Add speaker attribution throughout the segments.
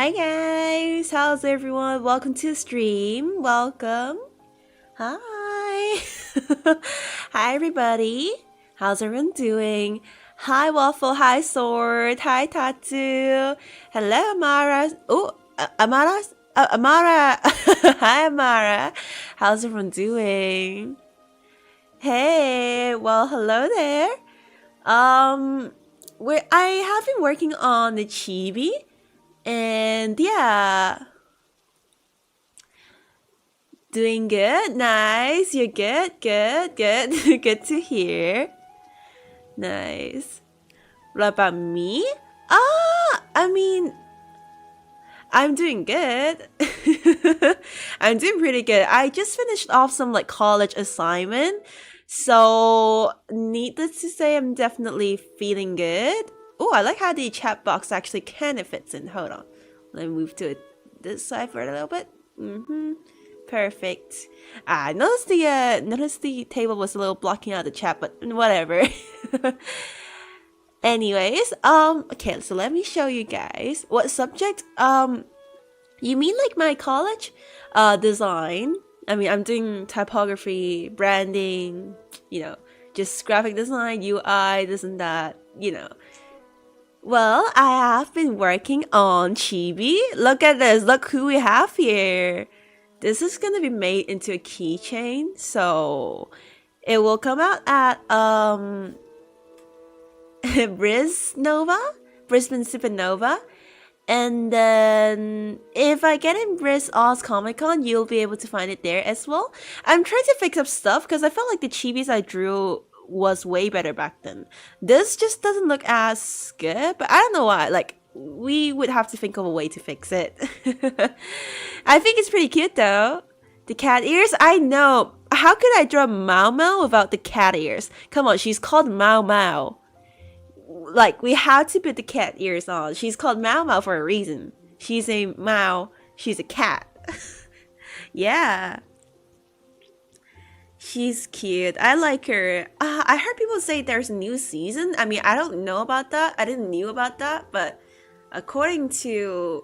Speaker 1: Hi guys, how's everyone? Welcome to the stream. Welcome. Hi. Hi everybody. How's everyone doing? Hi Waffle. Hi Sword. Hi Tatsu. Hello Amara. Oh, Amara. Amara. Hi Amara. How's everyone doing? Hey. Well, hello there. Where I have been working on the chibi. And yeah, doing good. Nice. You're good. Good. Good. Good to hear. Nice. What about me? I'm doing good. I'm doing pretty good. I just finished off some like college assignment. So, needless to say, I'm definitely feeling good. Oh, I like how the chat box actually kind of fits in. Hold on. Let me move to it this side for a little bit. Perfect. Noticed the table was a little blocking out the chat, but whatever. Anyways, okay, so let me show you guys what subject. You mean like my college? Design. I mean, I'm doing typography, branding, just graphic design, UI, this and that, Well, I have been working on chibi. Look at this. Look who we have here. This is going to be made into a keychain. So it will come out at Brisbane Supernova. And then if I get in Oz Comic Con, you'll be able to find it there as well. I'm trying to fix up stuff because I felt like the chibis I drew was way better back then. This just doesn't look as good, but I don't know why. Like, we would have to think of a way to fix it. I think it's pretty cute though. The cat ears, I know. How could I draw Mao Mao without the cat ears? Come on, she's called Mao Mao. Like, we have to put the cat ears on. She's called Mao Mao for a reason. She's a Mao. She's a cat. Yeah. She's cute. I like her. I heard people say there's a new season. I mean, I don't know about that. I didn't knew about that, but according to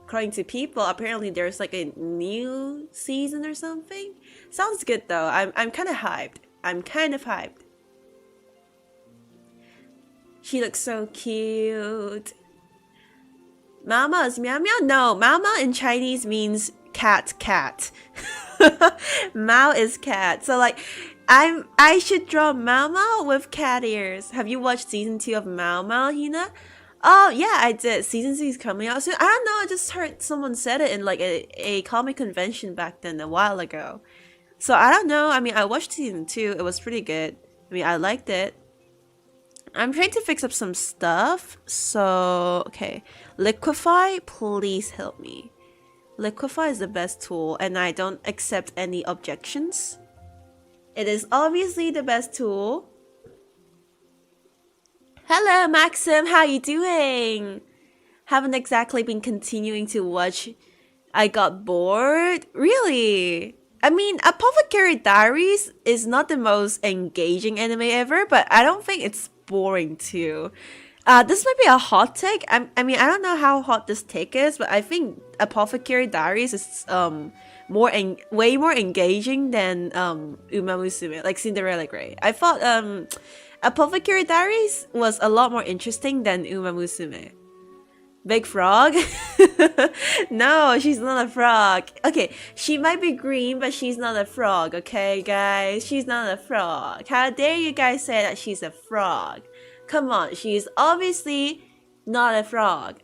Speaker 1: according to people, apparently there's like a new season or something. Sounds good though. I'm kind of hyped. She looks so cute. Mama is meow meow? No, mama in Chinese means cat. Mao is cat. So like I should draw Mao Mao with cat ears. Have you watched season 2 of Mao Mao, Hina? Oh yeah, I did. Season 2 is coming out soon. I don't know, I just heard someone said it in like a comic convention back then a while ago. So I don't know. I mean, I watched season 2. It was pretty good. I mean, I liked it. I'm trying to fix up some stuff. So, okay. Liquify, please help me. Liquify is the best tool, and I don't accept any objections. It is obviously the best tool. Hello, Maxim. How you doing? Haven't exactly been continuing to watch. I got bored. Really? I mean, Apothecary Diaries is not the most engaging anime ever, but I don't think it's boring too. This might be a hot take. I mean, I don't know how hot this take is, but I think Apothecary Diaries is way more engaging than Uma Musume, like Cinderella Grey. I thought Apothecary Diaries was a lot more interesting than Uma Musume. Big frog? No, she's not a frog. Okay, she might be green, but she's not a frog, okay, guys? She's not a frog. How dare you guys say that she's a frog? Come on, she's obviously not a frog.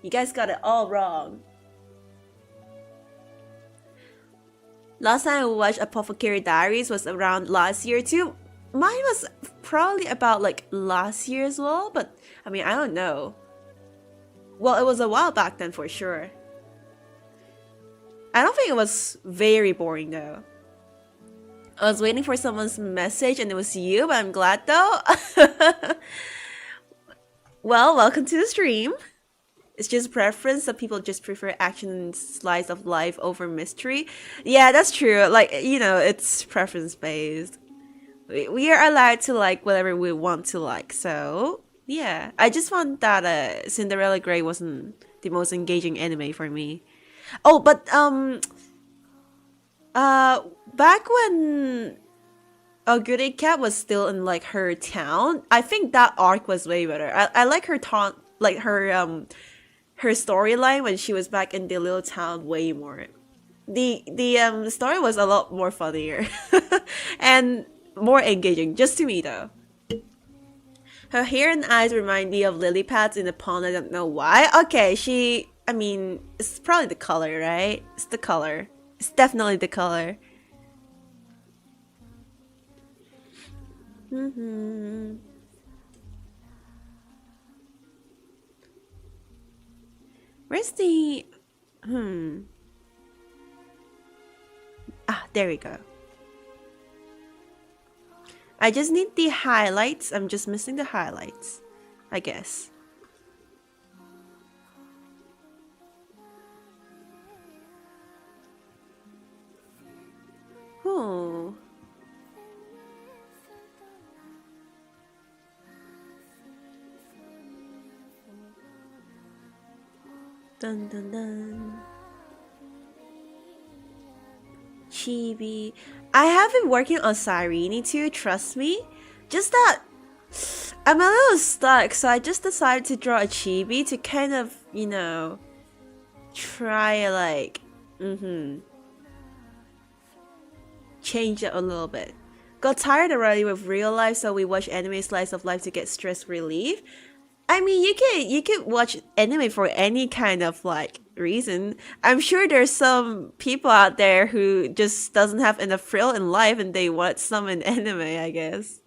Speaker 1: You guys got it all wrong. Last time I watched Apothecary Diaries was around last year too. Mine was probably about like last year as well, but I mean, I don't know. Well, it was a while back then for sure. I don't think it was very boring though. I was waiting for someone's message and it was you, but I'm glad though. Well, welcome to the stream. It's just preference. Some people just prefer action slice of life over mystery. Yeah, that's true. Like, it's preference based. We are allowed to like whatever we want to like, so yeah. I just found that Cinderella Grey wasn't the most engaging anime for me. Oh, but back when a Goody Cat was still in like her town, I think that arc was way better. I like her taunt, like her storyline when she was back in the little town way more. The story was a lot more funnier and more engaging, just to me though. Her hair and eyes remind me of lily pads in the pond. I don't know why. Okay, I mean, it's probably the color, right? It's the color. It's definitely the color. Where's the... Ah, there we go. I just need the highlights. I'm just missing the highlights, I guess. Oh. Dun dun dun. Chibi. I have been working on Cyrene too, trust me. Just that I'm a little stuck, so I just decided to draw a chibi to kind of, you know, try like change it a little bit. Got tired already with real life, so we watch anime slice of life to get stress relief. I mean, you can watch anime for any kind of like reason. I'm sure there's some people out there who just doesn't have enough thrill in life and they want some in anime, I guess.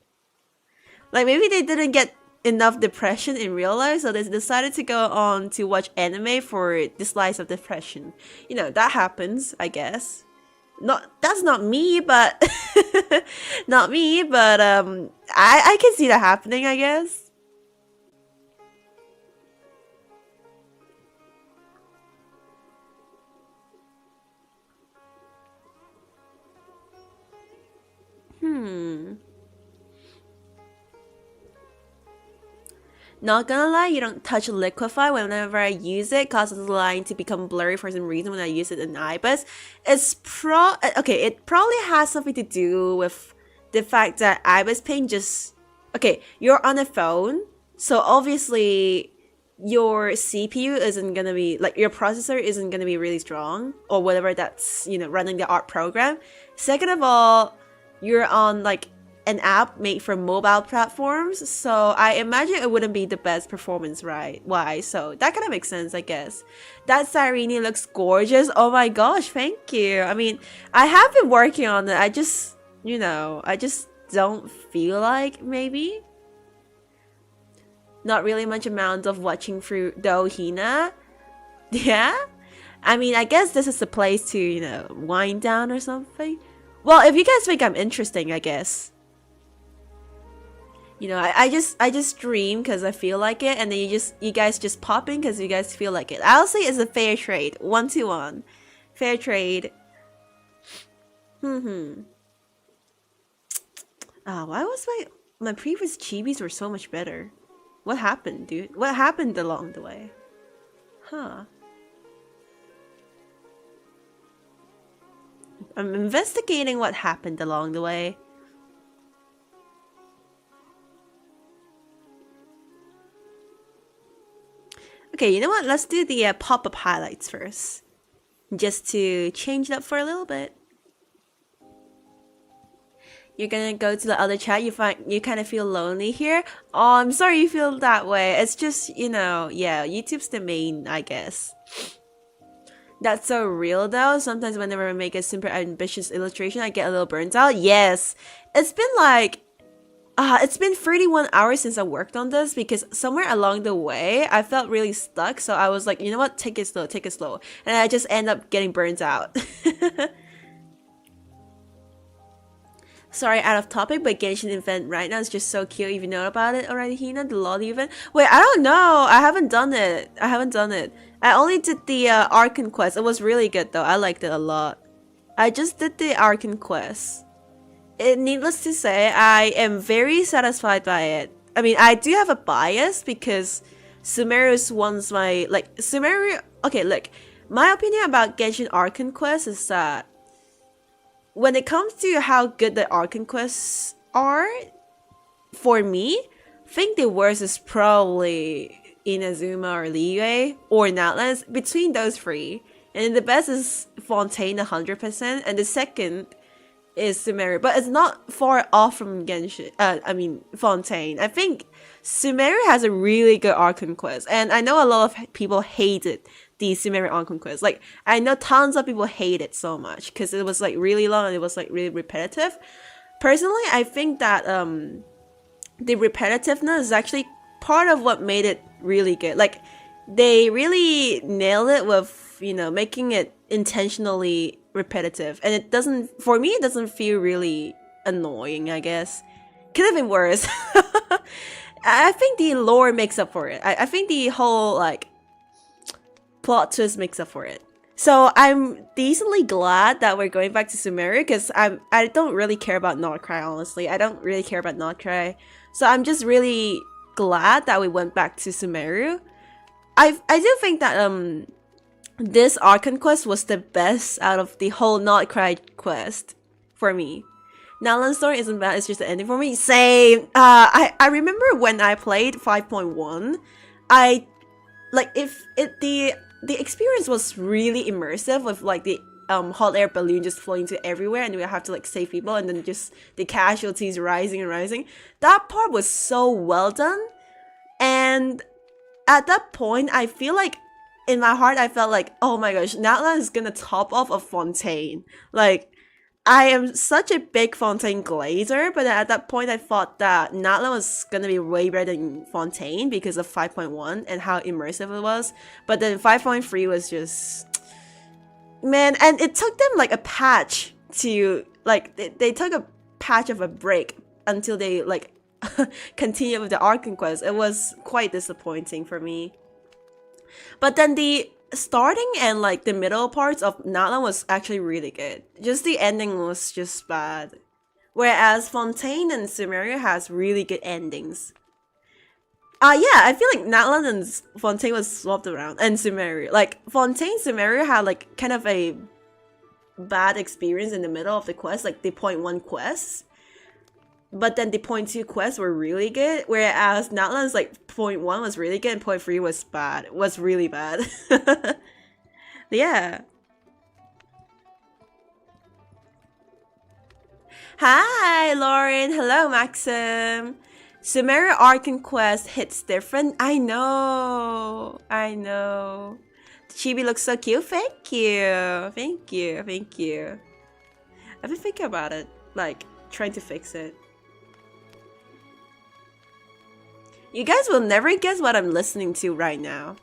Speaker 1: Like maybe they didn't get enough depression in real life, so they decided to go on to watch anime for the slice of depression. You know, that happens, I guess. That's not me, but not me, but I can see that happening, I guess. Not gonna lie, you don't touch liquefy whenever I use it, causes the line to become blurry for some reason when I use it in IBIS. Okay, it probably has something to do with the fact that IBIS Paint just okay, you're on a phone, so obviously your CPU isn't gonna be like your processor isn't gonna be really strong or whatever that's running the art program. Second of all, you're on like an app made for mobile platforms, so I imagine it wouldn't be the best performance, right? Why? So that kind of makes sense, I guess. That Cyrene looks gorgeous. Oh my gosh, thank you. I mean, I have been working on it. I just, I just don't feel like maybe. Not really much amount of watching through though, Hina. Yeah? I mean, I guess this is the place to, wind down or something. Well, if you guys think I'm interesting, I guess. I just stream because I feel like it, and then you guys just pop in because you guys feel like it. I'll say it's a fair trade, 1-to-1, fair trade. Ah, why was my previous chibis were so much better? What happened, dude? What happened along the way? Huh. I'm investigating what happened along the way. Okay, you know what? Let's do the pop-up highlights first. Just to change it up for a little bit. You're gonna go to the other chat, you kind of feel lonely here. Oh, I'm sorry you feel that way. It's just, yeah, YouTube's the main, I guess. That's so real though. Sometimes whenever I make a super ambitious illustration, I get a little burnt out. Yes, it's been like it's been 31 hours since I worked on this because somewhere along the way I felt really stuck, so I was like, you know what, take it slow, and I just end up getting burnt out. Sorry, out of topic, but Genshin event right now is just so cute. If you know about it already, Hina, the Lottie event. Wait, I don't know. I haven't done it. I only did the Archon quest. It was really good though. I liked it a lot. I just did the Archon quest. Needless to say, I am very satisfied by it. I mean, I do have a bias because Sumeru's one's my like Sumeru. Okay, look, my opinion about Genshin Arcane Quest is that when it comes to how good the Arcane Quests are, for me, I think the worst is probably Inazuma or Liyue or Natlands, between those three. And the best is Fontaine 100%, and the second is Sumeru. But it's not far off from Genshin. Fontaine. I think Sumeru has a really good Arcane Quest, and I know a lot of people hated the Sumeru Arcane Quest. Like, I know tons of people hate it so much because it was like really long and it was like really repetitive. Personally, I think that the repetitiveness is actually part of what made it really good. Like, they really nailed it with, you know, making it intentionally repetitive, and it doesn't, for me, it doesn't feel really annoying, I guess. Could have been worse. I think the lore makes up for it. I think the whole, like, plot twist makes up for it. So I'm decently glad that we're going back to Sumeru, because I don't really care about Notcry, honestly. I don't really care about Notcry. So I'm just really glad that we went back to Sumeru. I do think that this Arcane Quest was the best out of the whole Notcry quest for me. Nalan's story isn't bad, it's just the ending for me. Same. I remember when I played 5.1, I like the experience was really immersive with like the hot air balloon just floating to everywhere, and we have to like save people, and then just the casualties rising and rising. That part was so well done, and at that point, I feel like in my heart, I felt like, oh my gosh, Natlan is gonna top off of Fontaine. Like, I am such a big Fontaine glazer, but at that point I thought that Natlan was gonna be way better than Fontaine because of 5.1 and how immersive it was. But then 5.3 was just... Man, and it took them like a patch to... Like, they took a patch of a break until they like continue with the Arcane Quest. It was quite disappointing for me. But then the starting and like the middle parts of Natlan was actually really good. Just the ending was just bad. Whereas Fontaine and Sumeru has really good endings. Yeah, I feel like Natlan and Fontaine was swapped around, and Sumeru. Like, Fontaine, Sumeru had like kind of a bad experience in the middle of the quest, like the point 1 quests. But then the point 2 quests were really good, whereas Natlan's like point 1 was really good and point 3 was bad. It was really bad. Yeah. Hi, Lauren. Hello, Maxim. Sumeru Arcane Quest hits different. I know. I know. The chibi looks so cute. Thank you. Thank you. Thank you. I've been thinking about it, like trying to fix it. You guys will never guess what I'm listening to right now.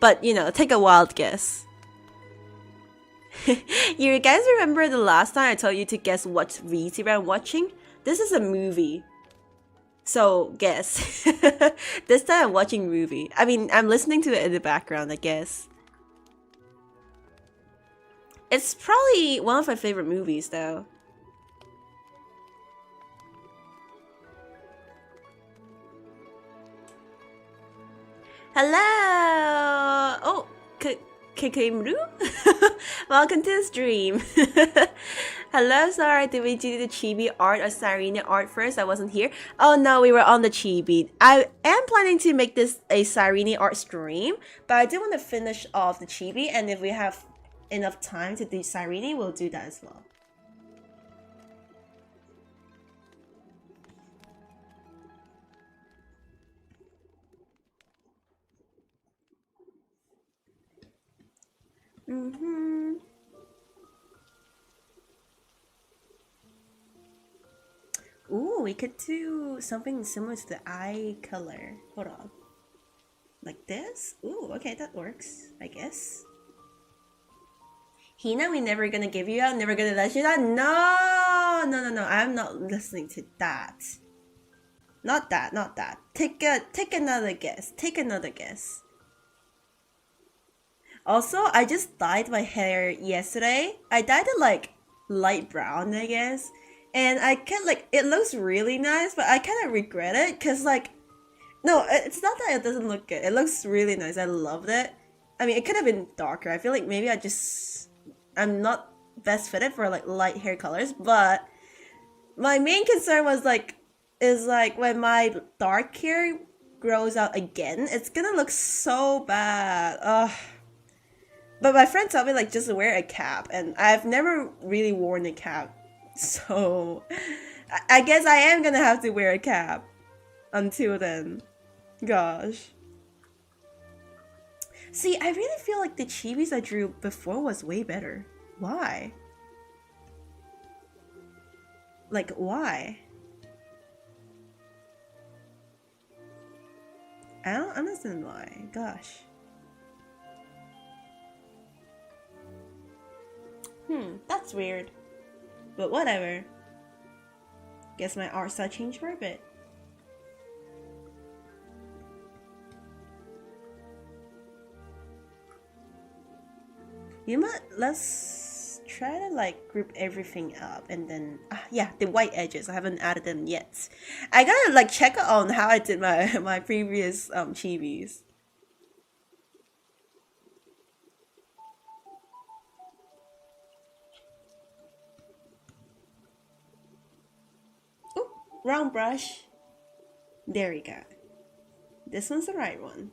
Speaker 1: But, you know, take a wild guess. You guys remember the last time I told you to guess what VTuber I'm watching? This is a movie. So, guess. This time I'm watching movie. I mean, I'm listening to it in the background, I guess. It's probably one of my favorite movies, though. Hello! Oh, Kikimru? Welcome to the stream. Hello, sorry, did we do the chibi art or Cyrene art first? I wasn't here. Oh no, we were on the chibi. I am planning to make this a Cyrene art stream, but I do want to finish off the chibi, and if we have enough time to do Cyrene, we'll do that as well. Ooh, we could do something similar to the eye color. Hold on. Like this? Ooh, okay, that works, I guess. Hina, we never gonna give you out, never gonna let you down. No, no, no, no. I'm not listening to that. Not that, not that. Take another guess. Take another guess. Also, I just dyed my hair yesterday. I dyed it like light brown, I guess. And I can't, like, it looks really nice, but I kind of regret it because, like, No, it's not that it doesn't look good. It looks really nice. I loved it. I mean, it could have been darker. I feel like maybe I'm not best fitted for like light hair colors, but my main concern was like is like when my dark hair grows out again, it's gonna look so bad. Ugh. But my friend told me like just wear a cap, and I've never really worn a cap, so I guess I am gonna have to wear a cap until then. Gosh. See, I really feel like the chibis I drew before was way better. Why? Like, why? I don't understand why. Gosh. That's weird. But whatever. Guess my art style changed for a bit. You know what? Let's try to like group everything up and then yeah, the white edges. I haven't added them yet. I gotta like check on how I did my my previous chibis. Oh, round brush. There we go. This one's the right one.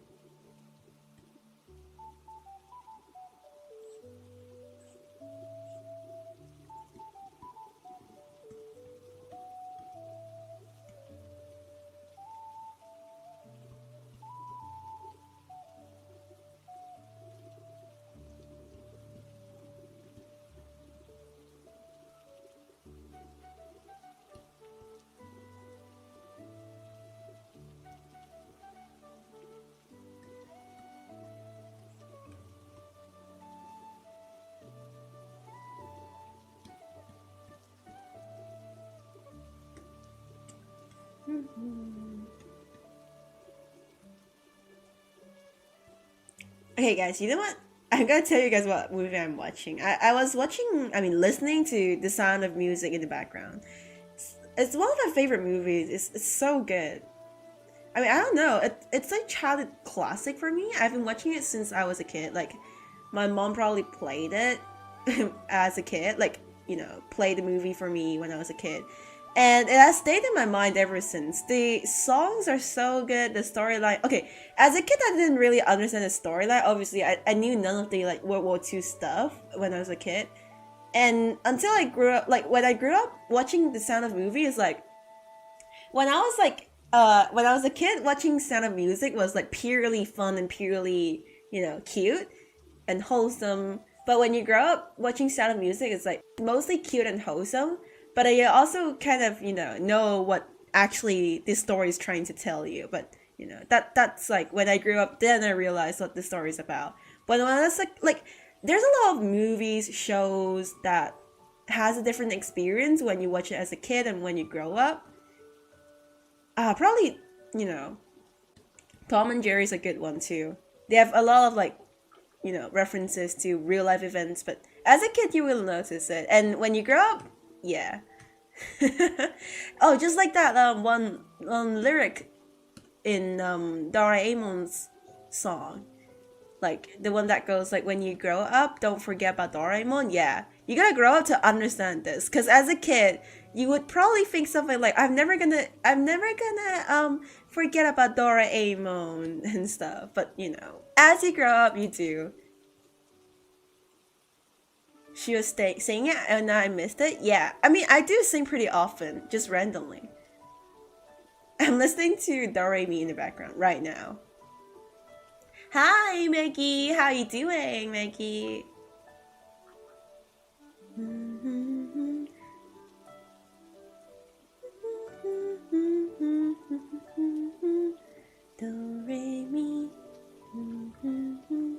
Speaker 1: Okay, guys, you know what? I'm gonna tell you guys what movie I'm watching. I was watching, I mean, listening to the sound of music in the background. It's one of my favorite movies. It's so good. I mean, I don't know. It's like childhood classic for me. I've been watching it since I was a kid. Like, my mom probably played it as a kid. Like, played the movie for me when I was a kid. And it has stayed in my mind ever since. The songs are so good. The storyline. Okay, as a kid, I didn't really understand the storyline. Obviously, I knew none of the like World War II stuff when I was a kid. And until I grew up, like when I grew up watching The Sound of Movies, like when I was a kid, watching Sound of Music was like purely fun and purely, cute and wholesome. But when you grow up watching Sound of Music, it's like mostly cute and wholesome. But you also kind of, know what actually this story is trying to tell you. But that's like when I grew up, then I realized what the story is about. But when I was like there's a lot of movies, shows that has a different experience when you watch it as a kid and when you grow up. Probably, Tom and Jerry's a good one too. They have a lot of like, references to real life events, but as a kid you will notice it, and when you grow up, yeah. Oh, just like that one lyric in Doraemon's song, like the one that goes like, when you grow up, don't forget about Doraemon. Yeah, you gotta grow up to understand this, because as a kid you would probably think something like, I'm never gonna forget about Doraemon and stuff, but as you grow up you do. She was saying it and I missed it. Yeah, I mean, I do sing pretty often, just randomly. I'm listening to Do Re Mi in the background right now. Hi, Maggie. How you doing, Maggie? Do Re Mi. I'm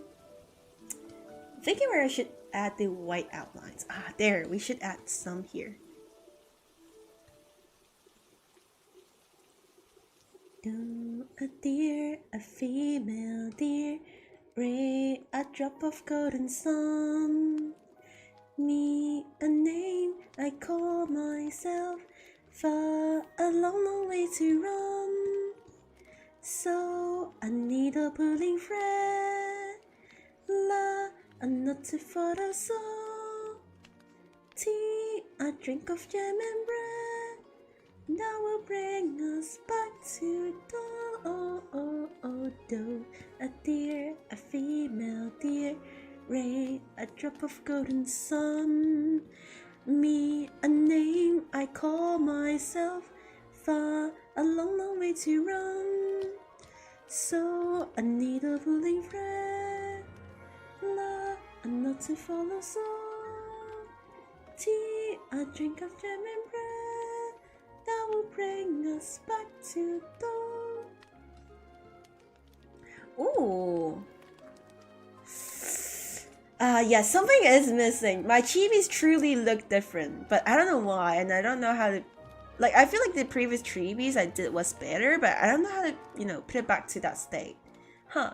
Speaker 1: thinking where I should add the white outlines. There, we should add some here. A deer, a female deer, ray a drop of golden sun. Me a name I call myself, far a long, long way to run. So I need a pulling friend. La, a nut to photo so. Tea, a drink of jam and bread. That will bring us back to do. A deer, a female deer. Ray, a drop of golden sun. Me, a name I call myself. Far, a long, long way to run. So I need a pulling friend. La, a nut to follow so. Tea, a drink of jam and bread. That will bring us back to dawn. Ooh. Yeah, something is missing. My chibis truly look different, but I don't know why, and I don't know how to... Like, I feel like the previous chibis I did was better, but I don't know how to, put it back to that state. Huh.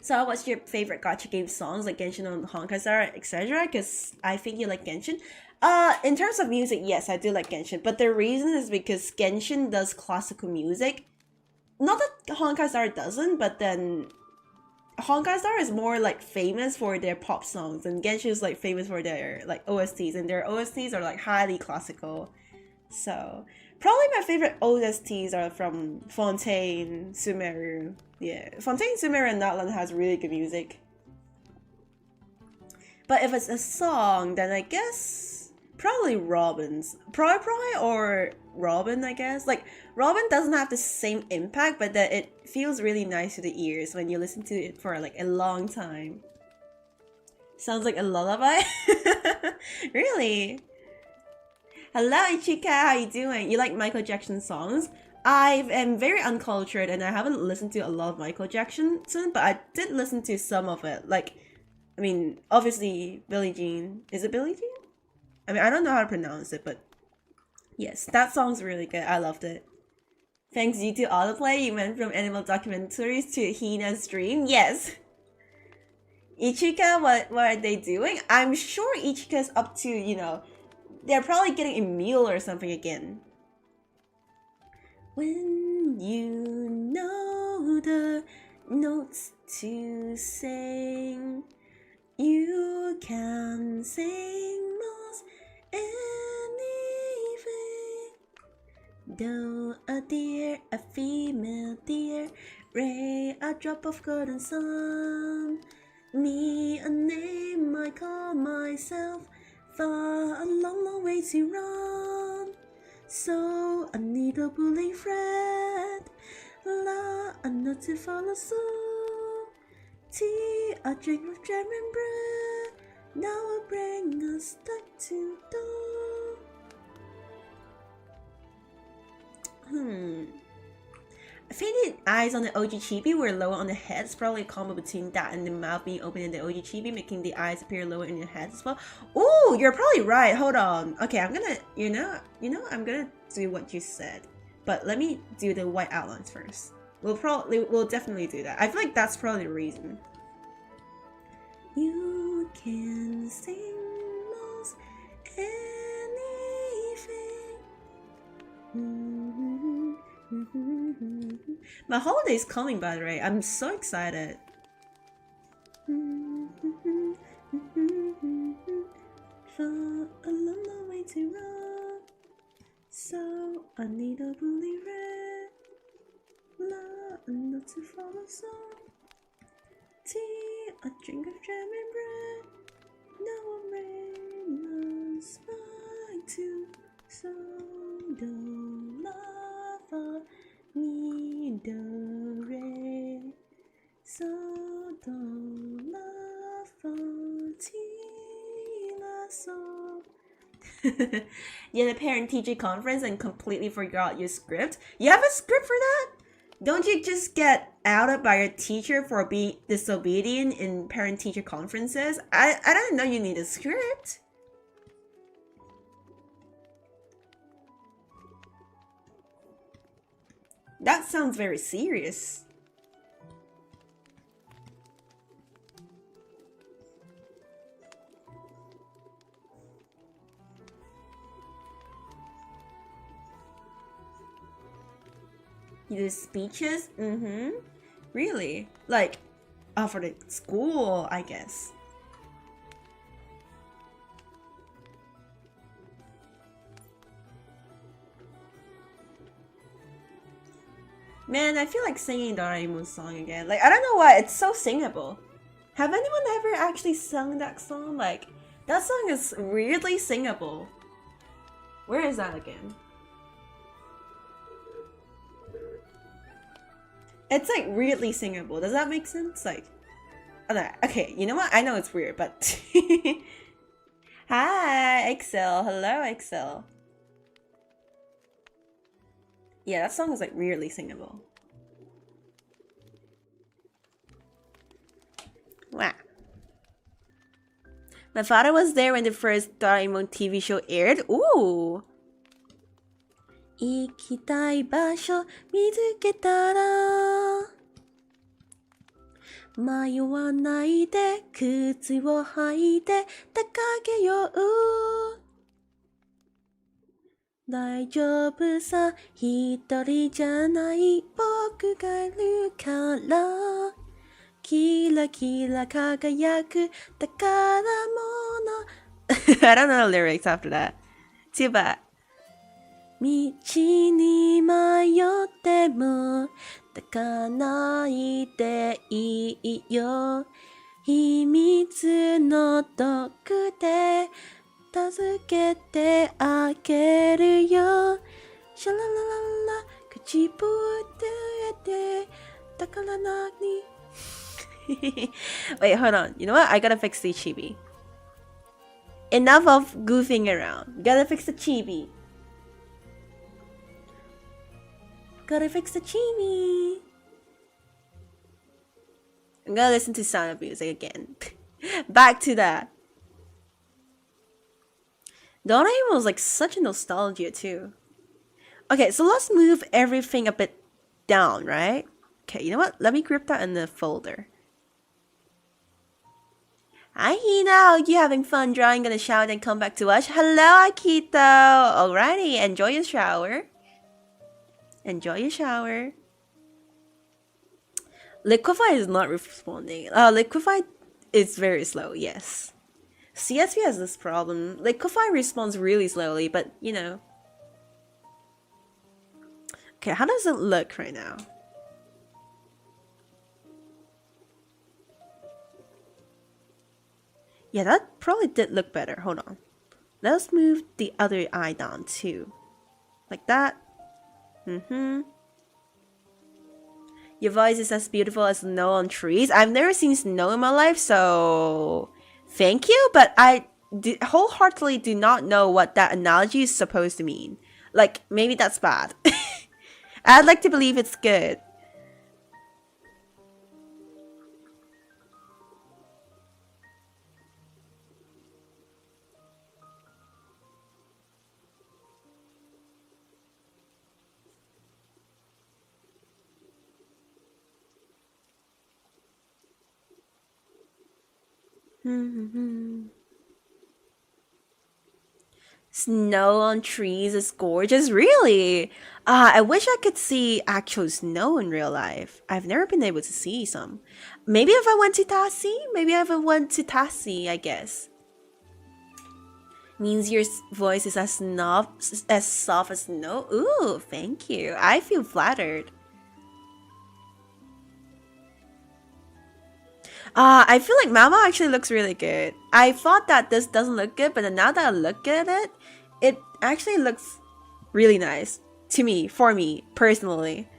Speaker 1: So what's your favorite gacha game songs, like Genshin on Honkai Star, etc.? Because I think you like Genshin. In terms of music, yes, I do like Genshin, but the reason is because Genshin does classical music. Not that Honkai Star doesn't, but then Honkai Star is more like famous for their pop songs, and Genshin is like famous for their like OSTs, and their OSTs are like highly classical. So probably my favorite OSTs are from Fontaine, Sumeru. Yeah, Fontaine, Sumeru, and Natlan has really good music. But if it's a song, then I guess probably Robin's. Probably or Robin, I guess. Like, Robin doesn't have the same impact, but that it feels really nice to the ears when you listen to it for like a long time. Sounds like a lullaby? Really? Hello Ichika, how you doing? You like Michael Jackson songs? I am very uncultured and I haven't listened to a lot of Michael Jackson, but I did listen to some of it. Like, I mean, obviously Billie Jean. Is it Billie Jean? I mean, I don't know how to pronounce it, but yes, that song's really good. I loved it. Thanks you to autoplay, you went from animal documentaries to Hina's dream. Yes. Ichika, what are they doing? I'm sure Ichika's up to, they're probably getting a meal or something again. When you know the notes to sing, you can sing most anything. Though a deer, a female deer, ray a drop of golden sun. Me a name I call myself, far a long, long way to run. So I need a pulling friend, la a nut to follow suit. Tea, a drink of jam and bread, now will bring us back to dawn. Faded eyes on the OG chibi were lower on the head. It's probably a combo between that and the mouth being open in the OG chibi, making the eyes appear lower in your head as well. Ooh, you're probably right. Hold on. Okay, I'm gonna, I'm gonna do what you said. But let me do the white outlines first. We'll definitely do that. I feel like that's probably the reason. You can sing most anything. My holiday's coming, by the way. I'm so excited. For a long, long way to run, so I need a bully red, not to follow some. Tea, a drink of jam and bread. Now I'm bring us back to so don't love me do re so don't love tila so. You had a parent-teacher conference and completely forgot your script. You have a script for that? Don't you just get outed by your teacher for being disobedient in parent-teacher conferences? I didn't know you need a script. That sounds very serious. You do speeches? Mm-hmm. Really? Like, for the school, I guess. Man, I feel like singing Doraemon's song again. Like, I don't know why, it's so singable. Have anyone ever actually sung that song? Like, that song is weirdly singable. Where is that again? It's like weirdly singable. Does that make sense? Like, okay, you know what? I know it's weird, but hi, Excel. Hello, Excel. Yeah, that song is like weirdly singable. Wow. My father was there when the first Doraemon TV show aired. Ooh. 行きたい場所見つけたら迷わないで靴を履いて出かけよう大丈夫さ一人じゃない僕がいるからキラキラ輝く宝物 I don't know the lyrics after that. Too bad. 道に迷っても抱かないでいいよ秘密のドッグで助けてあげるよシャララララ口ぶって宝なに Wait, hold on. You know what? I gotta fix the chibi. Enough of goofing around. Gotta fix the chibi. Gotta fix the chibi. I'm gonna listen to Sound of Music again. Back to that. Doraemon was like such a nostalgia too. Okay, so let's move everything a bit down, right? Okay, you know what? Let me grip that in the folder. Hi Hina, how you having fun drawing on the shower and come back to watch? Hello Akito! Alrighty, enjoy your shower. Enjoy your shower. Liquify is not responding. Liquify is very slow, yes. CSV has this problem. Liquify responds really slowly, but you know. Okay, how does it look right now? Yeah, that probably did look better. Hold on. Let's move the other eye down too. Like that. Your voice is as beautiful as snow on trees. I've never seen snow in my life, so thank you, but I wholeheartedly do not know what that analogy is supposed to mean. Like, maybe that's bad. I'd like to believe it's good. Snow on trees is gorgeous, really. I wish I could see actual snow in real life. I've never been able to see some. Maybe if I went to Tassie? Maybe if I went to Tassie, I guess. Means your voice is as soft as snow. Ooh, thank you. I feel flattered. I feel like Mama actually looks really good. I thought that this doesn't look good, but now that I look at it, it actually looks really nice. To me, for me, personally.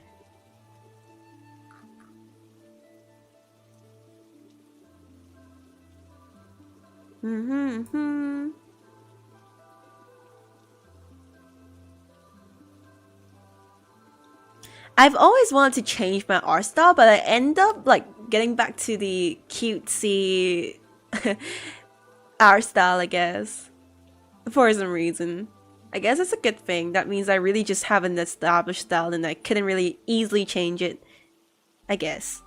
Speaker 1: I've always wanted to change my art style, but I end up like getting back to the cutesy art style, I guess. For some reason. I guess it's a good thing. That means I really just have an established style and I couldn't really easily change it. I guess.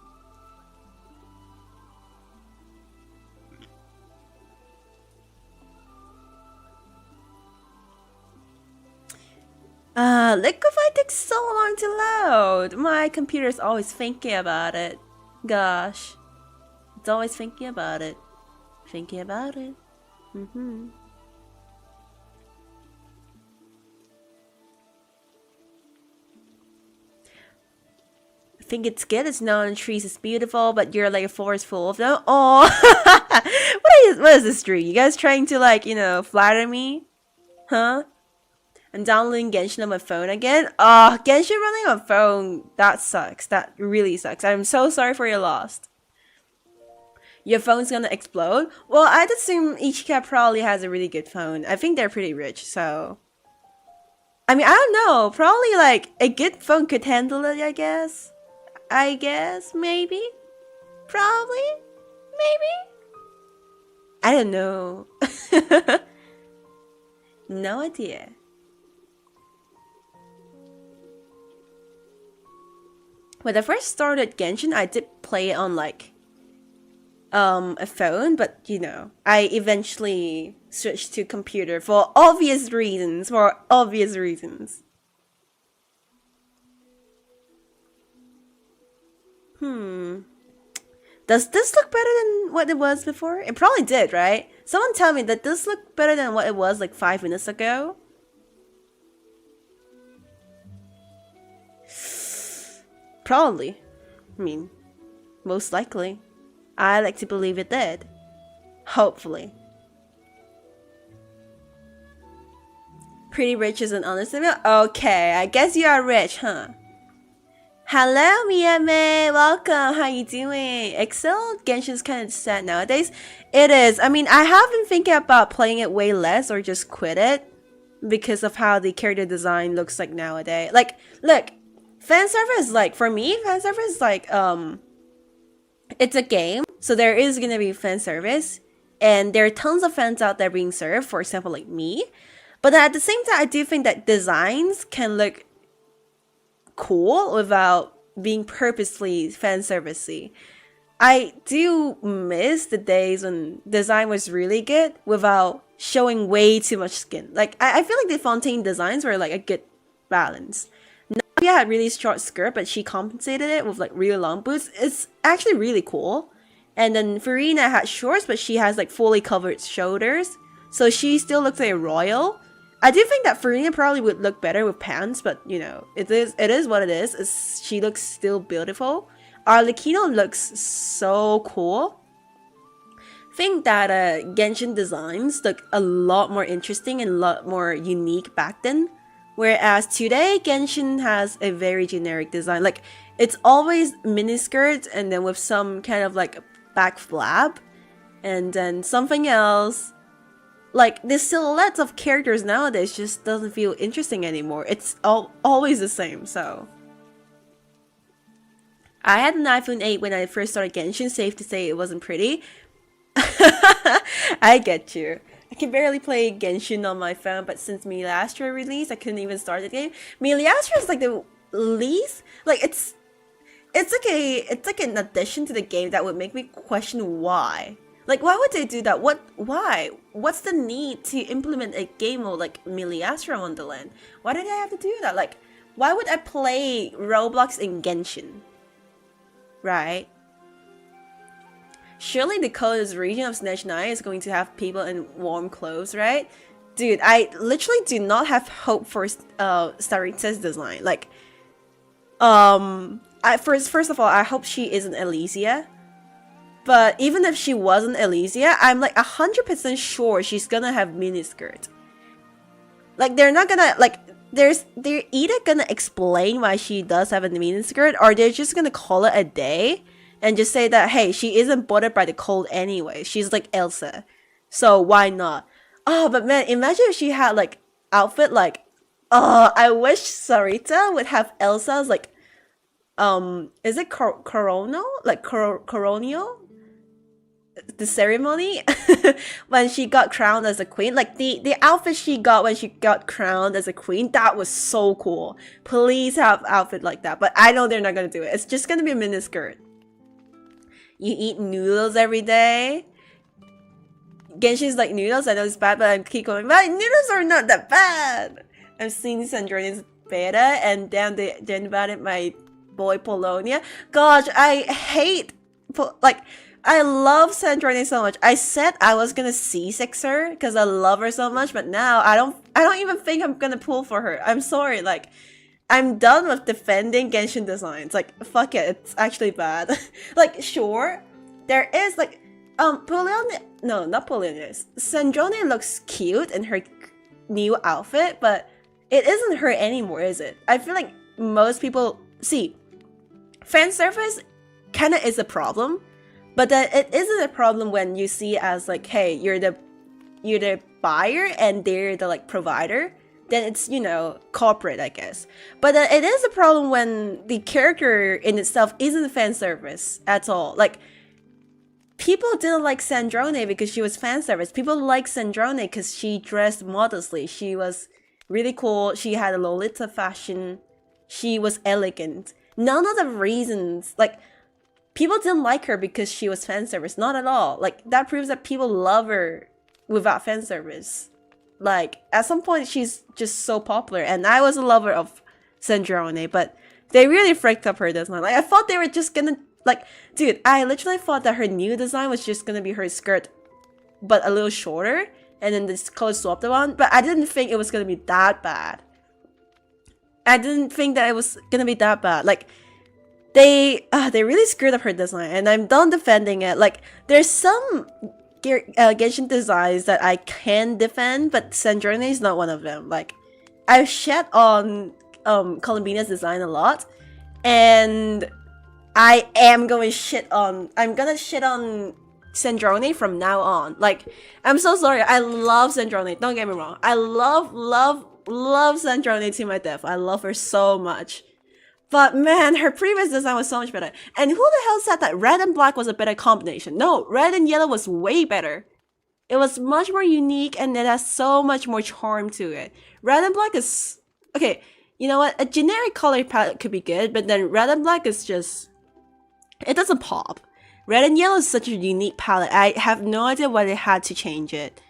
Speaker 1: Liquify takes so long to load. My computer's always thinking about it. Gosh. It's always thinking about it. Thinking about it. I think it's good. It's known trees is beautiful, but you're like a forest full of them. Oh, what is this tree? You guys trying to like, flatter me? Huh? I'm downloading Genshin on my phone again. Oh, Genshin running on phone. That sucks. That really sucks. I'm so sorry for your loss. Your phone's gonna explode? Well, I'd assume Ichika probably has a really good phone. I think they're pretty rich, so... I mean, I don't know. Probably, like, a good phone could handle it, I guess. Maybe? Probably? Maybe? I don't know. No idea. When I first started Genshin, I did play it on, like... a phone, but I eventually switched to computer for obvious reasons. Does this look better than what it was before? It probably did, right? Someone tell me that this look better than what it was like 5 minutes ago. Probably. I mean, most likely. I like to believe it did. Hopefully. Pretty rich is an understatement? Okay, I guess you are rich, huh? Hello, Miyame! Welcome! How you doing? Excel? Genshin's kind of sad nowadays. It is. I mean, I have been thinking about playing it way less or just quit it. Because of how the character design looks like nowadays. Like, look. Fan service, like, for me, fan service, like, it's a game. So there is gonna be fan service, and there are tons of fans out there being served, for example, like me. But at the same time, I do think that designs can look cool without being purposely fan servicey. I do miss the days when design was really good without showing way too much skin. Like, I feel like the Fontaine designs were like a good balance. Nadia had really short skirt, but she compensated it with like really long boots. It's actually really cool. And then Farina had shorts, but she has like fully covered shoulders. So she still looks like a royal. I do think that Farina probably would look better with pants, but it is what it is. She looks still beautiful. Arlecchino looks so cool. I think that Genshin designs look a lot more interesting and a lot more unique back then. Whereas today, Genshin has a very generic design. Like, it's always miniskirt and then with some kind of like back flap. And then something else. Like, the silhouettes of characters nowadays just doesn't feel interesting anymore. It's always the same, so... I had an iPhone 8 when I first started Genshin. Safe to say it wasn't pretty. I get you. I can barely play Genshin on my phone, but since Milastra released, I couldn't even start the game. Milastra is like the least... Like, it's like an addition to the game that would make me question why. Like, why would they do that? Why? What's the need to implement a game mode like Milastra Wonderland? Why did I have to do that? Like, why would I play Roblox in Genshin? Right? Surely the coldest region of Snatch 9 is going to have people in warm clothes, right? Dude, I literally do not have hope for Sarita's design. Like, first of all, I hope she isn't Elysia. But even if she wasn't Elysia, I'm like 100% sure she's gonna have miniskirt. Like, they're not gonna, like, they're either gonna explain why she does have a miniskirt, or they're just gonna call it a day and just say that, hey, she isn't bothered by the cold anyway. She's like Elsa. So why not? Oh, but man, imagine if she had like outfit like, I wish Sarita would have Elsa's like, is it Corono? Like Coronio? The ceremony when she got crowned as a queen, like the outfit she got when she got crowned as a queen, that was so cool. Please have outfit like that, but I know they're not gonna do it. It's just gonna be a miniskirt. You eat noodles every day. Genshin's like, noodles, I know it's bad, but I keep going, but noodles are not that bad. I've seen Sandrone's beta, and then they invited my boy Polonia. Gosh, I hate like I love Sandrone so much. I said I was gonna C6 her because I love her so much, but now I don't even think I'm gonna pull for her. I'm sorry, like I'm done with defending Genshin designs. Like fuck it, it's actually bad. Like sure, there is like Polonia, no, not Polonia. Sandrone looks cute in her new outfit, but it isn't her anymore, is it? I feel like most people see fan service kind of is a problem, but that it isn't a problem when you see as like, hey, you're the buyer and they're the like provider. Then it's, you know, corporate, I guess. But it is a problem when the character in itself isn't fan service at all. Like people didn't like Sandrone because she was fan service. People like Sandrone because she dressed modestly. She was really cool. She had a Lolita fashion. She was elegant. None of the reasons, like, people didn't like her because she was fan service. Not at all. Like, that proves that people love her without fan service. Like, at some point, she's just so popular. And I was a lover of Sandrone, but they really freaked up her design. Like, I thought they were just gonna, like, dude, I literally thought that her new design was just gonna be her skirt, but a little shorter, and then this color swapped one. But I didn't think it was gonna be that bad. I didn't think that it was gonna be that bad. Like, they really screwed up her design, and I'm done defending it. Like, there's some Genshin designs that I can defend, but Sandrone is not one of them. Like, I've shat on Columbina's design a lot, and I am going I'm gonna shit on Sandrone from now on. Like, I'm so sorry. I love Sandrone. Don't get me wrong. I love Sandrone to my death. I love her so much. But man, her previous design was so much better. And who the hell said that red and black was a better combination? No, red and yellow was way better. It was much more unique and it has so much more charm to it. Red and black is... Okay, you know what? A generic color palette could be good, but then red and black is just... It doesn't pop. Red and yellow is such a unique palette. I have no idea why they had to change it.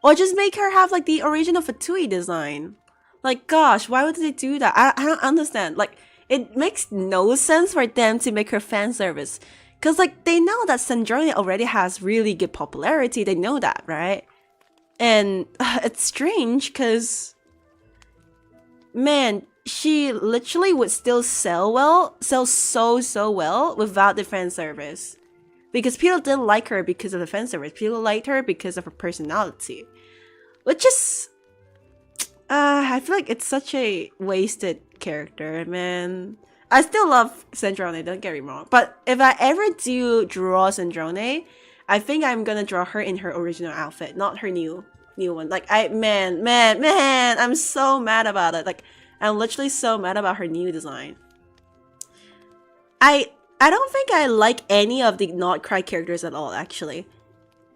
Speaker 1: Or just make her have like the original Fatui design. Like, gosh, why would they do that? I don't understand. Like, it makes no sense for them to make her fan service. Because, like, they know that Sandrone already has really good popularity. They know that, right? And it's strange because, man, she literally would still sell so well without the fan service. Because people didn't like her because of the fan service. People liked her because of her personality. Which is... I feel like it's such a wasted character, man. I still love Sandrone, don't get me wrong. But if I ever do draw Sandrone, I think I'm gonna draw her in her original outfit, not her new one. Like, man, I'm so mad about it. Like, I'm literally so mad about her new design. I don't think I like any of the Not Cry characters at all, actually.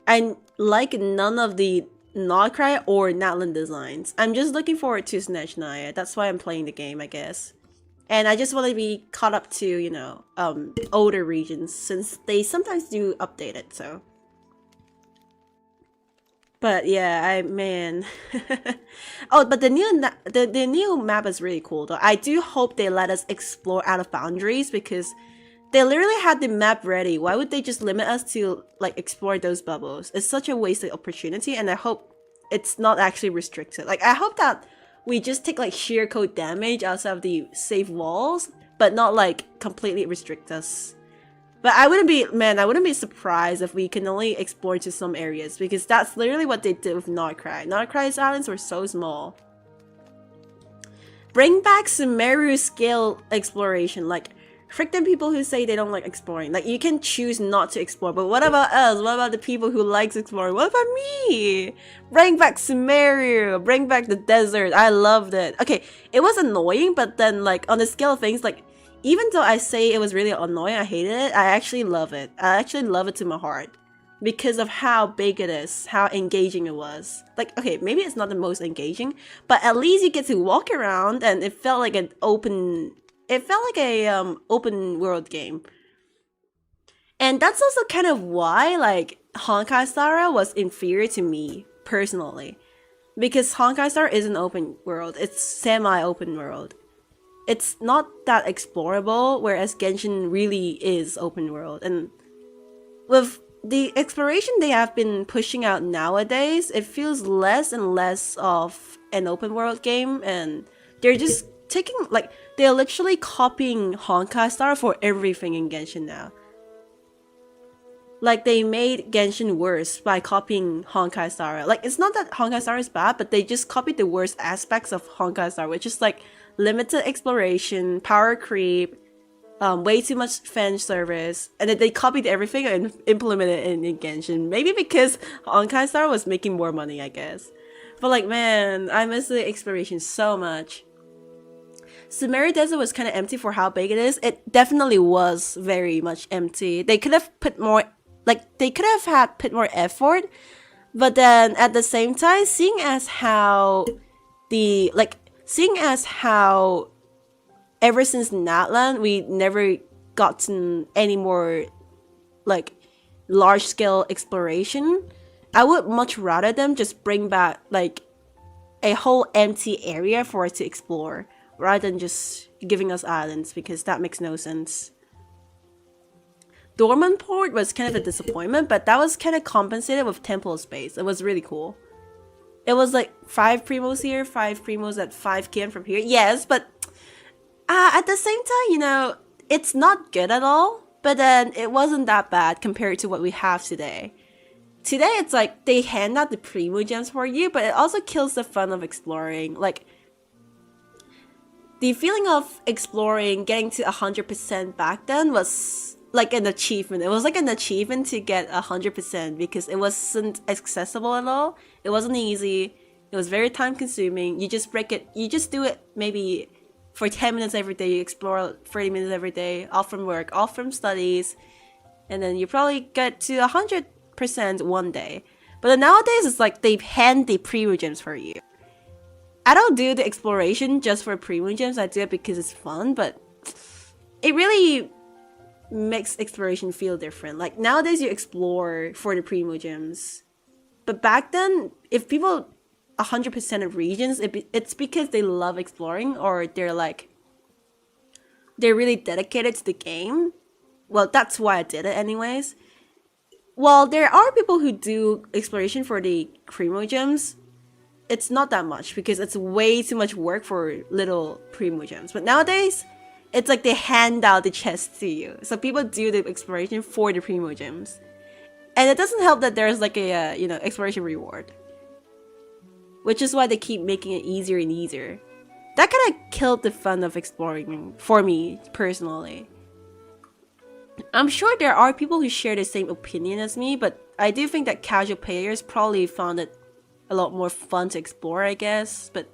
Speaker 1: I like none of the Not Cry or Natlan designs. I'm just looking forward to Snatch Naya. That's why I'm playing the game, I guess. And I just want to be caught up to, you know, older regions, since they sometimes do update it, so. But yeah, man. Oh, but the new map is really cool though. I do hope they let us explore out of boundaries, because they literally had the map ready. Why would they just limit us to like explore those bubbles? It's such a wasted opportunity, and I hope it's not actually restricted. Like, I hope that we just take like sheer code damage outside of the safe walls, but not like completely restrict us. But I wouldn't be surprised if we can only explore to some areas, because that's literally what they did with Nordcry. Nordcry's islands were so small. Bring back Sumeru scale exploration. Like, frick them people who say they don't like exploring. Like, you can choose not to explore, but what about us? What about the people who likes exploring? What about me? Bring back Sumeru. Bring back the desert. I loved it. Okay, it was annoying, but then like on the scale of things, like, even though I say it was really annoying, I hated it, I actually love it. I actually love it to my heart. Because of how big it is, how engaging it was. Like, okay, maybe it's not the most engaging, but at least you get to walk around, and it felt like an open... It felt like a open world game. And that's also kind of why, like, Honkai Star Rail was inferior to me, personally. Because Honkai Star is an open world. It's semi-open world. It's not that explorable, whereas Genshin really is open world. And with the exploration they have been pushing out nowadays, it feels less and less of an open world game, and they're just taking, like, they're literally copying Honkai Star for everything in Genshin now. Like, they made Genshin worse by copying Honkai Star. Like, it's not that Honkai Star is bad, but they just copied the worst aspects of Honkai Star, which is like limited exploration, power creep, way too much fan service, and then they copied everything and implemented it in Genshin. Maybe because Honkai Star was making more money, I guess. But like, man, I miss the exploration so much. Sumeru Desert was kind of empty for how big it is. It definitely was very much empty. They could have put more, like, they could have had put more effort, but then at the same time, seeing as how ever since Natlan, we never gotten any more, like, large-scale exploration. I would much rather them just bring back, like, a whole empty area for us to explore, rather than just giving us islands, because that makes no sense. Dormant Port was kind of a disappointment, but that was kind of compensated with temple space. It was really cool. It was like 5 primos here, 5 primos at 5 km from here. Yes, but at the same time, you know, it's not good at all, but then it wasn't that bad compared to what we have today. Today, it's like they hand out the primo gems for you, but it also kills the fun of exploring. Like, the feeling of exploring, getting to 100% back then was like an achievement. It was like an achievement to get 100% because it wasn't accessible at all. It wasn't easy. It was very time consuming. You just do it maybe for 10 minutes every day. You explore 30 minutes every day, off from work, off from studies, and then you probably get to 100% one day. But then nowadays, it's like they hand the primo gems for you. I don't do the exploration just for primo gems. I do it because it's fun, but it really makes exploration feel different. Like, nowadays you explore for the primo gems, but back then, if people 100% of regions, it's because they love exploring, or they're really dedicated to the game. Well, that's why I did it anyways. While there are people who do exploration for the primo gems, it's not that much because it's way too much work for little primo gems. But nowadays, it's like they hand out the chest to you. So people do the exploration for the primo gems. And it doesn't help that there's like a, exploration reward. Which is why they keep making it easier and easier. That kind of killed the fun of exploring for me, personally. I'm sure there are people who share the same opinion as me, but I do think that casual players probably found it a lot more fun to explore, I guess. But,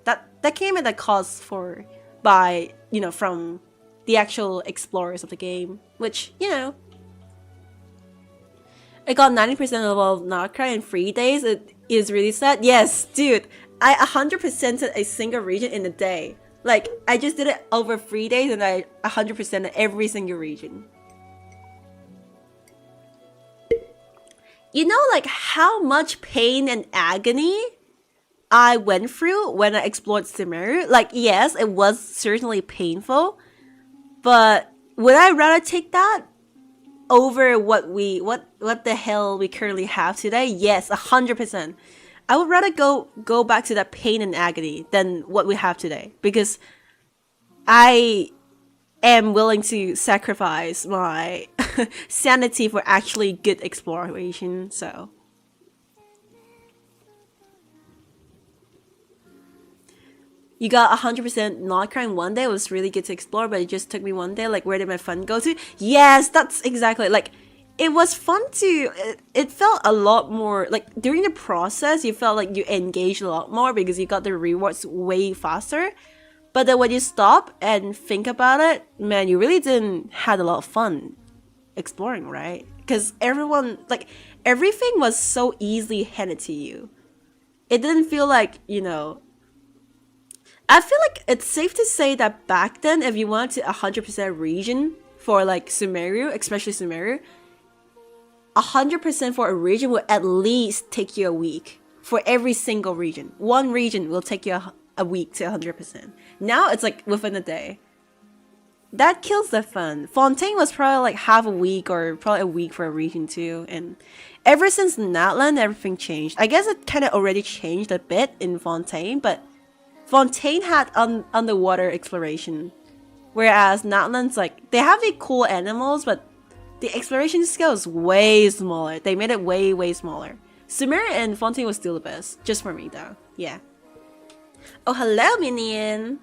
Speaker 1: that came at a cost from the actual explorers of the game, which, I got 90% of Notcry in 3 days. It is really sad. Yes, dude, I 100%ed a single region in a day. Like, I just did it over 3 days and I 100%ed every single region. You know, like, how much pain and agony I went through when I explored Sumeru? Like, yes, it was certainly painful, but would I rather take that over what the hell we currently have today? Yes, 100%. I would rather go back to that pain and agony than what we have today, because I am willing to sacrifice my sanity for actually good exploration. So you got 100% not crying one day. It was really good to explore, but it just took me one day. Like, where did my fun go to? Yes, that's exactly, like, it was fun to, it felt a lot more, like, during the process, you felt like you engaged a lot more because you got the rewards way faster. But then when you stop and think about it, man, you really didn't had a lot of fun exploring, right? Because everything was so easily handed to you. It didn't feel like, I feel like it's safe to say that back then, if you wanted to 100% region for like Sumeru, especially Sumeru, 100% for a region would at least take you a week for every single region. One region will take you a week to 100%. Now it's like within a day. That kills the fun. Fontaine was probably like half a week or probably a week for a region too. And ever since Natlan, everything changed. I guess it kind of already changed a bit in Fontaine, but Fontaine had underwater exploration. Whereas Natlan's like, they have the cool animals, but the exploration scale is way smaller. They made it way, way smaller. Sumeria and Fontaine was still the best. Just for me though. Yeah. Oh, hello, Minion!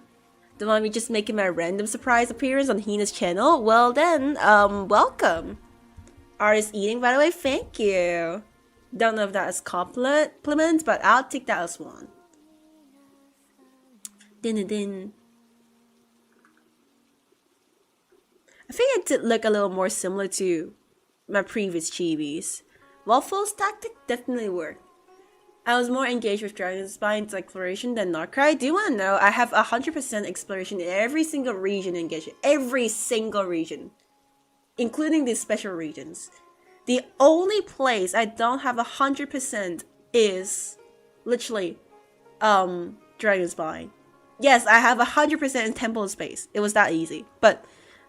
Speaker 1: Don't want me just making my random surprise appearance on Hina's channel? Well then, welcome. Artist eating, by the way, thank you. Don't know if that is compliment, but I'll take that as one. Din din din. I think it did look a little more similar to my previous chibis. Waffles tactic definitely worked. I was more engaged with Dragonspine's exploration than Notcry. Do you want to know? I have 100% exploration in every single region engaged. Every single region. Including these special regions. The only place I don't have 100% is literally Dragonspine. Yes, I have 100% in Temple Space. It was that easy. But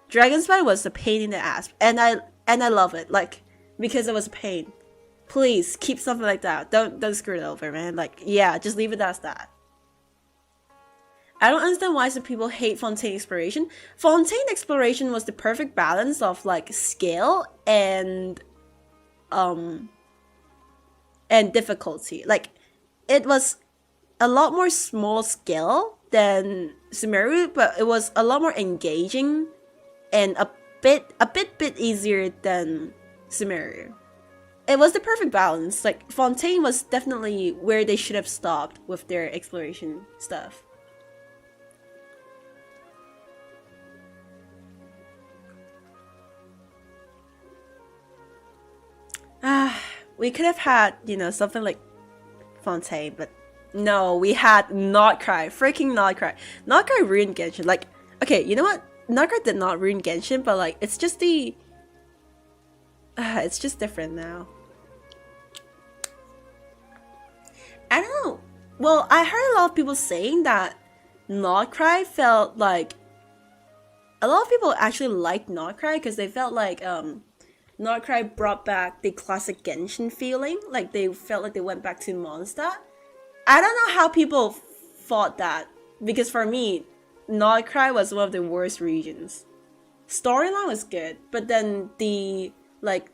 Speaker 1: Dragonspine was a pain in the ass. And I love it. Like, because it was a pain. Please keep something like that. Don't screw it over, man. Like, yeah, just leave it as that. I don't understand why some people hate Fontaine exploration. Fontaine exploration was the perfect balance of like scale and difficulty. Like, it was a lot more small scale than Sumeru, but it was a lot more engaging and a bit easier than Sumeru. It was the perfect balance. Like, Fontaine was definitely where they should have stopped with their exploration stuff. We could have had, you know, something like Fontaine, but no, we had Notcry. Freaking Notcry. Notcry ruined Genshin. Like, okay, you know what? Notcry did not ruin Genshin, but like, it's just the... it's just different now. I don't know. Well, I heard a lot of people saying that Notcry felt like... A lot of people actually liked Notcry because they felt like Notcry brought back the classic Genshin feeling. Like, they felt like they went back to Mondstadt. I don't know how people thought that. Because for me, Notcry was one of the worst regions. Storyline was good, but then the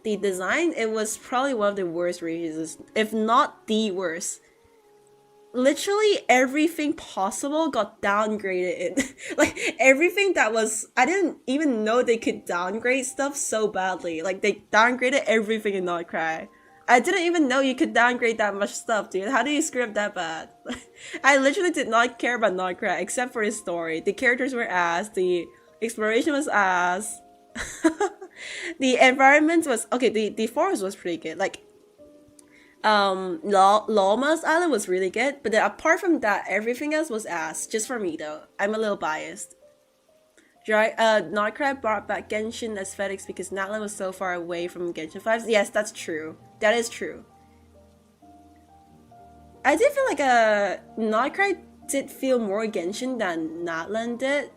Speaker 1: design, it was probably one of the worst regions, if not the worst. Literally everything possible got downgraded in. Like, everything that was... I didn't even know they could downgrade stuff so badly. Like, they downgraded everything in Notcry. I didn't even know you could downgrade that much stuff, dude. How do you screw up that bad? I literally did not care about Notcry except for the story. The characters were ass. The exploration was ass. The environment was... Okay, the forest was pretty good. Like, Lawma's Island was really good, but then apart from that, everything else was ass. Just for me though, I'm a little biased. Notcry brought back Genshin aesthetics because Natlan was so far away from Genshin vibes. Yes, that's true. That is true. I did feel like Notcry did feel more Genshin than Natlan did,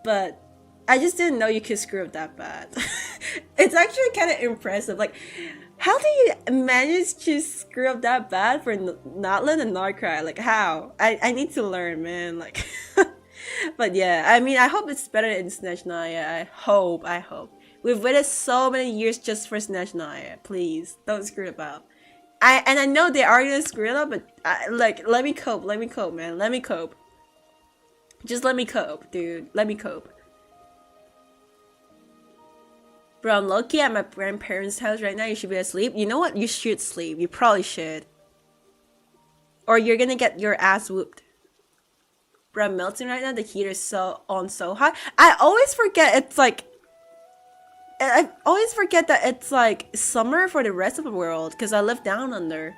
Speaker 1: but I just didn't know you could screw up that bad. It's actually kind of impressive. Like, how do you manage to screw up that bad for Natlan and Notcry? Like, how? I need to learn, man. Like, but yeah, I mean, I hope it's better in Snezhnaya. I hope. We've waited so many years just for Snezhnaya. Please, don't screw it up. I know they are gonna screw it up, but like, let me cope, man. Let me cope. Just let me cope, dude. Let me cope. Bro, I'm lucky at my grandparents' house right now. You should be asleep. You know what? You should sleep. You probably should. Or you're gonna get your ass whooped. Bro, I'm melting right now. The heater's so high. I always forget it's like... I always forget that it's like summer for the rest of the world. Because I live down under.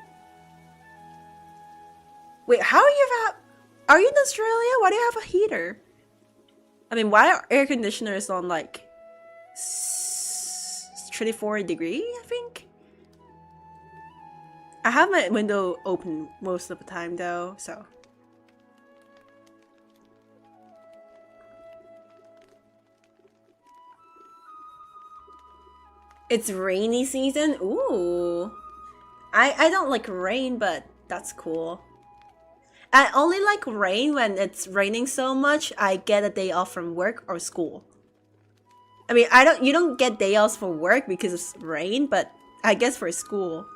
Speaker 1: Wait, how are you... Are you in Australia? Why do you have a heater? I mean, why are air conditioners on like... 24 degree, I think. I have my window open most of the time though, so. It's rainy season? Ooh. I don't like rain, but that's cool. I only like rain when it's raining so much I get a day off from work or school. I mean, you don't get day offs for work because it's rain, but I guess for school.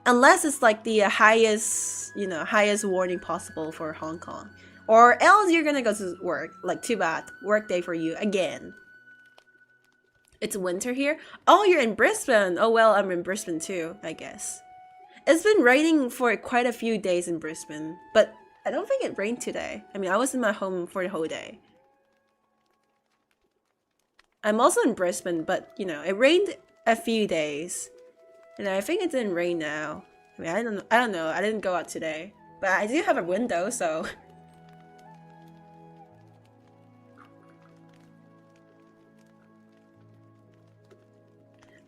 Speaker 1: Unless it's like the highest, highest warning possible for Hong Kong. Or else you're gonna go to work. Like, too bad. Work day for you again. It's winter here? Oh, you're in Brisbane. Oh, well, I'm in Brisbane too, I guess. It's been raining for quite a few days in Brisbane, but I don't think it rained today. I mean, I was in my home for the whole day. I'm also in Brisbane, but, it rained a few days. And I think it didn't rain now. I mean, I don't know. I didn't go out today. But I do have a window, so...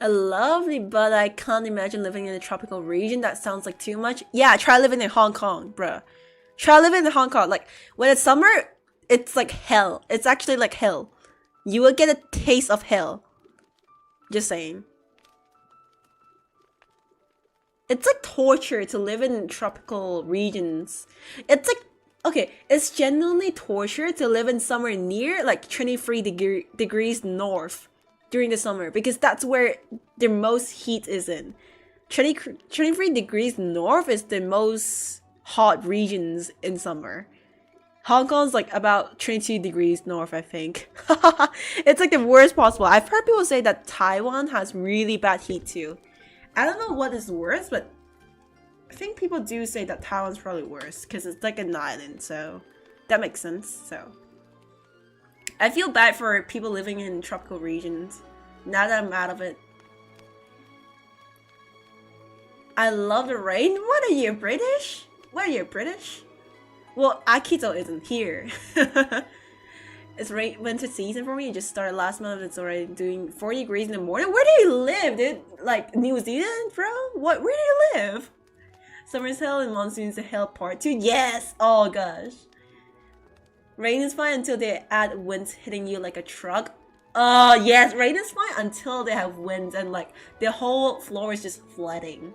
Speaker 1: Lovely, but I can't imagine living in a tropical region. That sounds like too much. Yeah, try living in Hong Kong, bruh. Try living in Hong Kong. Like, when it's summer, it's like hell. It's actually like hell. You will get a taste of hell. Just saying. It's like torture to live in tropical regions. It's like, okay, it's genuinely torture to live in somewhere near like 23 degrees north during the summer, because that's where the most heat is in. 23 degrees north is the most hot regions in summer. Hong Kong's like about 22 degrees north, I think. It's like the worst possible. I've heard people say that Taiwan has really bad heat too. I don't know what is worse, but I think people do say that Taiwan's probably worse because it's like an island, so that makes sense. So I feel bad for people living in tropical regions now that I'm out of it. I love the rain. What are you, British? What are you, British? Well, Akito isn't here. It's winter season for me. It just started last month. It's already doing 40 degrees in the morning. Where do you live, dude? Like, New Zealand, bro? What? Where do you live? Summer's hell and monsoon's hell part 2. Yes! Oh, gosh. Rain is fine until they add winds hitting you like a truck. Oh, yes. Rain is fine until they have winds and, like, the whole floor is just flooding.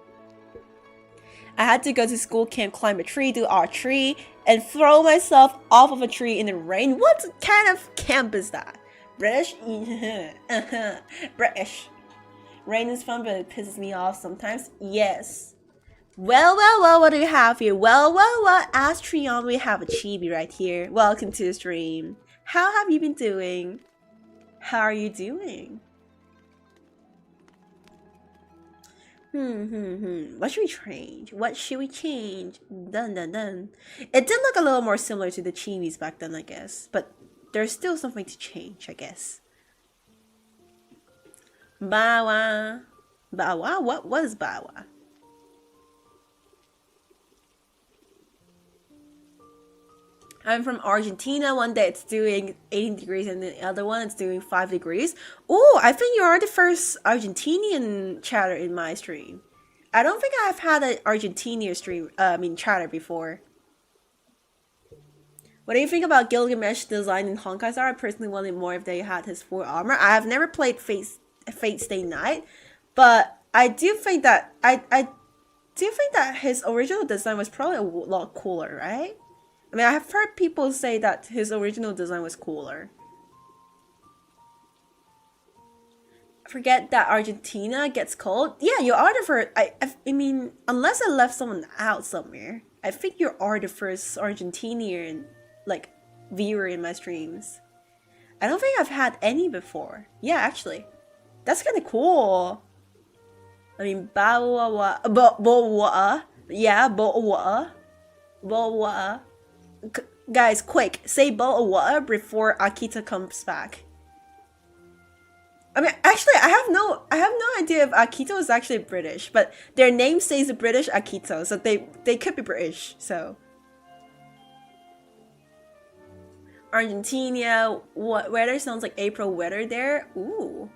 Speaker 1: I had to go to school camp, climb a tree, do archery, and throw myself off of a tree in the rain. What kind of camp is that? British? British. Rain is fun, but it pisses me off sometimes. Yes. Well, what do we have here? Well, as Trion, we have a chibi right here. Welcome to the stream. How have you been doing? How are you doing? What should we change? What should we change? Dun. It did look a little more similar to the chibis back then, I guess. But there's still something to change, I guess. Bawa. Bawa? What was Bawa? I'm from Argentina. One day it's doing 18 degrees and the other one it's doing 5 degrees. Oh, I think you are the first Argentinian chatter in my stream. I don't think I've had an Argentinian chatter before. What do you think about Gilgamesh design in Honkai Star? I personally wanted more if they had his full armor. I have never played Fate Stay Night, but I do think that his original design was probably a lot cooler, right? I mean, I have heard people say that his original design was cooler. Forget that Argentina gets cold. Yeah, you are the first. I mean, unless I left someone out somewhere, I think you are the first Argentinian, like, viewer in my streams. I don't think I've had any before. Yeah, actually. That's kind of cool. I mean, Bawa. Yeah, Bawa. Guys, quick, say Bawa before Akita comes back. I mean, actually, I have no idea if Akito is actually British, but their name says British Akito, so they could be British. So Argentina, what weather sounds like April weather there? Ooh.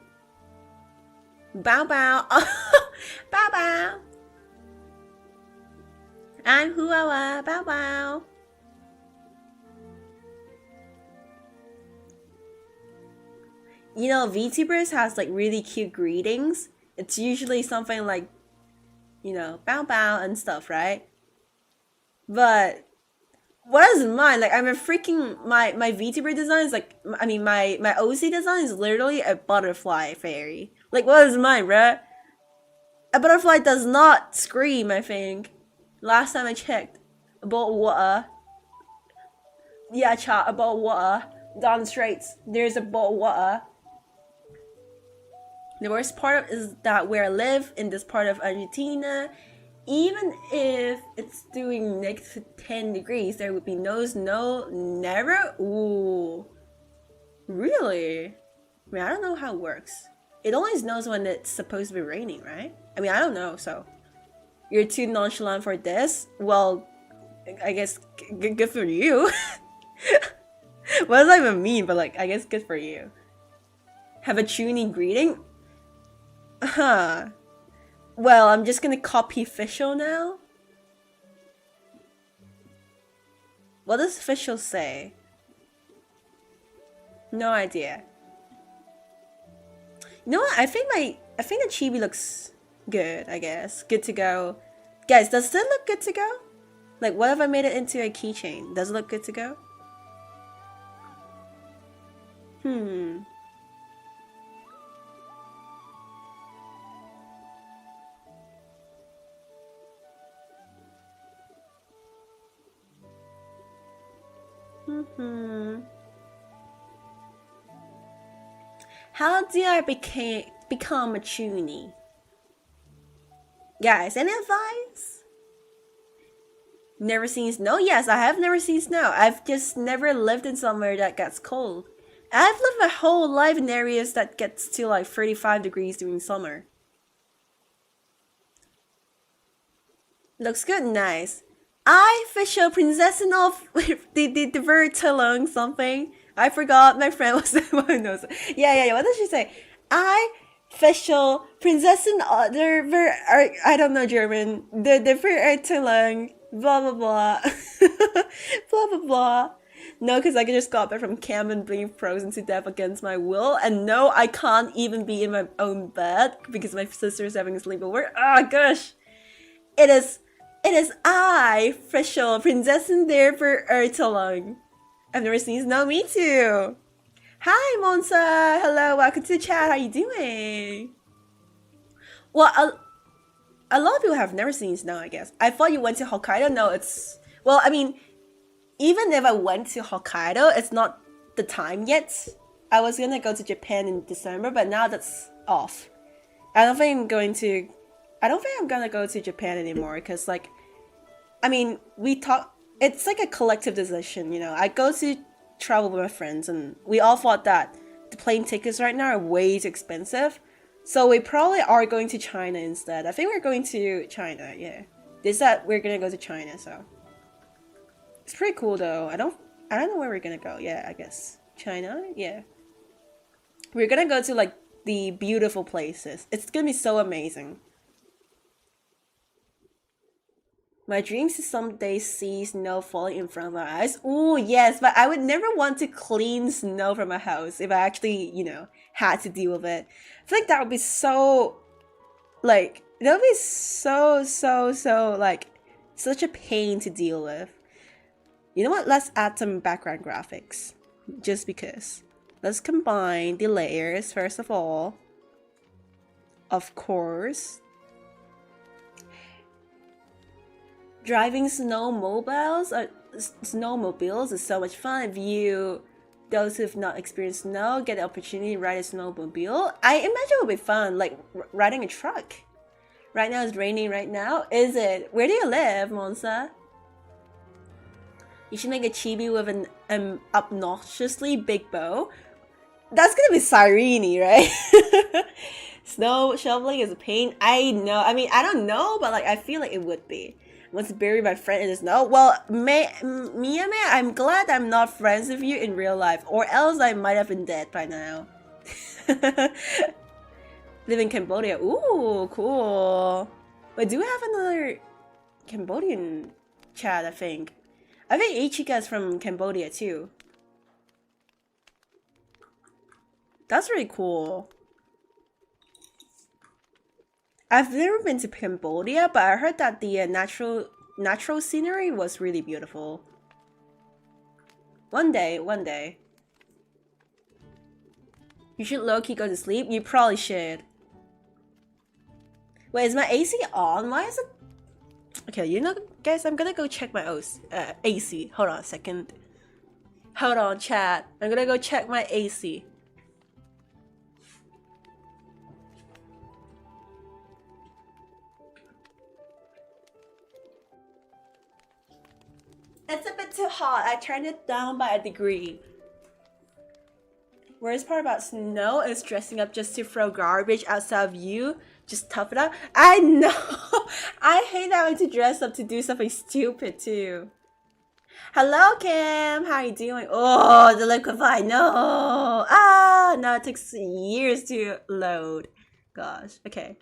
Speaker 1: Bow. Bow. I'm Huawa. Bow bow. You know, VTubers has like really cute greetings. It's usually something like, you know, bow bow and stuff, right? But what is mine? Like, I'm a freaking my VTuber design is like, I mean, my OC design is literally a butterfly fairy. Like, what is mine, bruh? A butterfly does not scream, I think. Last time I checked. About water. Yeah, chat, about water. Down the streets. There's a boat of water. The worst part is that where I live, in this part of Argentina, even if it's doing negative 10 degrees, there would be no snow, never? Ooh. Really? I mean, I don't know how it works. It only snows when it's supposed to be raining, right? I mean, I don't know, so. You're too nonchalant for this? Well, I guess good for you. What does that even mean? But like, I guess good for you. Have a tuning greeting? Huh. Well, I'm just gonna copy official now. What does official say? No idea. You know what? I think the chibi looks good, I guess. Good to go. Guys, does that look good to go? Like, what if I made it into a keychain? Does it look good to go? How did I become a chuny? Guys, any advice? Never seen snow? Yes, I have never seen snow. I've just never lived in somewhere that gets cold. I've lived my whole life in areas that gets to like 35 degrees during summer. Looks good, nice. I official princess of the very long something. I forgot my friend was the one who knows. Yeah. What does she say? I official princess I don't know German. The very long blah blah blah blah blah blah. No, because I just got back from camp and being frozen to death against my will. And no, I can't even be in my own bed because my sister's having a sleepover. Oh gosh. It is I, official princess there for Ertelung. I've never seen snow, me too. Hi Monza, hello, welcome to the chat, how you doing? Well, a lot of people have never seen snow, I guess. I thought you went to Hokkaido. No, it's... Well, I mean, even if I went to Hokkaido, it's not the time yet. I was gonna go to Japan in December, but now that's off. I don't think I'm gonna go to Japan anymore, because, like... I mean, it's like a collective decision, you know. I go to travel with my friends, and we all thought that the plane tickets right now are way too expensive. So we probably are going to China instead. I think we're going to China, yeah. We're gonna go to China, so. It's pretty cool though. I don't know where we're gonna go. Yeah, I guess. China? Yeah. We're gonna go to like the beautiful places. It's gonna be so amazing. My dreams is someday see snow falling in front of my eyes. Ooh, yes, but I would never want to clean snow from my house if I actually, you know, had to deal with it. I feel like that would be so, like, that would be so, like, such a pain to deal with. You know what? Let's add some background graphics. Just because. Let's combine the layers, first of all. Of course. Driving snowmobiles is so much fun. If those who've not experienced snow, get the opportunity to ride a snowmobile. I imagine it would be fun, like riding a truck. Right now it's raining right now. Is it? Where do you live, Monza? You should make a chibi with an obnoxiously big bow. That's gonna be Cyrene, right? Snow shoveling is a pain. I know. I mean, I don't know, but like I feel like it would be. Once bury my friend in the snow. Well, Mia, I'm glad I'm not friends with you in real life, or else I might have been dead by now. Live in Cambodia. Ooh, cool. But do we have another Cambodian Chad, I think. I think Ichika is from Cambodia too. That's really cool. I've never been to Cambodia, but I heard that the natural scenery was really beautiful. One day. You should low-key go to sleep. You probably should. Wait, is my AC on? Why is it? Okay, you know, guys, I'm gonna go check my AC. Hold on a second. Hold on, chat. I'm gonna go check my AC. It's a bit too hot. I turned it down by a degree. Worst part about snow is dressing up just to throw garbage outside of you. Just tough it up. I know. I hate having to dress up to do something stupid too. Hello, Kim. How are you doing? Oh, the liquefy. No. No, it takes years to load. Gosh. Okay.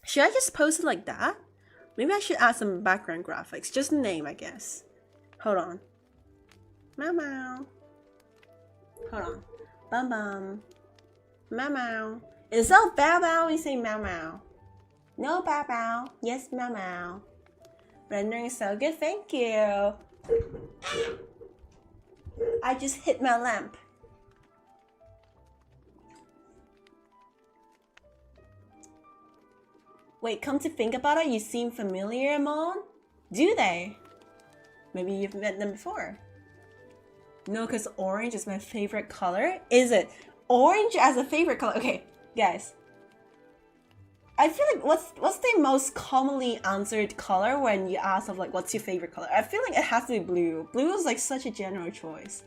Speaker 1: Should I just post it like that? Maybe I should add some background graphics. Just the name, I guess. Hold on. Meow meow. Hold on. Bum bum. Meow meow. Is that bow bow? We say meow meow. No bow bow. Yes meow meow. Rendering so good. Thank you. I just hit my lamp. Wait, come to think about it, you seem familiar, Amon? Do they? Maybe you've met them before. No, because orange is my favorite color. Is it? Orange as a favorite color? Okay, guys. I feel like what's the most commonly answered color when you ask of like what's your favorite color? I feel like it has to be blue. Blue is like such a general choice.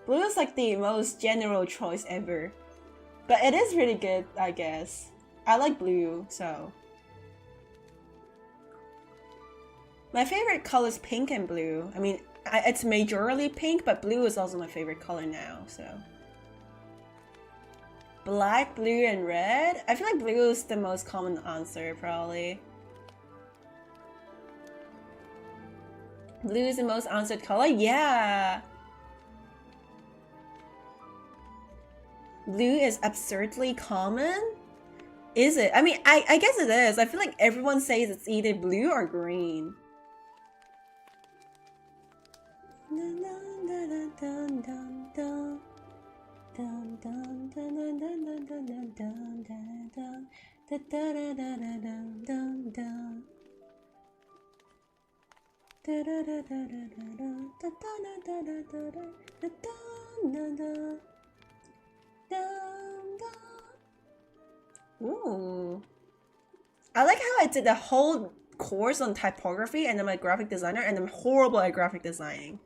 Speaker 1: Blue is like the most general choice ever. But it is really good, I guess. I like blue, so. My favorite color is pink and blue. I mean, it's majorly pink, but blue is also my favorite color now, so. Black, blue, and red? I feel like blue is the most common answer, probably. Blue is the most answered color? Yeah! Blue is absurdly common? Is it? I mean, I guess it is. I feel like everyone says it's either blue or green. Ooh. I like how I did the whole course on typography and I'm a graphic designer and I'm horrible at graphic designing.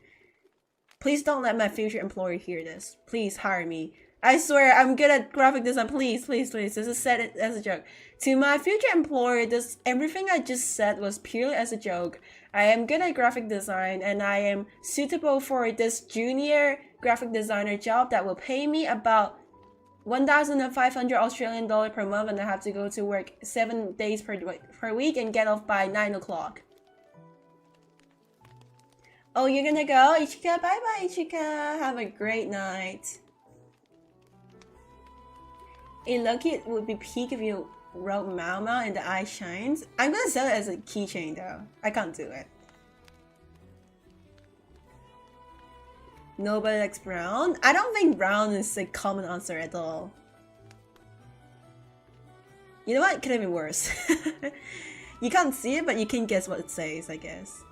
Speaker 1: Please don't let my future employer hear this. Please hire me. I swear I'm good at graphic design. Please, please, please. This is said as a joke. To my future employer, everything I just said was purely as a joke. I am good at graphic design and I am suitable for this junior graphic designer job that will pay me about 1,500 Australian dollar per month, and I have to go to work 7 days per week and get off by 9 o'clock. Oh, you're gonna go? Ichika, bye-bye, Ichika. Have a great night. Hey, lucky it would be peak if you wrote Mau Mau and the eye shines. I'm gonna sell it as a keychain though. I can't do it. Nobody likes brown? I don't think brown is a common answer at all. You know what? It could have been worse. You can't see it, but you can guess what it says, I guess.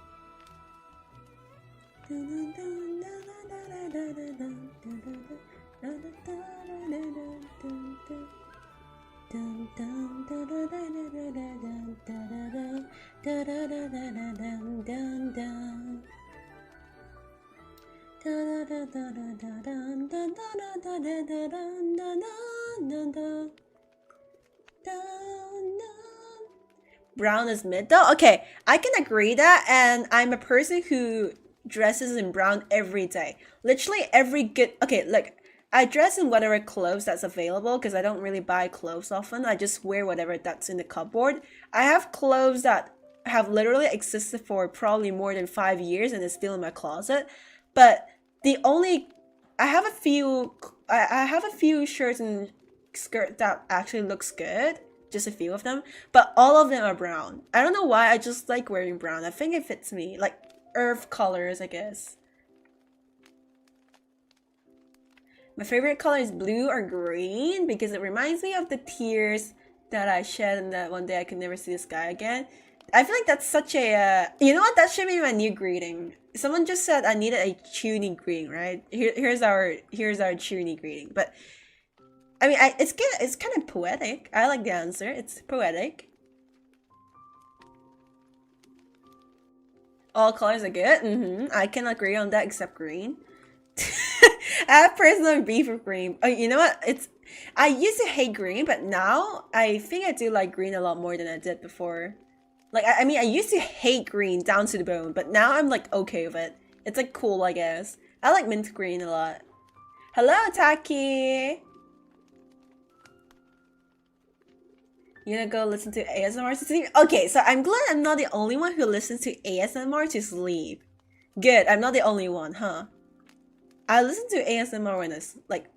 Speaker 1: Brown is mid though? Okay, I can agree that, and I'm a person who dresses in brown every day. Literally every good... Okay, look, I dress in whatever clothes that's available because I don't really buy clothes often. I just wear whatever that's in the cupboard. I have clothes that have literally existed for probably more than 5 years and is still in my closet. But the only I have a few I have a few shirts and skirt that actually looks good, just a few of them, but all of them are brown. I don't know why, I just like wearing brown. I think it fits me, like earth colors, I guess. My favorite color is blue or green because it reminds me of the tears that I shed and that one day I could never see the sky again. I feel like that's such a, you know what, that should be my new greeting. Someone just said I needed a chuny greeting, right? Here's our chuny greeting. But I mean, it's kind of poetic. I like the answer. It's poetic. All colors are good. I can agree on that except green. I have personal beef with green. Oh, you know what? I used to hate green, but now I think I do like green a lot more than I did before. Like, I mean, I used to hate green down to the bone, but now I'm like okay with it. It's like cool, I guess. I like mint green a lot. Hello, Taki! You gonna go listen to ASMR to sleep? Okay, so I'm glad I'm not the only one who listens to ASMR to sleep. Good, I'm not the only one, huh? I listen to ASMR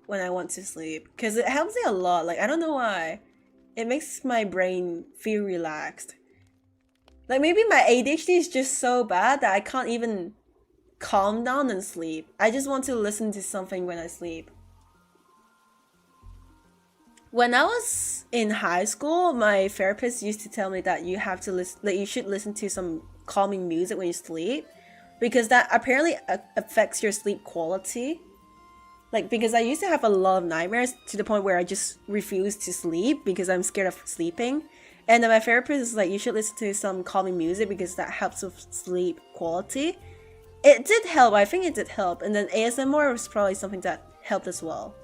Speaker 1: when I want to sleep, because it helps me a lot. Like, I don't know why. It makes my brain feel relaxed. Like, maybe my ADHD is just so bad that I can't even calm down and sleep. I just want to listen to something when I sleep. When I was in high school, my therapist used to tell me that you have to listen, that you should listen to some calming music when you sleep, because that apparently affects your sleep quality. Like, because I used to have a lot of nightmares to the point where I just refused to sleep because I'm scared of sleeping. And then my therapist is like, you should listen to some calming music because that helps with sleep quality. It did help. I think it did help. And then ASMR was probably something that helped as well.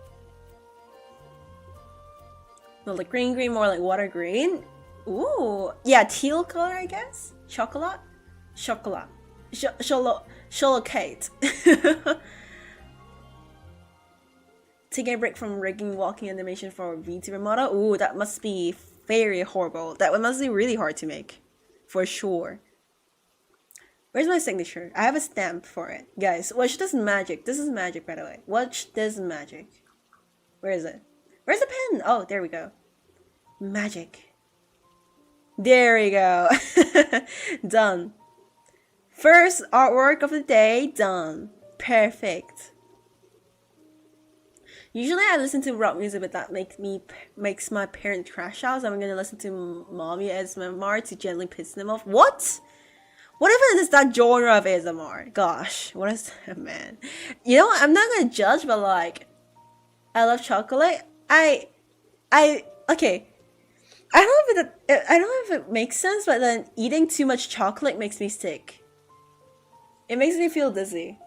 Speaker 1: Not like green, more like water green. Ooh, yeah, teal color, I guess. Chocolate. Sholocate. Taking a break from rigging walking animation for VTuber model. Ooh, that must be very horrible. That must be really hard to make, for sure. Where's my signature? I have a stamp for it. Guys, watch this magic. This is magic, by the way. Watch this magic. Where is it? Where's the pen? Oh, there we go. Magic. There we go. Done. First artwork of the day, done. Perfect. Usually I listen to rock music, but that makes my parents crash out, so I'm gonna listen to mommy ASMR to gently piss them off. What? What even is that genre of ASMR? Gosh, what is that, man? You know what? I'm not gonna judge, but like, I love chocolate. Okay. I don't know if it makes sense, but then eating too much chocolate makes me sick. It makes me feel dizzy.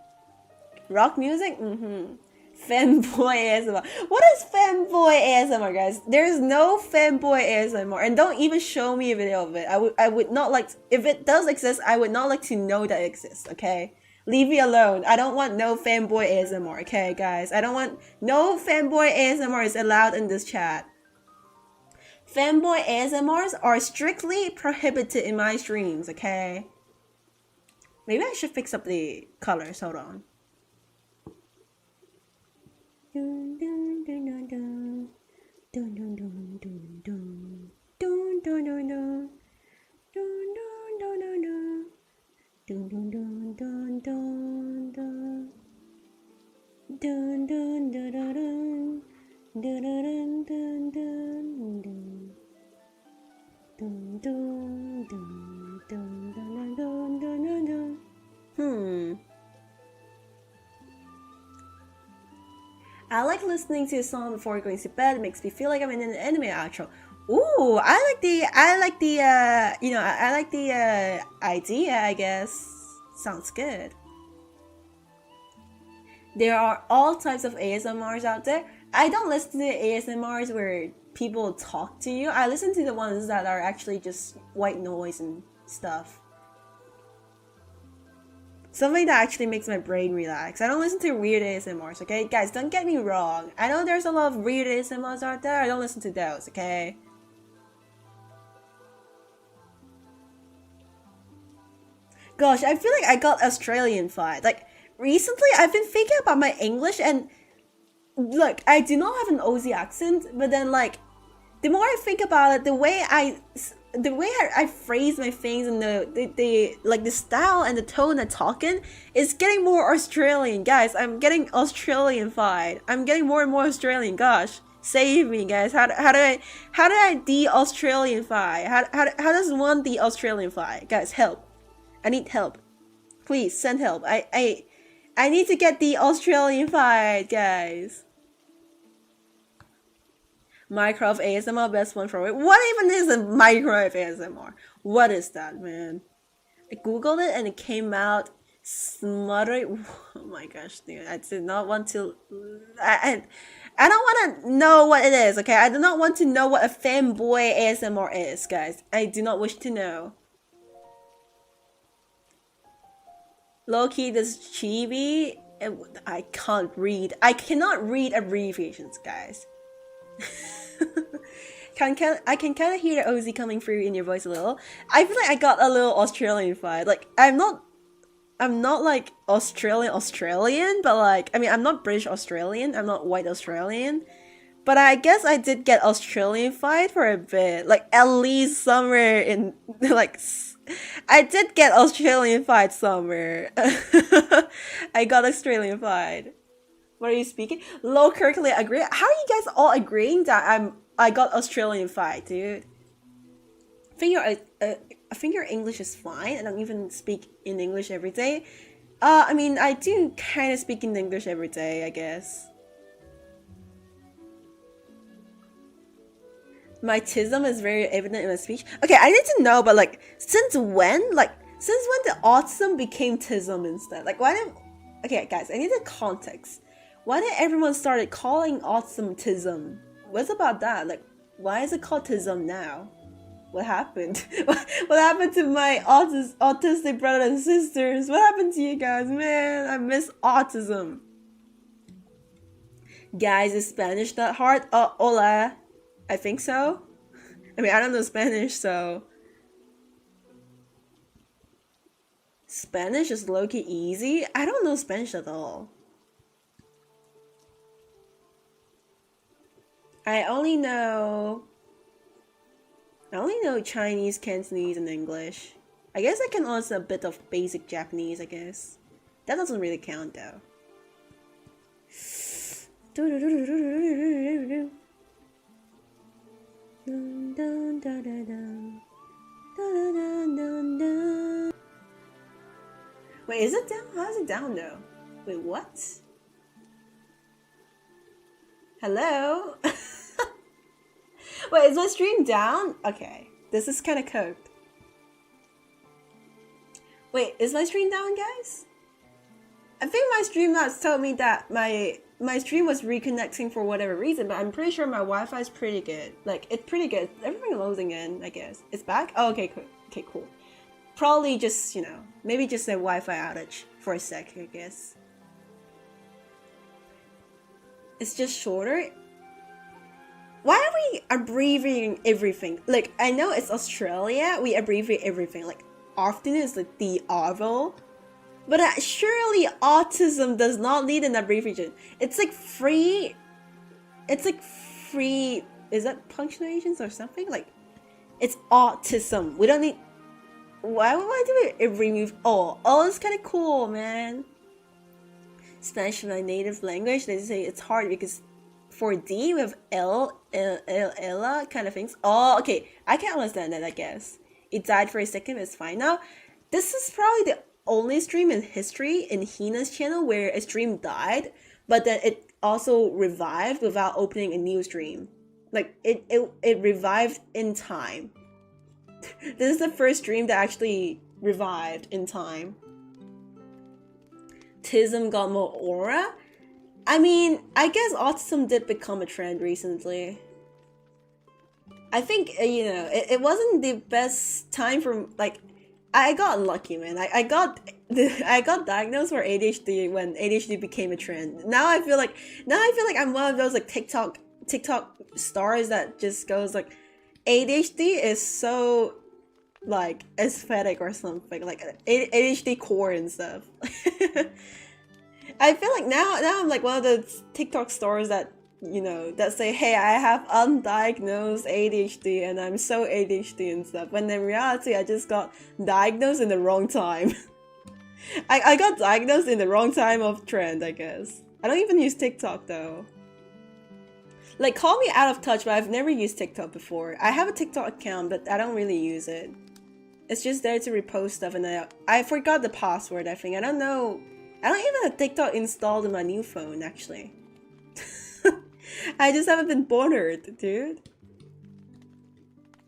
Speaker 1: Rock music? Fanboy ASMR. What is fanboy ASMR, guys? There's no fanboy ASMR, and don't even show me a video of it. I would not like, if it does exist, I would not like to know that it exists, okay? Leave me alone. I don't want no fanboy ASMR, okay, guys? I don't want, no fanboy ASMR is allowed in this chat. Fanboy ASMRs are strictly prohibited in my streams, okay? Maybe I should fix up the colors, hold on. I like listening to a song before going to bed. It makes me feel like I'm in an anime outro. Ooh, I like the idea, I guess. Sounds good. There are all types of ASMRs out there. I don't listen to the ASMRs where people talk to you. I listen to the ones that are actually just white noise and stuff. Something that actually makes my brain relax. I don't listen to weird ASMRs, okay? Guys, don't get me wrong. I know there's a lot of weird ASMRs out there. I don't listen to those, okay? Gosh, I feel like I got Australian vibe. Like recently, I've been thinking about my English, and look, I do not have an Aussie accent, but then like the more I think about it, the way I phrase my things and the like the style and the tone of talking is getting more Australian, guys. I'm getting Australian vibe. I'm getting more and more Australian. Gosh, save me, guys. How do I de-Australian-fy? How does one de-Australian-fy? Guys, help. I need help. Please send help. I need to get the Australian-fied, guys. Minecraft ASMR, best one for it. What even is a Minecraft ASMR? What is that, man? I googled it and it came out smothering. Oh my gosh, dude! I did not want to. I don't want to know what it is. Okay, I do not want to know what a fanboy ASMR is, guys. I do not wish to know. Low-key, this chibi. I can't read. I cannot read abbreviations, guys. I can kind of hear the Aussie coming through in your voice a little. I feel like I got a little Australian vibe. Like I'm not like Australian, but like I mean I'm not British Australian. I'm not white Australian. But I guess I did get Australian vibe for a bit. Like at least somewhere in like I did get Australian vibe somewhere. I got Australian vibe. What are you speaking? Low currently agree. How are you guys all agreeing that I got Australian vibe, dude? I think your English is fine. I don't even speak in English every day. I mean, I do kind of speak in English every day, I guess. My tism is very evident in my speech. Okay, I need to know, but like, since when? Like, since when the autism became tism instead? Like, why did... Okay, guys, I need the context. Why did everyone started calling autism tism? What's about that? Like, why is it called tism now? What happened? What happened to my autistic brothers and sisters? What happened to you guys? Man, I miss autism. Guys, is Spanish that hard? Hola. I think so. I mean, I don't know Spanish, so... Spanish is low-key easy? I don't know Spanish at all. I only know Chinese, Cantonese, and English. I guess I can also a bit of basic Japanese, I guess. That doesn't really count, though. Wait, is it down? How is it down, though? Wait, what? Hello? Wait, is my stream down? Okay, this is kind of cooked. Wait, is my stream down, guys? I think my stream notes told me that my stream was reconnecting for whatever reason, but I'm pretty sure my Wi-Fi is pretty good. Like, it's pretty good. Everything loading in, I guess. It's back? Oh, okay, cool. Okay, cool. Probably just, you know, maybe just a Wi-Fi outage for a sec, I guess. It's just shorter. Why are we abbreviating everything? Like, I know it's Australia, we abbreviate everything. Like, often it's like the OVO. But surely autism does not need an abbreviation. It's like free... Is that punctuations or something? Like, it's autism. We don't need... Why do we remove all? Oh, it's kind of cool, man. Spanish is my native language. They say it's hard because for D we have Ella kind of things. Oh, okay. I can understand that, I guess. It died for a second, but it's fine now. This is probably the only stream in history in Hina's channel where a stream died, but then it also revived without opening a new stream. Like, it revived in time. This is the first stream that actually revived in time. Tism got more aura? I mean, I guess autism did become a trend recently. I think, you know, it wasn't the best time for, like, I got lucky, man. I got diagnosed for ADHD when ADHD became a trend. Now I feel like I'm one of those like TikTok stars that just goes like, ADHD is so like aesthetic or something, like ADHD core and stuff. I feel like now I'm like one of those TikTok stars that that say, "Hey, I have undiagnosed ADHD and I'm so ADHD and stuff." When in reality, I just got diagnosed in the wrong time. I got diagnosed in the wrong time of trend, I guess. I don't even use TikTok though. Like, call me out of touch, but I've never used TikTok before. I have a TikTok account, but I don't really use it. It's just there to repost stuff, and I forgot the password, I think. I don't know. I don't even have TikTok installed in my new phone, actually. I just haven't been bothered, dude.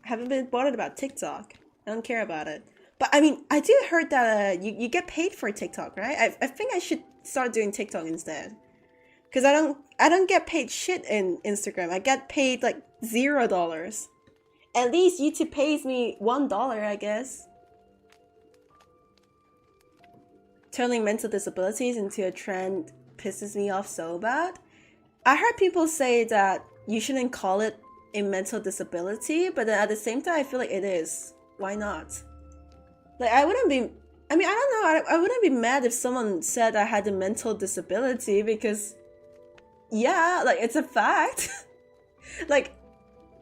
Speaker 1: I haven't been bothered about TikTok. I don't care about it. But I mean, I do heard that you get paid for TikTok, right? I think I should start doing TikTok instead. Cause I don't get paid shit in Instagram. I get paid like $0. At least YouTube pays me $1, I guess. Turning mental disabilities into a trend pisses me off so bad. I heard people say that you shouldn't call it a mental disability, but then at the same time, I feel like it is. Why not? Like, I wouldn't be. I mean, I don't know. I wouldn't be mad if someone said I had a mental disability because, yeah, like it's a fact. Like,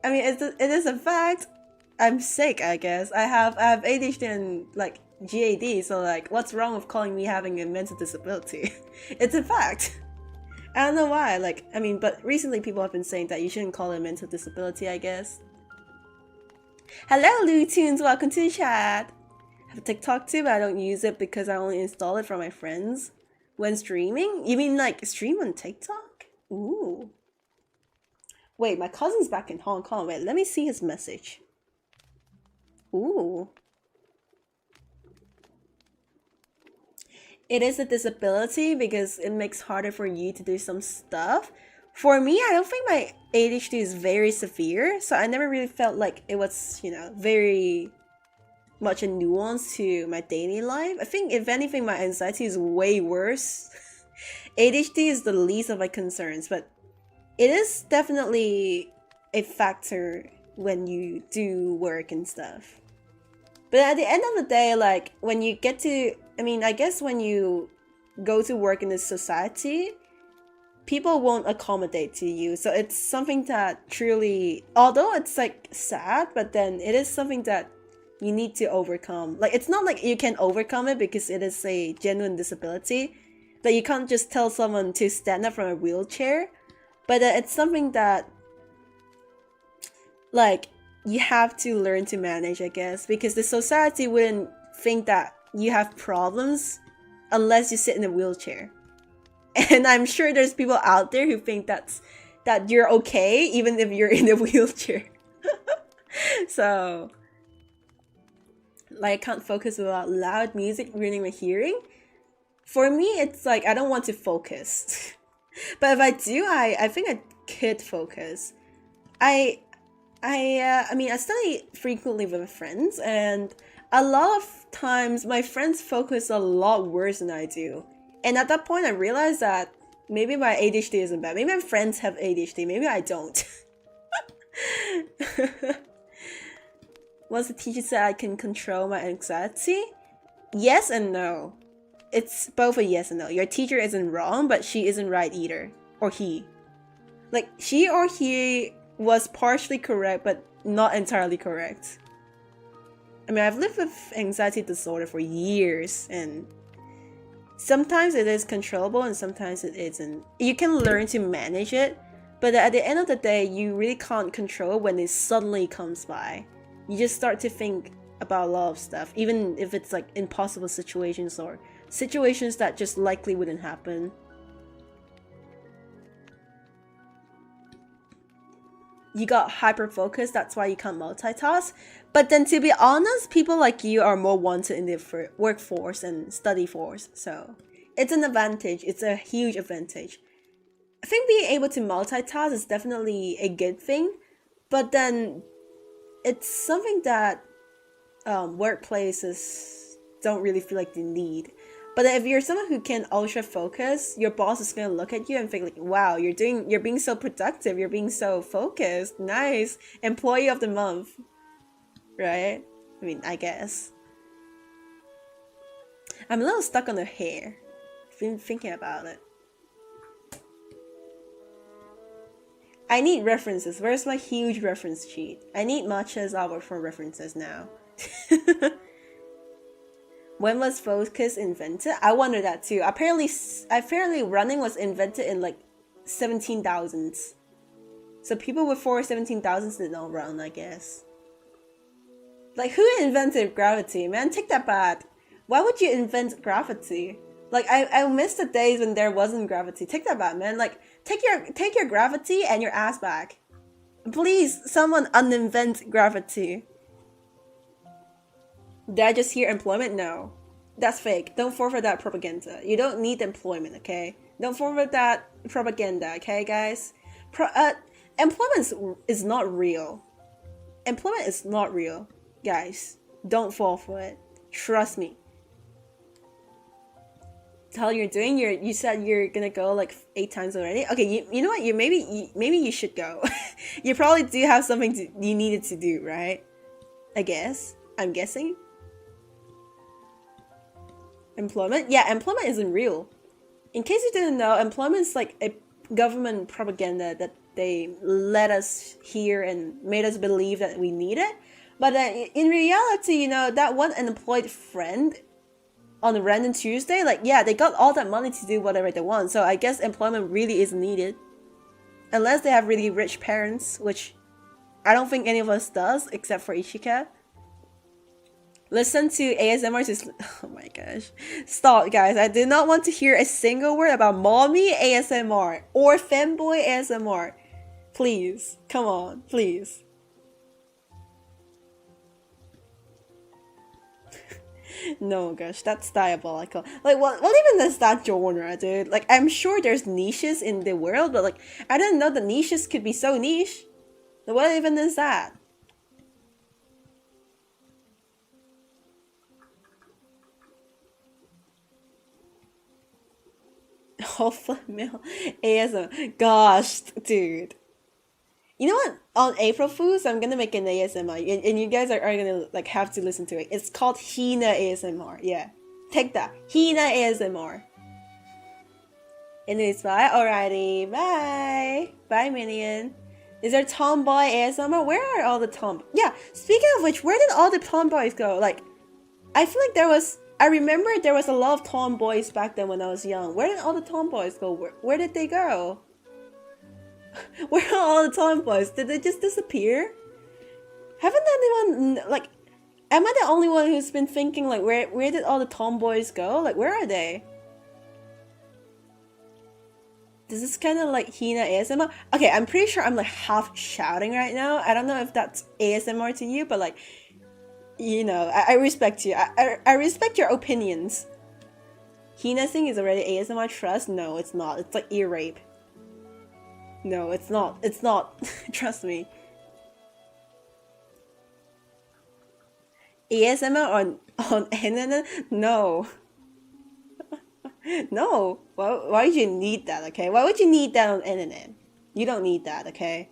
Speaker 1: I mean, it is a fact. I'm sick, I guess. I have ADHD and like GAD, so like, what's wrong with calling me having a mental disability? It's a fact. I don't know why. Like, I mean, but recently people have been saying that you shouldn't call it a mental disability, I guess. Hello, Lutunes. Welcome to the chat. I have a TikTok too, but I don't use it because I only install it from my friends when streaming. You mean like stream on TikTok? Ooh. Wait, my cousin's back in Hong Kong. Wait, let me see his message. Ooh. It is a disability because it makes harder for you to do some stuff. For me, I don't think my ADHD is very severe, so I never really felt like it was, very much a nuance to my daily life. I think if anything, my anxiety is way worse. ADHD is the least of my concerns, but it is definitely a factor when you do work and stuff. But at the end of the day, like when you get to, I mean, I guess when you go to work in this society, people won't accommodate to you. So it's something that truly, although it's like sad, but then it is something that you need to overcome. Like, it's not like you can overcome it because it is a genuine disability. That you can't just tell someone to stand up from a wheelchair. But it's something that, like, you have to learn to manage, I guess. Because the society wouldn't think that you have problems unless you sit in a wheelchair. And I'm sure there's people out there who think that you're okay even if you're in a wheelchair. So, like, I can't focus without loud music ruining my hearing. For me, it's like I don't want to focus. But if I do, I think I could focus. I mean, I study frequently with friends, and a lot of times my friends focus a lot worse than I do. And at that point, I realized that maybe my ADHD isn't bad. Maybe my friends have ADHD. Maybe I don't. Once the teacher said I can control my anxiety, yes and no. It's both a yes and no. Your teacher isn't wrong, but she isn't right either. Or he. Like, she or he was partially correct, but not entirely correct. I mean, I've lived with anxiety disorder for years, and sometimes it is controllable and sometimes it isn't. You can learn to manage it, but at the end of the day, you really can't control when it suddenly comes by. You just start to think about a lot of stuff, even if it's like impossible situations or situations that just likely wouldn't happen. You got hyper-focused, that's why you can't multitask. But then to be honest, people like you are more wanted in the workforce and study force. So it's an advantage. It's a huge advantage. I think being able to multitask is definitely a good thing. But then it's something that workplaces don't really feel like they need. But if you're someone who can ultra focus, your boss is gonna look at you and think like, wow, you're being so productive, you're being so focused, nice, employee of the month, right? I mean, I guess. I'm a little stuck on the hair. Been thinking about it. I need references. Where's my huge reference sheet? I need Matcha's hour for references now. When was focus invented? I wonder that too. Apparently running was invented in like 17,000s. So people before 17,000s did not run, I guess. Like, who invented gravity? Man, take that back. Why would you invent gravity? Like, I miss the days when there wasn't gravity. Take that back, man. Like, take your gravity and your ass back. Please, someone uninvent gravity. Did I just hear employment? No. That's fake. Don't forward that propaganda. You don't need employment, okay? Don't forward that propaganda, okay, guys? Employment is not real. Employment is not real. Guys, don't fall for it. Trust me. How you're doing? You said you're gonna go like 8 times already. Okay, you know what? Maybe you should go. You probably do have something you needed to do, right? I guess. I'm guessing. Employment? Yeah, employment isn't real. In case you didn't know, employment is like a government propaganda that they let us hear and made us believe that we need it. But in reality, you know, that one unemployed friend on a random Tuesday, like, yeah, they got all that money to do whatever they want. So I guess employment really is needed. Unless they have really rich parents, which I don't think any of us does, except for Ishika. Listen to ASMR to... Oh my gosh. Stop, guys. I do not want to hear a single word about mommy ASMR or femboy ASMR. Please. Come on. Please. No, gosh. That's diabolical. Like, what even is that genre, dude? Like, I'm sure there's niches in the world, but, like, I didn't know the niches could be so niche. What even is that? Alpha male ASMR. Gosh, dude. You know what? On April Fools, I'm gonna make an ASMR, and you guys are gonna like have to listen to it. It's called Hina ASMR. Yeah, take that. Hina ASMR. And it's bye. Alrighty, bye. Bye, Minion. Is there tomboy ASMR? Where are all the tom? Yeah. Speaking of which, where did all the tomboys go? Like, I feel like there was. I remember there was a lot of tomboys back then when I was young. Where did all the tomboys go? Where did they go? Where are all the tomboys? Did they just disappear? Haven't anyone, like, am I the only one who's been thinking, like, where did all the tomboys go? Like, where are they? This is kind of like Hina ASMR. Okay, I'm pretty sure I'm like half shouting right now. I don't know if that's ASMR to you, but like, you know, I respect you. I respect your opinions. Hina thing is already ASMR trust? No, it's not. It's like ear rape. No, it's not. It's not. Trust me. ASMR on internet? No. No. Why would you need that, okay? Why would you need that on internet? You don't need that, okay?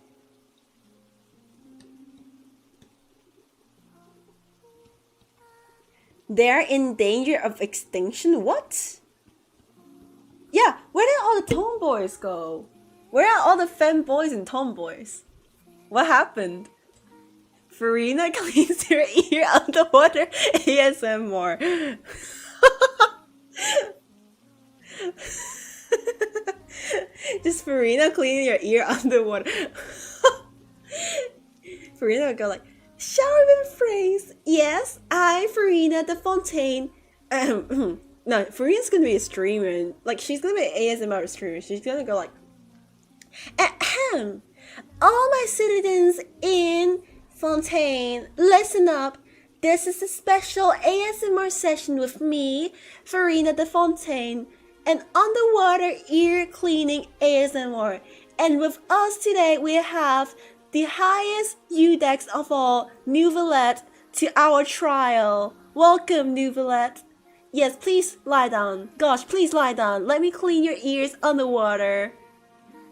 Speaker 1: They're in danger of extinction? What? Yeah, where did all the tomboys go? Where are all the femboys and tomboys? What happened? Farina cleans her ear underwater ASMR. Just Farina cleaning your ear underwater. Farina would go like, shower with phrase. Yes, I, Farina the Fontaine. No, Farina's gonna be a streamer. And, like, she's gonna be an ASMR streamer. She's gonna go like, ahem. All my citizens in Fontaine, listen up. This is a special ASMR session with me, Farina the Fontaine, and underwater ear cleaning ASMR. And with us today, we have the highest UDEX of all, Nouvelette, to our trial. Welcome, Nouvelette. Yes, please lie down. Gosh, please lie down. Let me clean your ears underwater.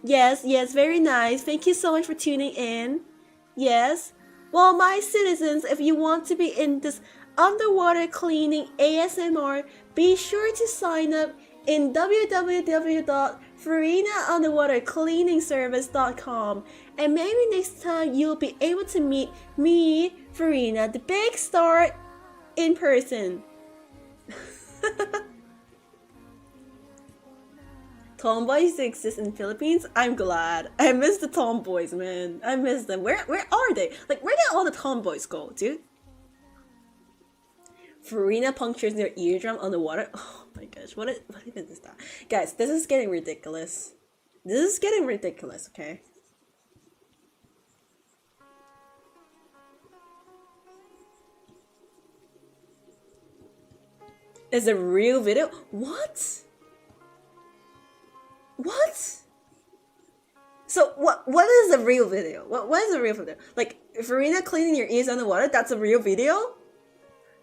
Speaker 1: Yes, very nice. Thank you so much for tuning in. Yes. Well, my citizens, if you want to be in this underwater cleaning ASMR, be sure to sign up in www.farinaunderwatercleaningservice.com, and maybe next time you'll be able to meet me, Farina, the big star, in person. Tomboys exist in Philippines? I'm glad. I miss the tomboys, man. I miss them. Where are they? Like, where did all the tomboys go, dude? Farina punctures their eardrum underwater. Oh my gosh, what even is that? Guys, this is getting ridiculous. This is getting ridiculous, okay? Is a real video? What? What? So what is a real video? What is a real video? Like, Farina cleaning your ears underwater, that's a real video?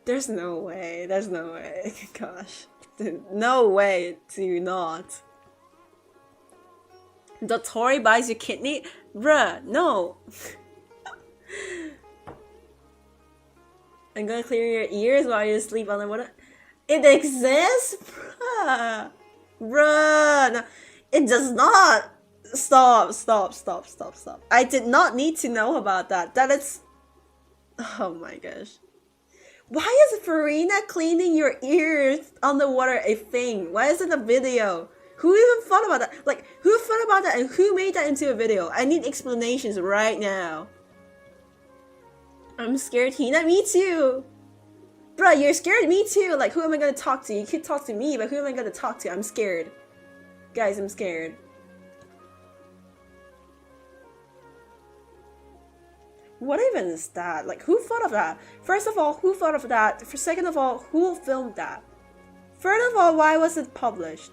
Speaker 1: There's no way. There's no way. Gosh. No way to not. The Tory buys your kidney? Bruh, no. I'm gonna clear your ears while you sleep underwater. It exists? Bruh. Bruh. No, it does not. Stop. I did not need to know about that. That is... Oh my gosh. Why is Farina cleaning your ears underwater a thing? Why is it a video? Who even thought about that? Like, who thought about that and who made that into a video? I need explanations right now. I'm scared, Hina. Me too. Bruh, you're scared? Me too. Like, who am I gonna talk to? You could talk to me, but who am I gonna talk to? I'm scared. Guys, I'm scared. What even is that? Like, who thought of that? First of all, who thought of that? Second of all, who filmed that? Third of all, why was it published?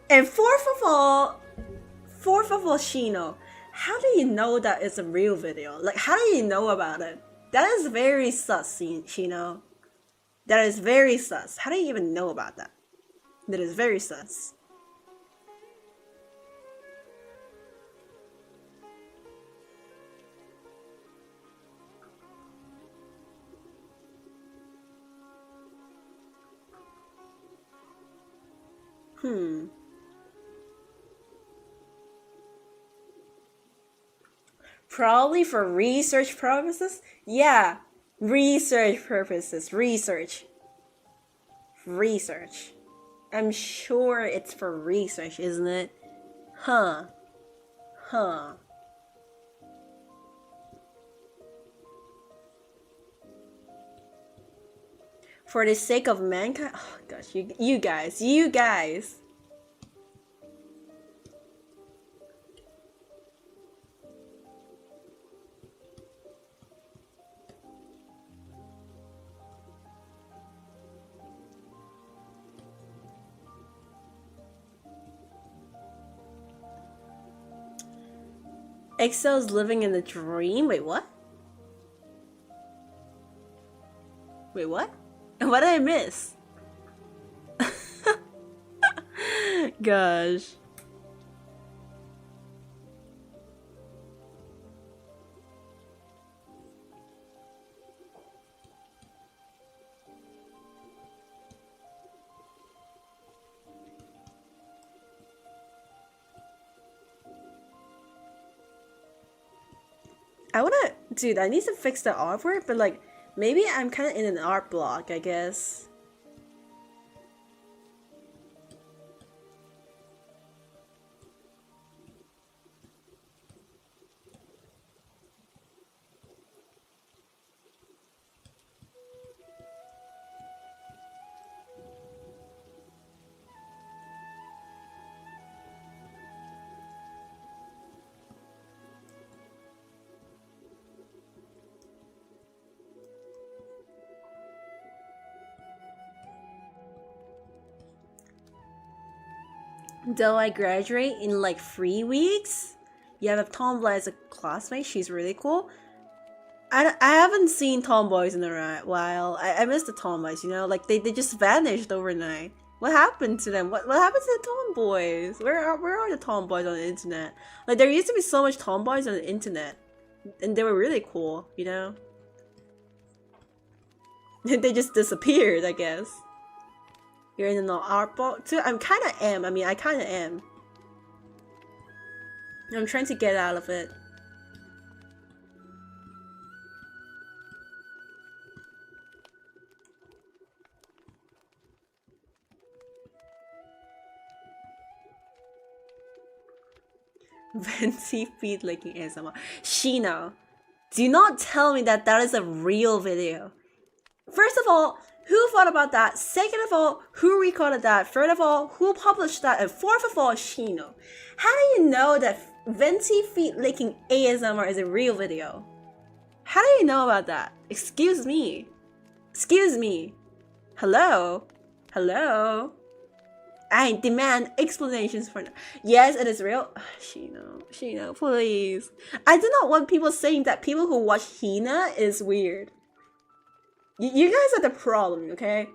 Speaker 1: And fourth of all, Shino, how do you know that it's a real video? Like, how do you know about it? That is very sus, Shino. That is very sus. How do you even know about that? That is very sus. Probably for research purposes? Yeah, research purposes. Research. I'm sure it's for research, isn't it? Huh. For the sake of mankind? Oh gosh, you guys. Excel's living in a dream? Wait, what? What did I miss? Gosh. Dude, I need to fix the artwork, but like, maybe I'm kind of in an art block, I guess. Though I graduate in like 3 weeks, you have a tomboy as a classmate. She's really cool. I haven't seen tomboys in a while. I miss the tomboys, you know? Like, they just vanished overnight. What happened to them? What happened to the tomboys? Where are the tomboys on the internet? Like there used to be so much tomboys on the internet, and they were really cool, you know. They just disappeared, I guess. You're in an art book too. I'm kind of am. I mean, I kind of am. I'm trying to get out of it. Venti feet licking ASMR. Shino, do not tell me that that is a real video. First of all, who thought about that? Second of all, who recorded that? Third of all, who published that? And fourth of all, Shino. How do you know that Venti feet licking ASMR is a real video? How do you know about that? Excuse me. Excuse me. Hello? Hello? I demand explanations for now. Yes, it is real. Shino, please. I do not want people saying that people who watch Hina is weird. You guys are the problem, okay?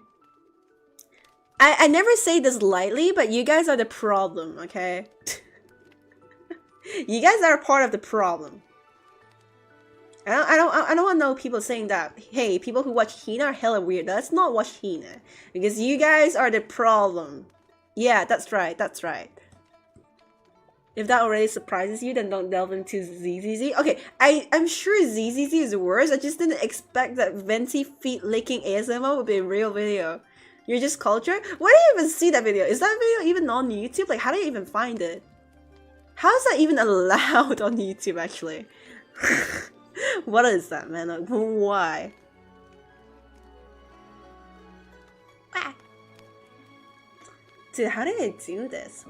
Speaker 1: I never say this lightly, but you guys are the problem, okay? You guys are part of the problem. I don't want to know people saying that, hey, people who watch Hina are hella weird. Let's not watch Hina. Because you guys are the problem. Yeah, that's right, that's right. If that already surprises you, then don't delve into ZZZ. Okay, I'm sure ZZZ is worse. I just didn't expect that Venti feet licking ASMR would be a real video. You're just cultured? Where do you even see that video? Is that video even on YouTube? Like, how do you even find it? How is that even allowed on YouTube, actually? What is that, man? Like, why? Dude, how did I do this?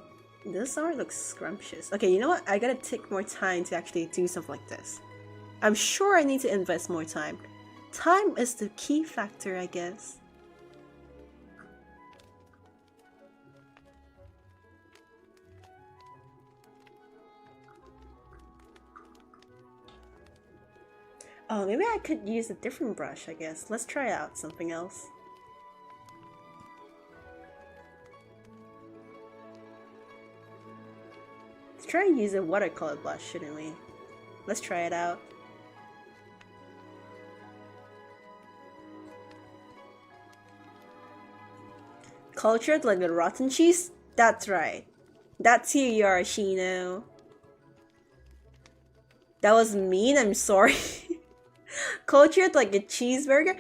Speaker 1: This art looks scrumptious. Okay, you know what? I gotta take more time to actually do stuff like this. I'm sure I need to invest more time. Time is the key factor, I guess. Oh, maybe I could use a different brush, I guess. Let's try out something else. Let's try and use a watercolor blush, shouldn't we? Let's try it out. Cultured like a rotten cheese? That's right. That's who you are, Shino. That was mean, I'm sorry. Cultured like a cheeseburger?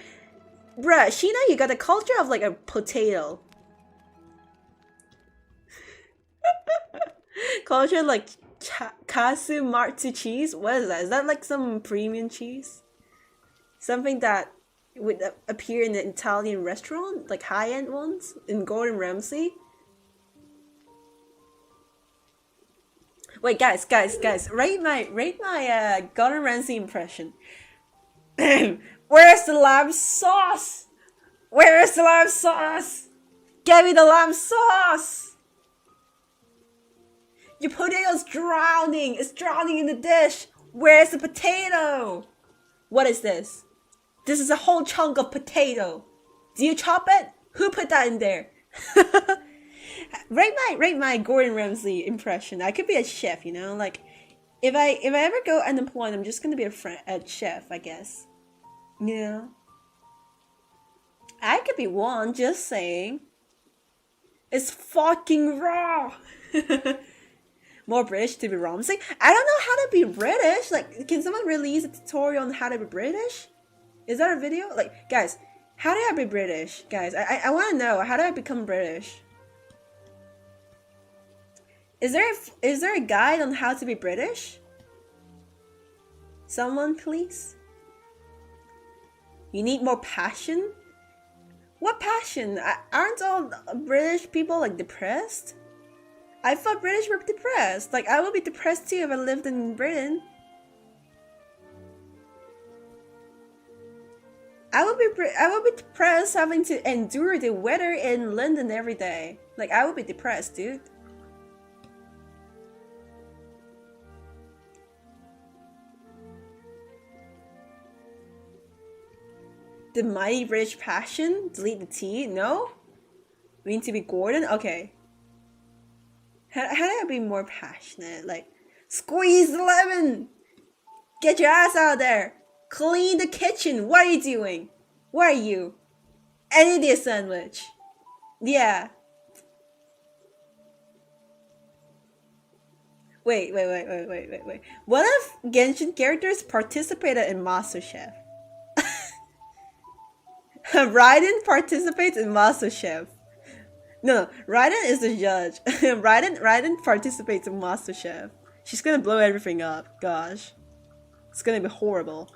Speaker 1: Bruh, Shino, you got the culture of like a potato. Cultured like Kasu Marzu cheese? What is that? Is that like some premium cheese? Something that would appear in an Italian restaurant? Like high-end ones? In Gordon Ramsay? Wait, guys, rate my Gordon Ramsay impression. Where's the lamb sauce? Where's the lamb sauce? Give me the lamb sauce! Your potato's drowning! It's drowning in the dish! Where's the potato? What is this? This is a whole chunk of potato. Do you chop it? Who put that in there? Rate my Gordon Ramsay impression. I could be a chef, you know? Like, if I ever go unemployed, I'm just gonna be a chef, I guess. You know? I could be one, just saying. It's fucking raw! More British to be Ramsay? I don't know how to be British. Like, can someone release a tutorial on how to be British? Is that a video? Like, guys, how do I be British? Guys, I want to know, how do I become British? Is there a guide on how to be British? Someone, please? You need more passion? What passion? Aren't all British people, like, depressed? I thought British were depressed. Like, I would be depressed too if I lived in Britain. I would be depressed having to endure the weather in London every day. Like, I would be depressed, dude. The mighty British passion? Delete the T? No? Mean to be Gordon? Okay. How do I be more passionate? Like, squeeze the lemon! Get your ass out there! Clean the kitchen! What are you doing? Where are you? I need a sandwich. Yeah. Wait. What if Genshin characters participated in MasterChef? Raiden participates in MasterChef. No, Raiden is the judge. Raiden participates in MasterChef. She's gonna blow everything up. Gosh. It's gonna be horrible.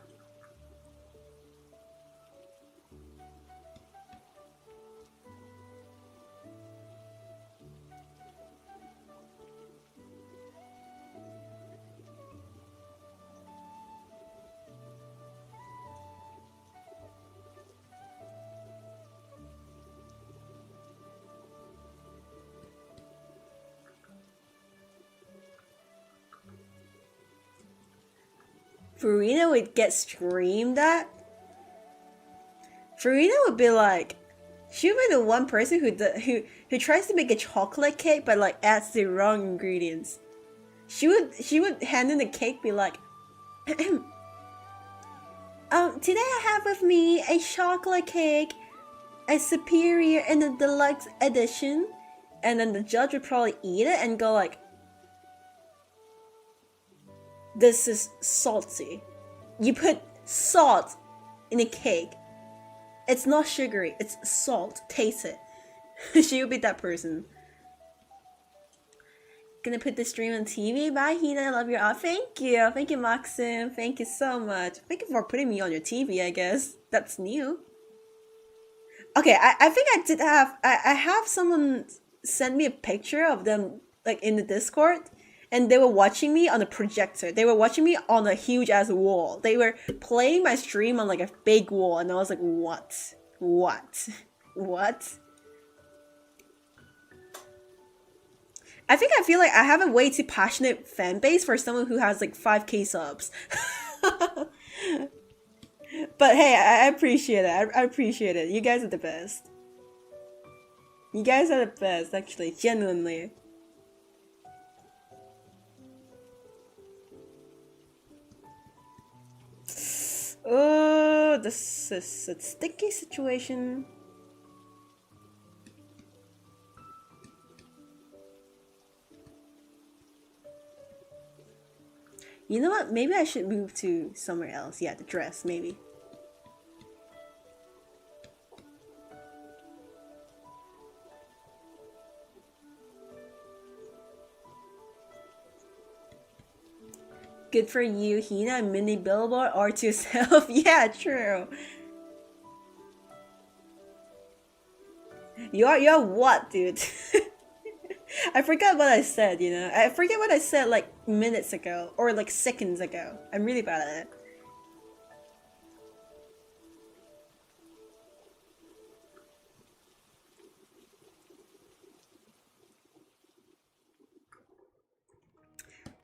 Speaker 1: Farina would get screamed at. Farina would be like, she would be the one person who tries to make a chocolate cake but like adds the wrong ingredients. She would hand in the cake, be like, today I have with me a chocolate cake, a superior and a deluxe edition, and then the judge would probably eat it and go like, this is salty. You put salt in a cake. It's not sugary, it's salt. Taste it. She would be that person. Gonna put the stream on TV. Bye, Hina. I love your art. Thank you. Thank you, Maxim. Thank you so much. Thank you for putting me on your TV, I guess. That's new. Okay, I think I did have... I have someone send me a picture of them, like, in the Discord. And they were watching me on a projector. They were watching me on a huge ass wall. They were playing my stream on like a big wall, and I was like, what? What? What? I feel like I have a way too passionate fan base for someone who has like 5k subs. But hey, I appreciate it. I appreciate it. You guys are the best. You guys are the best, actually, genuinely. Oh, this is a sticky situation. You know what? Maybe I should move to somewhere else. Yeah, the dress, maybe. Good for you, Hina. Mini billboard or to yourself. Yeah, true. You're what, dude? I forgot what I said, you know? I forget what I said like minutes ago or like seconds ago. I'm really bad at it.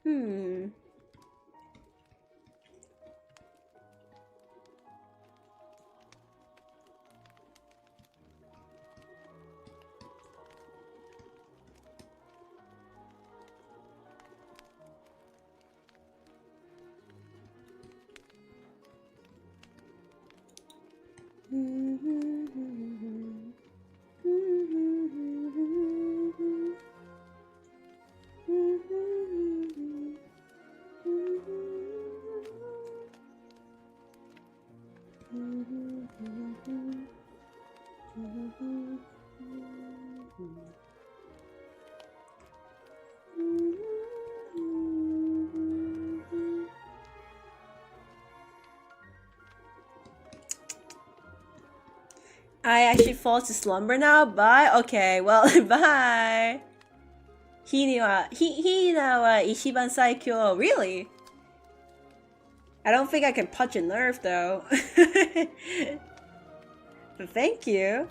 Speaker 1: Hmm. I actually fall to slumber now. Bye. Okay, well, bye. Hina wa Ishiban Saikyo. Really? I don't think I can punch a nerve though. But thank you.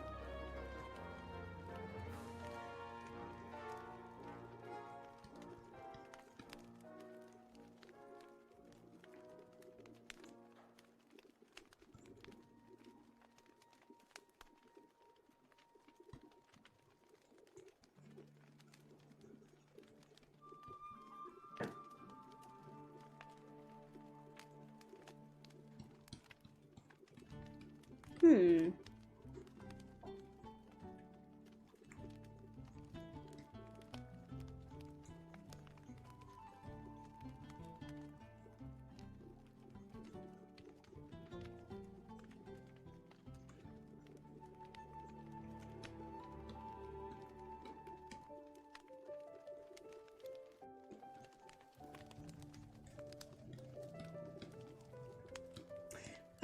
Speaker 1: Hmm.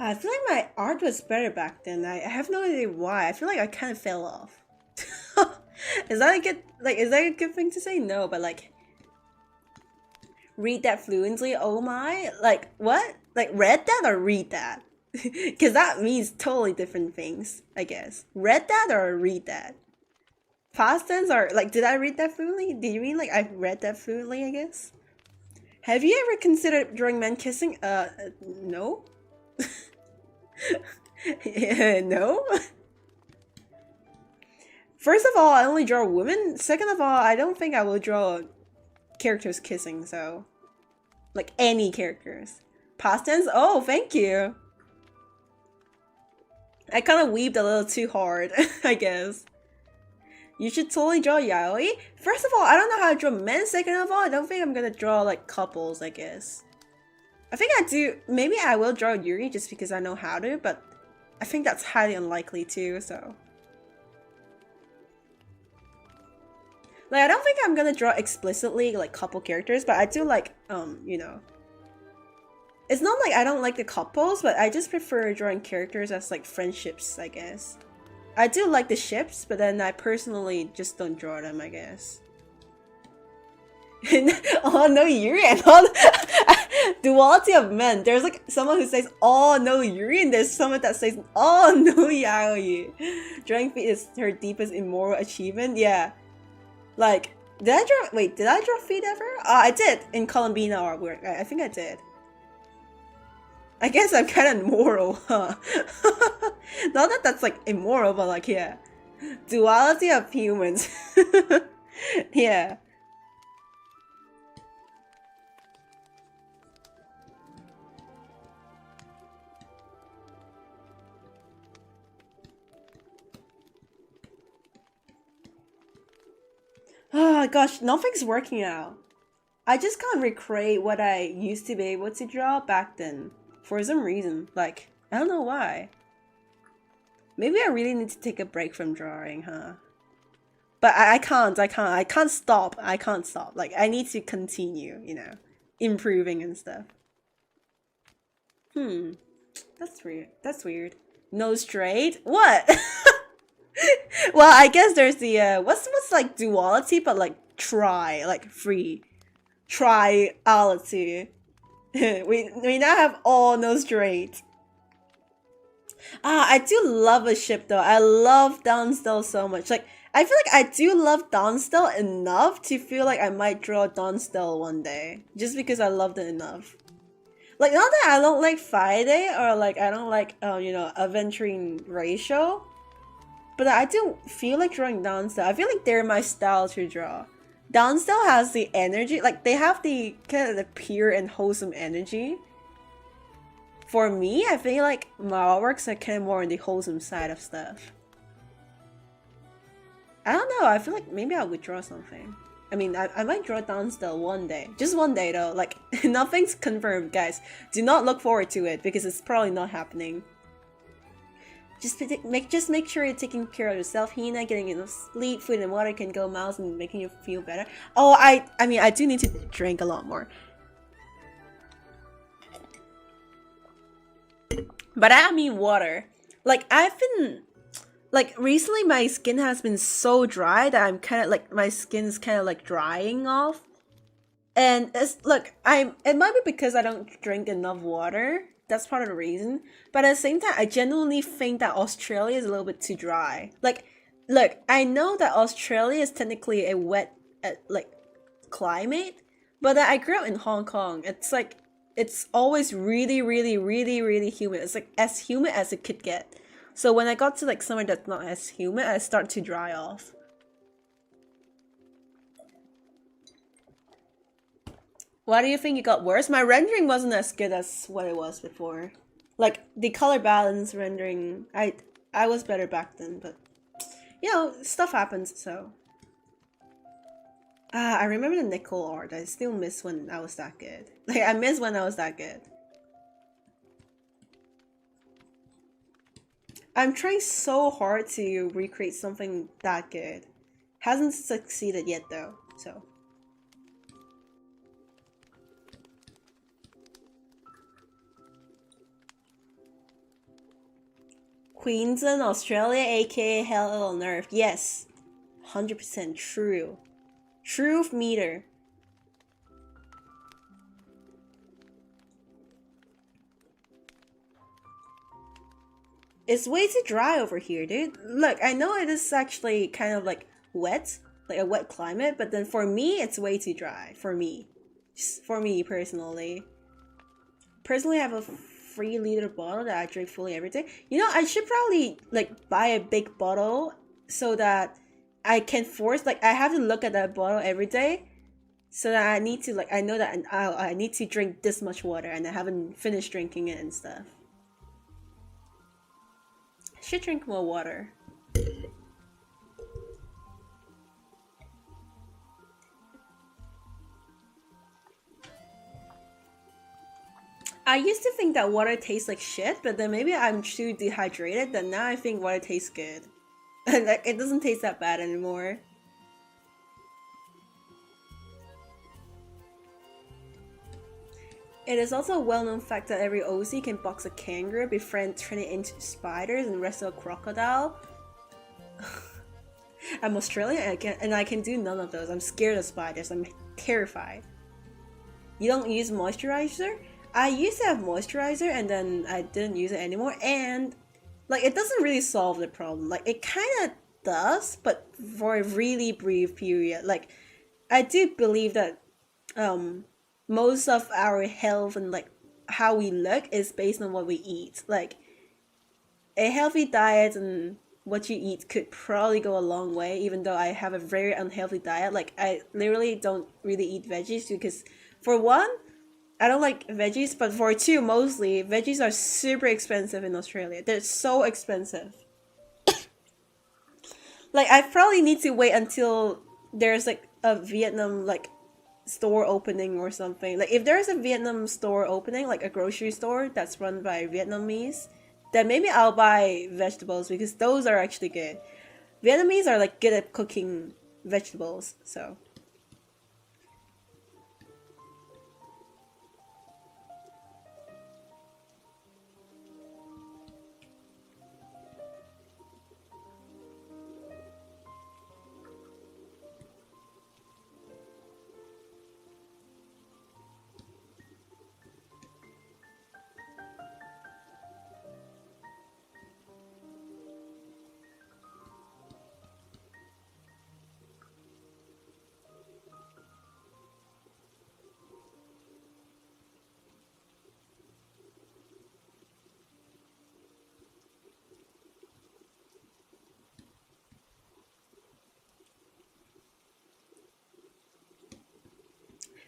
Speaker 1: I feel like my art was better back then. I have no idea why. I feel like I kind of fell off. Is that a good is that a good thing to say? No, but like read that fluently. Oh my! Like what? Like read that or read that? Because that means totally different things. I guess read that or read that. Past tense or like did I read that fluently? Did you mean like I read that fluently? I guess. Have you ever considered drawing men kissing? No. Yeah, no. First of all, I only draw women. Second of all, I don't think I will draw characters kissing, so like any characters. Past tense? Oh, thank you. I kind of weaved a little too hard, I guess. You should totally draw yaoi. First of all, I don't know how to draw men. Second of all, I don't think I'm gonna draw like couples, I guess. I think I do. Maybe I will draw Yuri just because I know how to, but I think that's highly unlikely too, so. Like, I don't think I'm gonna draw explicitly like couple characters, but I do like, you know. It's not like I don't like the couples, but I just prefer drawing characters as like friendships, I guess. I do like the ships, but then I personally just don't draw them, I guess. Oh no, Yuri and all duality of men. There's like someone who says oh no Yuri, and there's someone that says oh no yaoi. Drawing feet is her deepest immoral achievement. Yeah. Like, did I draw? Wait, did I draw feet ever? I did in Columbina artwork. I think I did. I guess I'm kind of moral, huh? Not that that's like immoral, but like yeah, duality of humans. Yeah. Oh gosh, nothing's working out. I just can't recreate what I used to be able to draw back then. For some reason. Like, I don't know why. Maybe I really need to take a break from drawing, huh? But I can't stop. I can't stop. Like, I need to continue, you know, improving and stuff. Hmm. That's weird. That's weird. No straight? What? Well, I guess there's the, what's like duality, but like like free. Triality. we now have all no straight. I do love a ship though. I love Dawnstar so much. Like, I feel like I do love Dawnstar enough to feel like I might draw Dawnstar one day. Just because I loved it enough. Like, not that I don't like Friday or like I don't like, you know, Aventurine Ratio. But I do feel like drawing Dawnstar. I feel like they're my style to draw. Dawnstar has the energy, like they have the kind of the pure and wholesome energy. For me, I feel like my artworks are kind of more on the wholesome side of stuff. I don't know, I feel like maybe I would draw something. I mean, I might draw Dawnstar one day. Just one day though, like nothing's confirmed, guys. Do not look forward to it because it's probably not happening. Just make sure you're taking care of yourself, Hina. Getting enough sleep, food and water can go miles in making you feel better. Oh, I mean, I do need to drink a lot more. But I mean water. Like, I've been... Like, recently my skin has been so dry that I'm kind of like... My skin is kind of like drying off. And it's... Look, it might be because I don't drink enough water. That's part of the reason. But at the same time, I genuinely think that Australia is a little bit too dry. Like, look, I know that Australia is technically a wet, like, climate. But I grew up in Hong Kong. It's like... It's always really, really, really, really humid. It's like as humid as it could get. So when I got to like somewhere that's not as humid, I start to dry off. Why do you think it got worse? My rendering wasn't as good as what it was before. Like the color balance rendering, I was better back then, but you know, stuff happens. So I remember the nickel art. I still miss when I was that good. Like I miss when I was that good. I'm trying so hard to recreate something that good. Hasn't succeeded yet though. So Queensland, Australia, aka Hell on Earth. Yes, 100% true. Truth meter. It's way too dry over here, dude. Look, I know it is actually kind of like wet, like a wet climate, but then for me, it's way too dry. For me. Just for me personally. Personally, I have a 3 liter bottle that I drink fully every day. You know, I should probably like buy a big bottle so that I can force, like, I have to look at that bottle every day. So that I need to, like, I know that I need to drink this much water and I haven't finished drinking it and stuff. I should drink more water. I used to think that water tastes like shit, but then maybe I'm too dehydrated, then now I think water tastes good. Like, it doesn't taste that bad anymore. It is also a well-known fact that every Aussie can box a kangaroo, befriend, turn it into spiders, and wrestle a crocodile. I'm Australian and I can do none of those. I'm scared of spiders. I'm terrified. You don't use moisturizer? I used to have moisturizer and then I didn't use it anymore, and like it doesn't really solve the problem. Like it kind of does, but for a really brief period. Like I do believe that most of our health and like how we look is based on what we eat. Like a healthy diet and what you eat could probably go a long way, even though I have a very unhealthy diet. Like I literally don't really eat veggies because for one, I don't like veggies, but for two, mostly, veggies are super expensive in Australia. They're so expensive. Like, I probably need to wait until there's like a Vietnam like store opening or something. Like, if there's a Vietnam store opening, like a grocery store that's run by Vietnamese, then maybe I'll buy vegetables because those are actually good. Vietnamese are like good at cooking vegetables, so.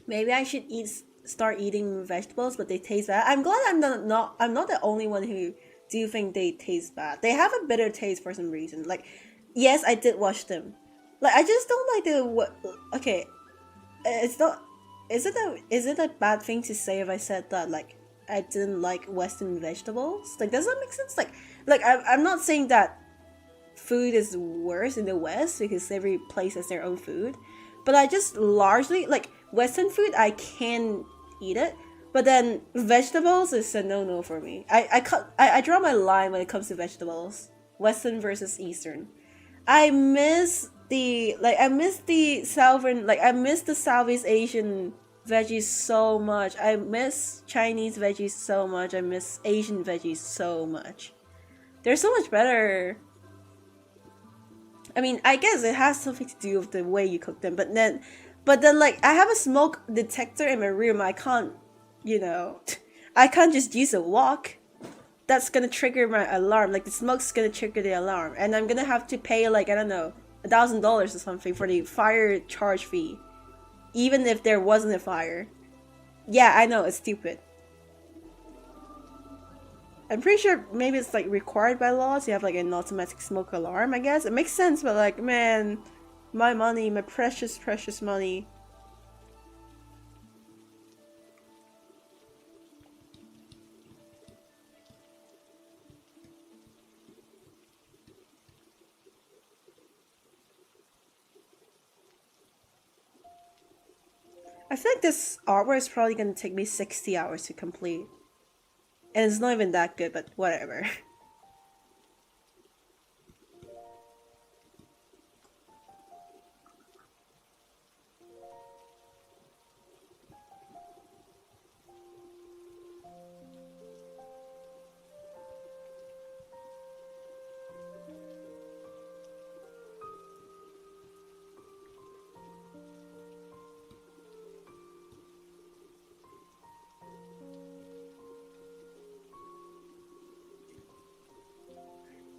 Speaker 1: Maybe I should start eating vegetables, but they taste bad. I'm glad I'm not the only one who do think they taste bad. They have a bitter taste for some reason. Like, yes, I did wash them. Like, I just don't like the what. Okay, it's not. Is it a bad thing to say if I said that like I didn't like Western vegetables? Like, does that make sense? Like I'm not saying that food is worse in the West because every place has their own food. But I just largely like Western food. I can eat it, but then vegetables is a no for me. I draw my line when it comes to vegetables. Western versus Eastern. I miss the southern, like I miss the Southeast Asian veggies so much. I miss Chinese veggies so much. I miss Asian veggies so much. They're so much better. I mean, I guess it has something to do with the way you cook them, but then like I have a smoke detector in my room. I can't, you know, I can't just use a wok. That's gonna trigger my alarm. Like the smoke's gonna trigger the alarm, and I'm gonna have to pay like I don't know $1,000 or something for the fire charge fee, even if there wasn't a fire. Yeah, I know it's stupid. I'm pretty sure maybe it's like required by law to have like an automatic smoke alarm, I guess. It makes sense, but like, man, my money, my precious, precious money. I feel like this artwork is probably gonna take me 60 hours to complete. And it's not even that good, but whatever.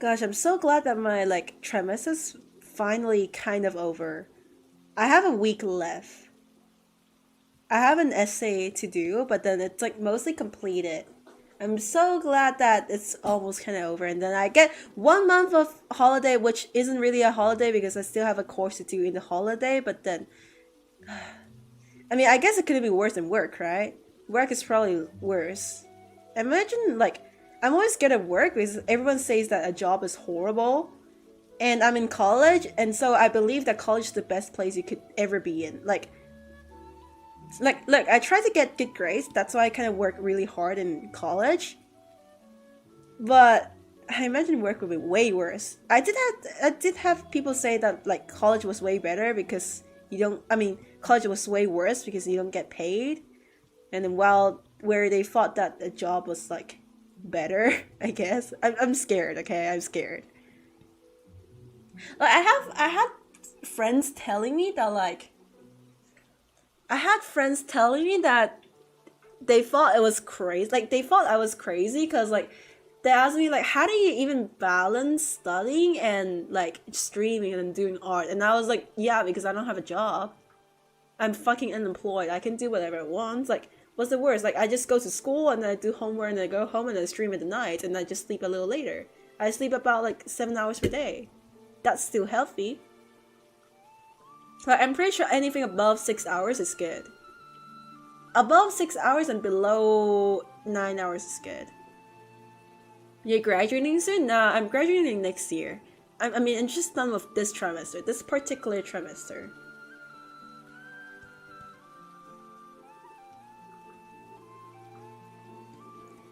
Speaker 1: Gosh, I'm so glad that my like trimester's finally kind of over. I have a week left. I have an essay to do, but then it's like mostly completed. I'm so glad that it's almost kind of over, and then I get 1 month of holiday, which isn't really a holiday because I still have a course to do in the holiday. But then, I mean, I guess it could be worse than work, right? Work is probably worse. Imagine like I'm always scared of work because everyone says that a job is horrible, and I'm in college, and so I believe that college is the best place you could ever be in. Like, look, I try to get good grades. That's why I kind of work really hard in college. But I imagine work would be way worse. I did have people say that like college was way better because you don't. I mean, college was way worse because you don't get paid. And then while where they thought that a job was like better, I guess. I'm scared. Okay, I'm scared. Like I had friends telling me that like I had friends telling me that they thought it was crazy. Like they thought I was crazy because like they asked me like how do you even balance studying and like streaming and doing art? And I was like, yeah, because I don't have a job. I'm fucking unemployed. I can do whatever I want. Like what's the worst? Like I just go to school and then I do homework and then I go home and then stream at the night and I just sleep a little later. I sleep about like 7 hours per day. That's still healthy. But I'm pretty sure anything above 6 hours is good. Above 6 hours and below 9 hours is good. You're graduating soon? Nah, I'm graduating next year. I mean, I'm just done with this trimester, this particular trimester.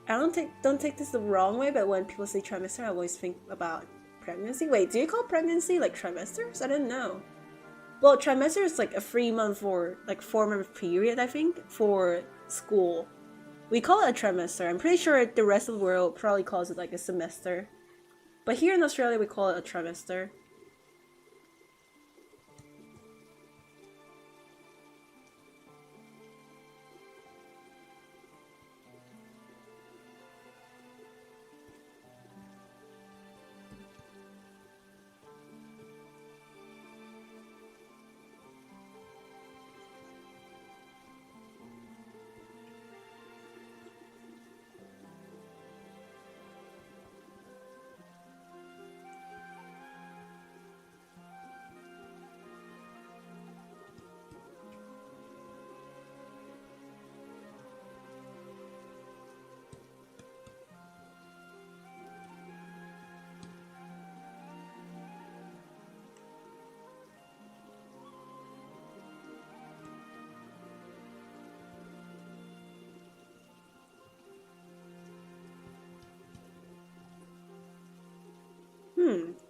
Speaker 1: I don't take this the wrong way, but when people say trimester, I always think about pregnancy. Wait, do you call pregnancy like trimesters? I didn't know. Well, trimester is like a 3 month or like 4 month period, I think, for school. We call it a trimester. I'm pretty sure the rest of the world probably calls it like a semester. But here in Australia, we call it a trimester.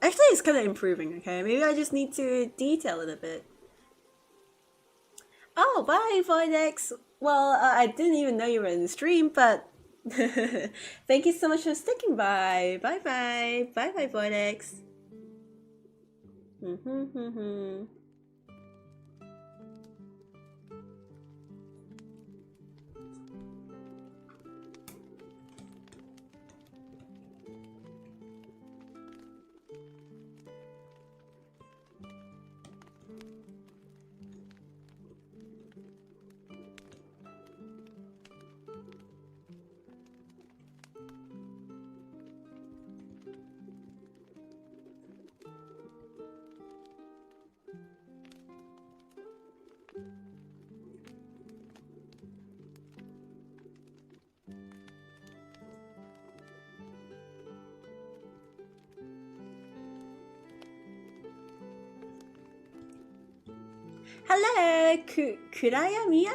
Speaker 1: Actually, it's kind of improving, okay? Maybe I just need to detail it a bit. Oh, bye, Voidex! Well, I didn't even know you were in the stream, but thank you so much for sticking by. Bye bye. Bye bye, Voidex. Hello, Kurayamiya?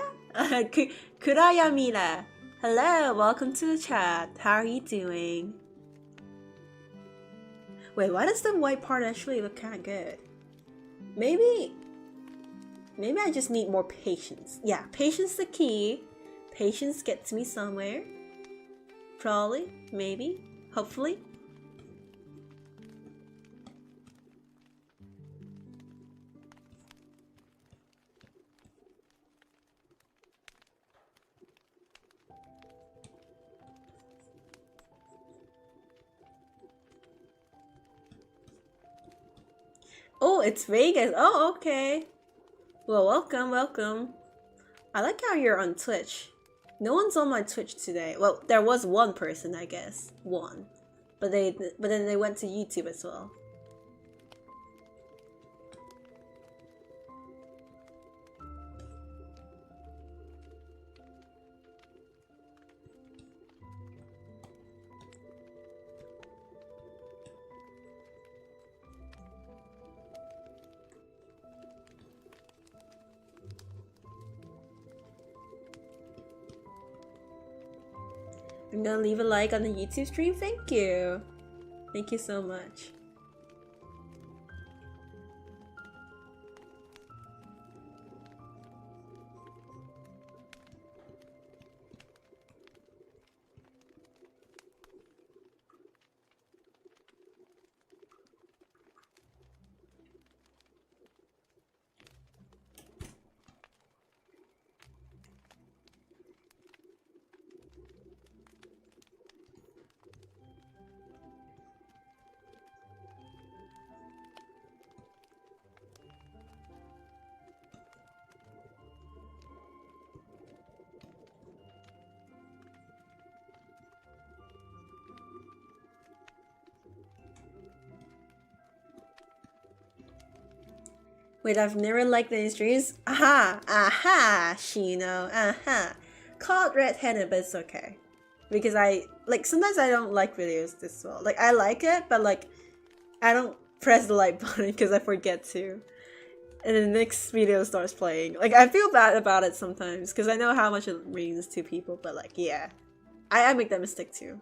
Speaker 1: Kurayamila. Hello, welcome to the chat. How are you doing? Wait, why does the white part actually look kind of good? Maybe I just need more patience. Yeah, patience is the key. Patience gets me somewhere. Probably, maybe, hopefully. Oh, it's Vegas. Oh, okay. Well, welcome, welcome. I like how you're on Twitch. No one's on my Twitch today. Well, there was one person, I guess. One. But then they went to YouTube as well. I'm gonna leave a like on the YouTube stream. Thank you. Thank you so much. Wait, I've never liked any streams? Aha! Aha! Shino, aha! Caught red-handed, but it's okay. Because sometimes I don't like videos this well. Like, I like it, but like, I don't press the like button because I forget to. And then the next video starts playing. Like, I feel bad about it sometimes because I know how much it means to people, but like, yeah. I make that mistake too.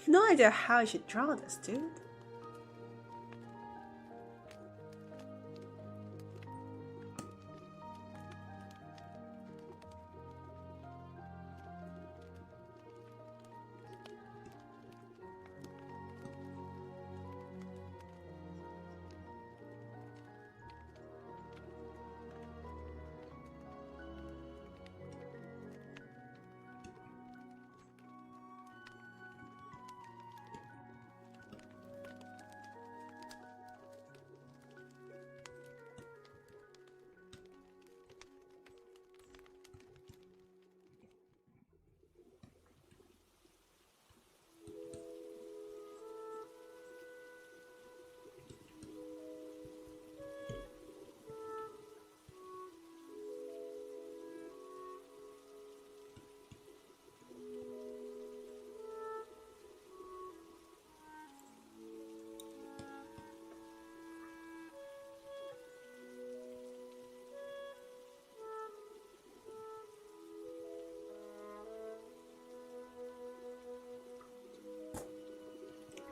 Speaker 1: No idea how I should draw this, dude.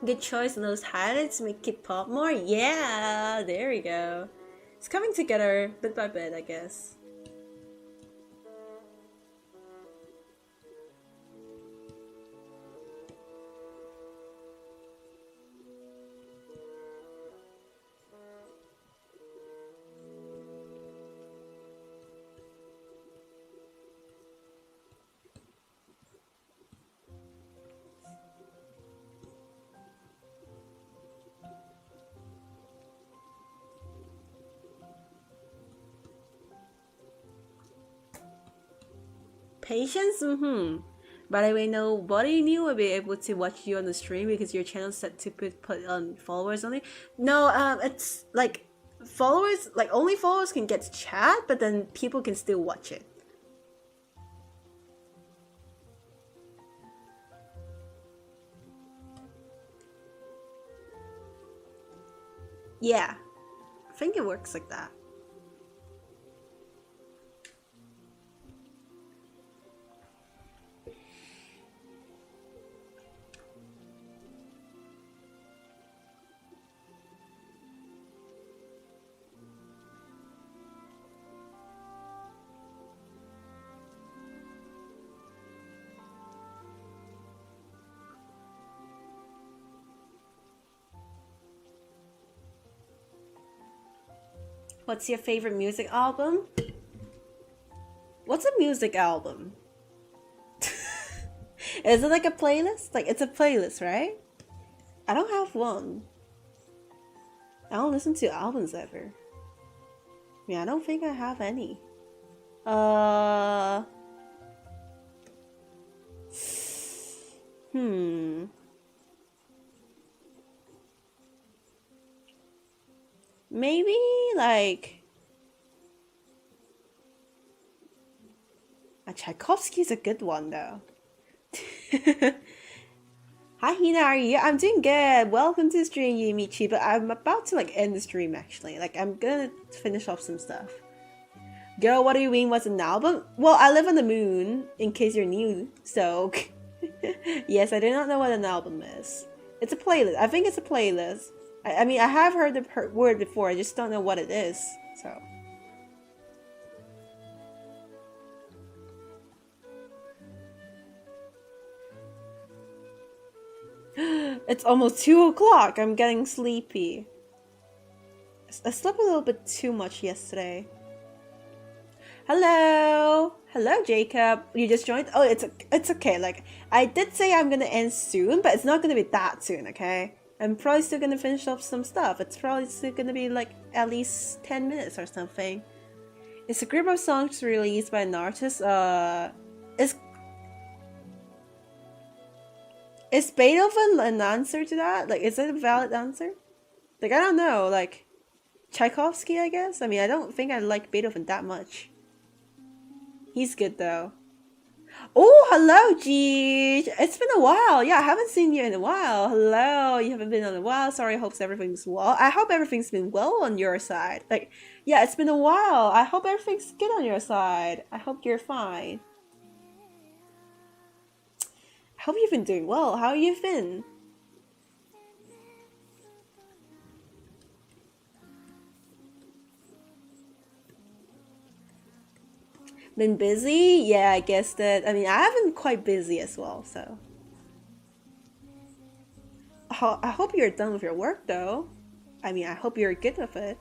Speaker 1: Good choice on those highlights. Make it pop more. Yeah, there we go. It's coming together bit by bit, I guess. Patience? Mm-hmm. By the way, nobody knew would be able to watch you on the stream because your channel's set to put on followers only. No, it's like followers, like only followers can get to chat, but then people can still watch it. Yeah, I think it works like that. What's your favorite music album? What's a music album? Is it like a playlist? Like, it's a playlist, right? I don't have one. I don't listen to albums ever. Yeah, I don't think I have any. Maybe like a Tchaikovsky's a good one though. Hi Hina, are you? I'm doing good. Welcome to the stream, Yumichi. But I'm about to like end the stream actually. Like I'm gonna finish off some stuff. Girl, what do you mean? What's an album? Well, I live on the moon. In case you're new, so yes, I do not know what an album is. It's a playlist. I think it's a playlist. I mean, I have heard the word before. I just don't know what it is. So. It's almost 2 o'clock. I'm getting sleepy. I slept a little bit too much yesterday. Hello, hello, Jacob. You just joined. Oh, it's okay. Like I did say, I'm gonna end soon, but it's not gonna be that soon. Okay, I'm probably still gonna finish up some stuff. It's probably still gonna be like at least 10 minutes or something. It's a group of songs released by an artist. Is Beethoven an answer to that? Like, is it a valid answer? Like, I don't know. Like, Tchaikovsky, I guess? I mean, I don't think I like Beethoven that much. He's good, though. Oh, hello, G. It's been a while. Yeah, I haven't seen you in a while. Hello, you haven't been on a while. Sorry, I hope everything's well. I hope everything's been well on your side. Like, yeah, it's been a while. I hope everything's good on your side. I hope you're fine. I hope you've been doing well. How have you been? Been busy? Yeah, I guess that. I mean, I have been quite busy as well, so. I hope you're done with your work, though. I mean, I hope you're good with it.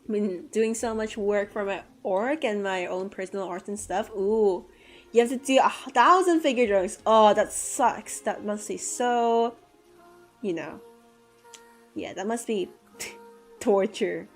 Speaker 1: I've been doing so much work for my org and my own personal art and stuff. Ooh, you have to do 1,000 figure drawings. Oh, that sucks. That must be so, you know. Yeah, that must be torture.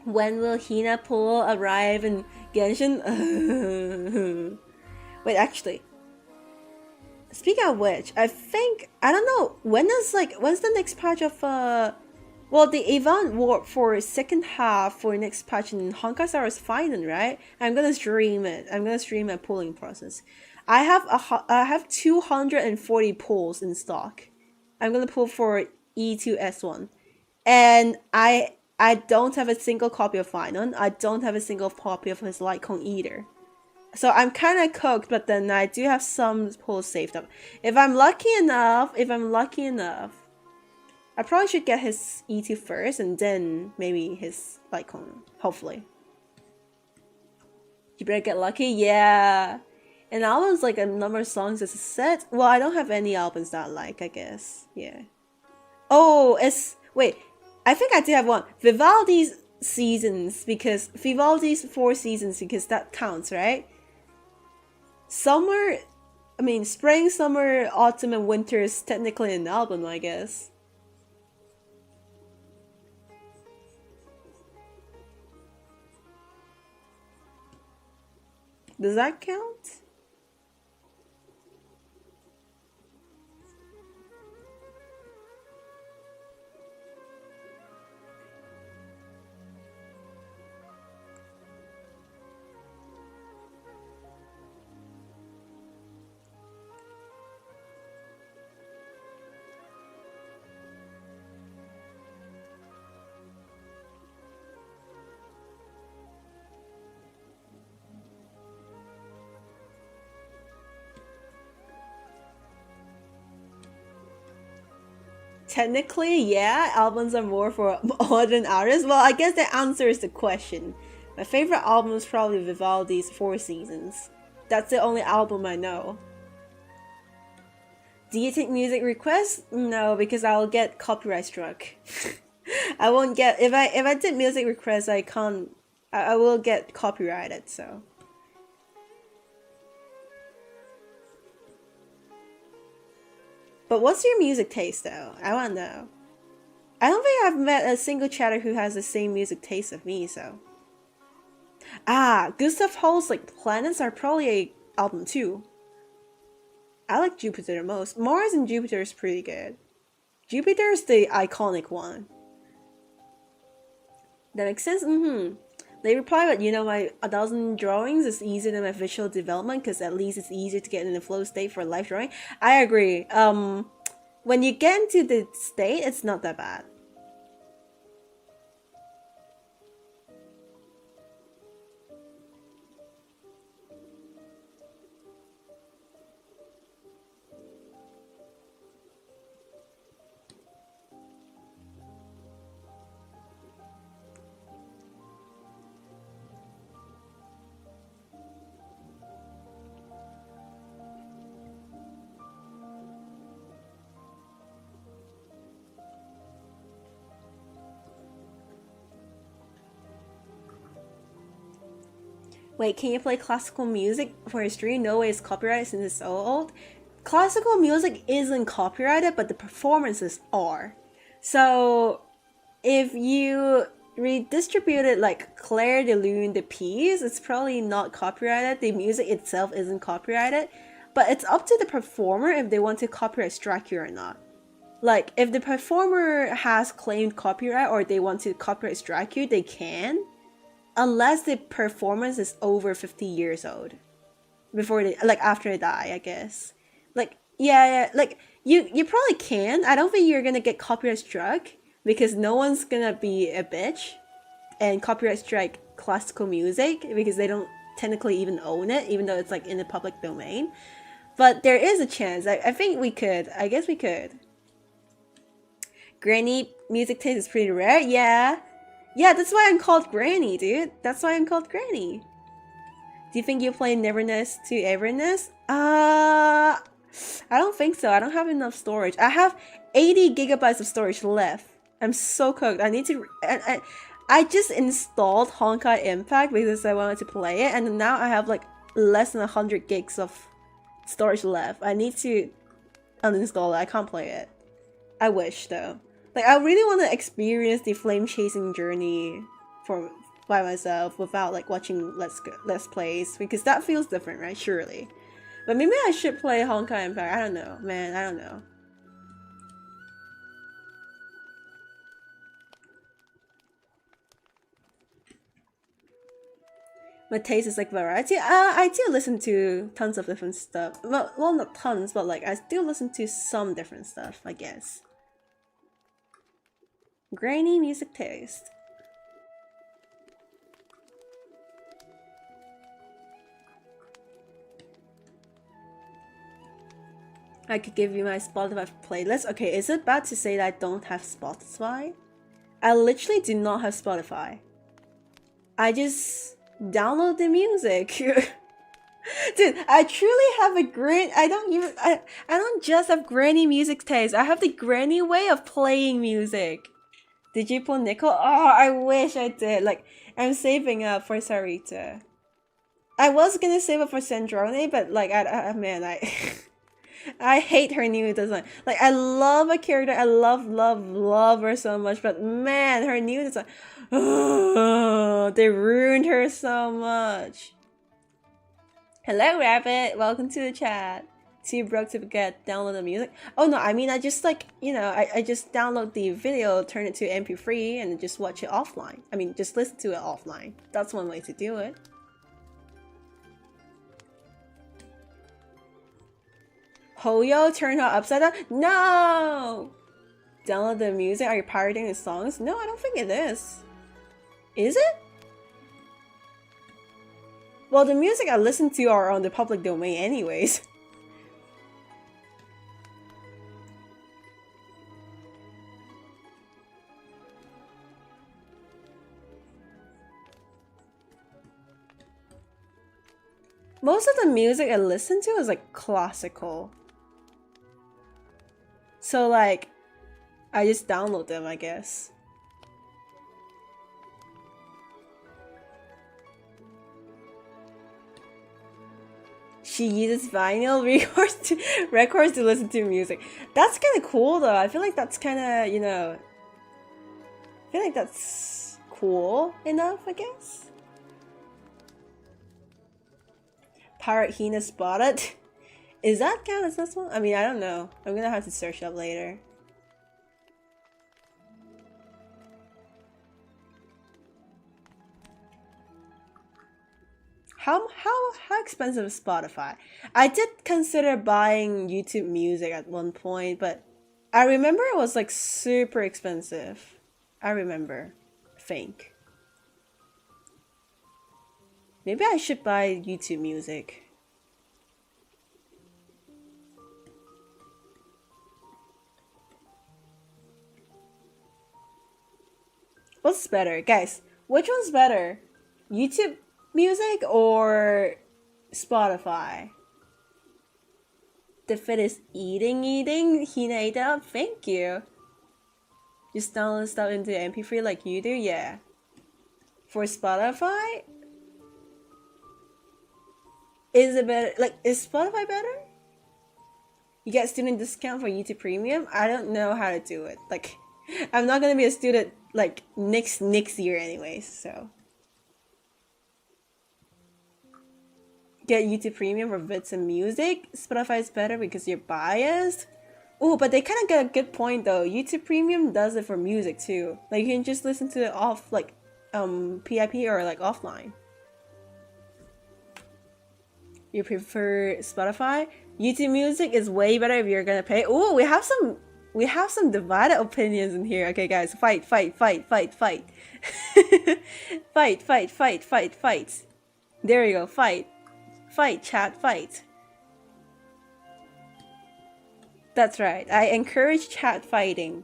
Speaker 1: When will Hina Pool arrive and Genshin. Wait, actually, speaking of which, I think I don't know when's the next patch of well, the event warp for second half for next patch in Honkai Star is fine, right? I'm gonna stream it. I'm gonna stream a pulling process. I have 240 pulls in stock. I'm gonna pull for E2S1, and I don't have a single copy of Finon. I don't have a single copy of his Lycon either. So I'm kind of cooked, but then I do have some pulls saved up. If I'm lucky enough, I probably should get his E2 first, and then maybe his Lycon. Hopefully. You better get lucky, yeah. And albums like a number of songs as a set. Well, I don't have any albums that I like, I guess. Yeah. Oh, wait. I think I do have one. Vivaldi's seasons, because Vivaldi's 4 seasons, because that counts, right? Spring, summer, autumn, and winter is technically an album, I guess. Does that count? Technically, yeah, albums are more for modern artists. Well, I guess that answers the question. My favorite album is probably Vivaldi's 4 Seasons. That's the only album I know. Do you take music requests? No, because I'll get copyright struck. I won't get if I did music requests, I will get copyrighted, so. But what's your music taste though? I wanna know. I don't think I've met a single chatter who has the same music taste as me, so. Gustav Holst's Planets are probably a album too. I like Jupiter the most. Mars and Jupiter is pretty good. Jupiter is the iconic one. That makes sense? They reply, but my 1,000 drawings is easier than my visual development because at least it's easier to get in the flow state for live drawing. I agree. When you get into the state, it's not that bad. Wait, can you play classical music for a stream? No way it's copyrighted since it's so old. Classical music isn't copyrighted, but the performances are. So, if you redistributed Claire de Lune the piece, it's probably not copyrighted. The music itself isn't copyrighted, but it's up to the performer if they want to copyright strike you or not. If the performer has claimed copyright or they want to copyright strike you, they can. Unless the performance is over 50 years old. Before they, after they die, I guess. Yeah, you probably can. I don't think you're gonna get copyright struck because no one's gonna be a bitch and copyright strike classical music because they don't technically even own it, even though it's in the public domain. But there is a chance. I think we could. I guess we could. Granny music taste is pretty rare. Yeah. Yeah, that's why I'm called Granny, dude. That's why I'm called Granny. Do you think you play Neverness to Everness? I don't think so. I don't have enough storage. I have 80 gigabytes of storage left. I'm so cooked. I need to... I just installed Honkai Impact because I wanted to play it, and now I have less than 100 gigs of storage left. I need to uninstall it. I can't play it. I wish, though. I really want to experience the flame chasing journey by myself without like watching let's plays, because that feels different, right? Surely. But maybe I should play Honkai Impact. I don't know, man. I don't know. My taste is like variety. I do listen to tons of different stuff. Well, not tons, but like I still listen to some different stuff, I guess. Grainy music taste. I could give you my Spotify playlist. Okay, is it bad to say that I don't have Spotify? I literally do not have Spotify. I just download the music. Dude, I truly have a great. I don't just have granny music taste. I have the granny way of playing music. Did you pull nickel? Oh, I wish I did. Like, I'm saving up for Sarita. I was gonna save up for Sandrone, but like, man, I hate her new design. Like, I love a character. I love her so much. But man, her new design. Oh, they ruined her so much. Hello, Rabbit. Welcome to the chat. Too broke to get download the music. Oh no, I mean I just like I just download the video, turn it to MP3, and just watch it offline. I mean just listen to it offline. That's one way to do it. Hoyo, turn her upside down? No! Download the music? Are you pirating the songs? No, I don't think it is. Is it? Well, the music I listen to are on the public domain anyways. Most of the music I listen to is like classical. So like, I just download them, I guess. She uses vinyl records to listen to music. That's kind of cool though. I feel like that's kind of, I feel like that's cool enough, I guess. Pirate Hina spotted. Is that count as this one? I mean, I don't know. I'm gonna have to search up later. How expensive is Spotify? I did consider buying YouTube Music at one point, but I remember it was like super expensive. I remember. I think. Maybe I should buy YouTube Music. What's better? Guys, which one's better? YouTube Music or Spotify? The fit is eating. Hina ate up. Thank you. Just download stuff into MP3 like you do? Yeah. For Spotify? Is it better? Like, is Spotify better? You get student discount for YouTube Premium? I don't know how to do it. Like, I'm not gonna be a student like next year anyways, so. Get YouTube Premium for bits and music. Spotify is better because you're biased. Oh, but they kind of get a good point though. YouTube Premium does it for music too. Like you can just listen to it off like PIP or like offline. You prefer Spotify? YouTube Music is way better if you're gonna pay. Oh, we have some divided opinions in here. Okay, guys, fight. Fight, fight. There you go, fight. Fight, chat, fight. That's right. I encourage chat fighting.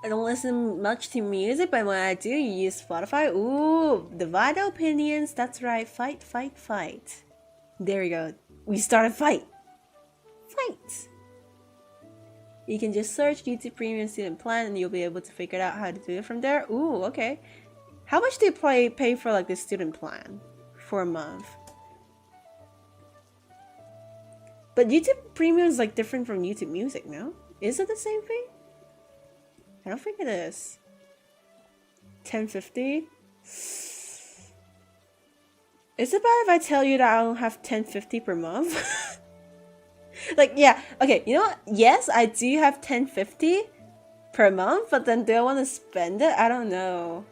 Speaker 1: I don't listen much to music, but when I do, you use Spotify. Ooh, divided opinions. That's right. Fight, fight, fight. There we go. We start a fight. Fight. You can just search YouTube Premium Student Plan and you'll be able to figure out how to do it from there. Ooh, okay. How much do you pay for like the student plan for a month? But YouTube Premium is like different from YouTube Music, no? Is it the same thing? I don't think it is. $10.50? Is it bad if I tell you that I don't have $10.50 per month? Like, yeah, okay, you know what? Yes, I do have $10.50 per month, but then do I want to spend it? I don't know.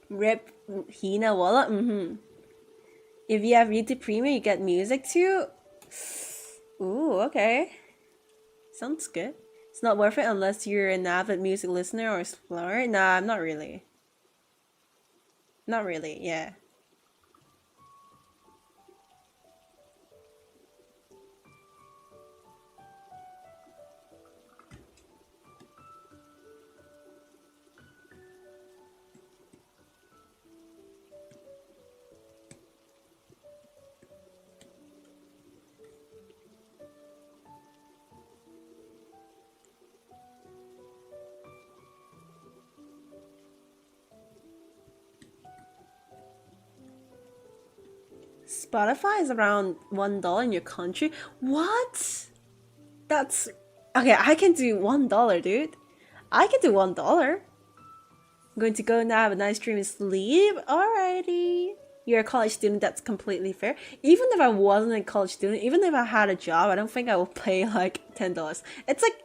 Speaker 1: Rip Hina Walla? If you have YouTube Premium, you get music too? Ooh, okay. Sounds good. It's not worth it unless you're an avid music listener or explorer. Nah, I'm not really. Not really, yeah. Spotify is around $1 in your country. What? That's okay. I can do $1, dude. I can do $1. I'm going to go now, have a nice dream and sleep. Alrighty. You're a college student. That's completely fair. Even if I wasn't a college student, even if I had a job, I don't think I will pay like $10. It's like,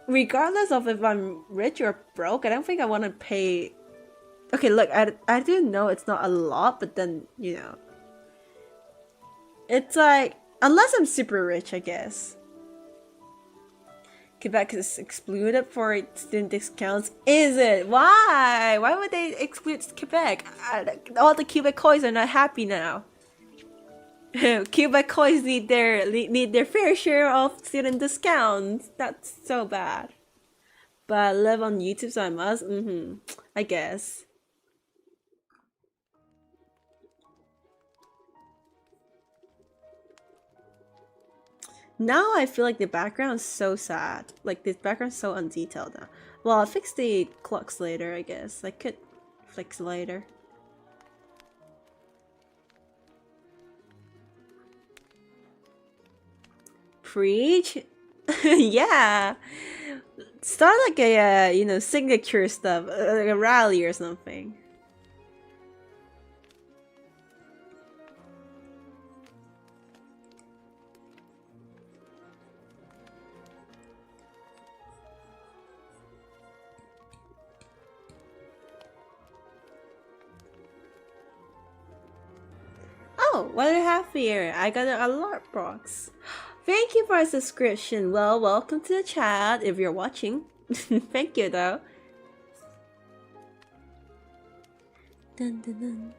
Speaker 1: regardless of if I'm rich or broke, I don't think I want to pay. Okay, look, I do know it's not a lot, but then you know. It's like, unless I'm super rich, I guess. Quebec is excluded for student discounts. Is it? Why? Why would they exclude Quebec? All the Quebecois are not happy now. Quebecois need their fair share of student discounts. That's so bad. But I live on YouTube, so I must. I guess. Now I feel like the background is so sad. Like this background is so undetailed now. Well, I'll fix the clocks later, I guess. I could fix later. Preach? Yeah. Start like a, you know, signature stuff. Like a rally or something. Oh, what do I have here? I got a alert box. Thank you for a subscription. Well, welcome to the chat if you're watching. Thank you, though. Dun, dun, dun.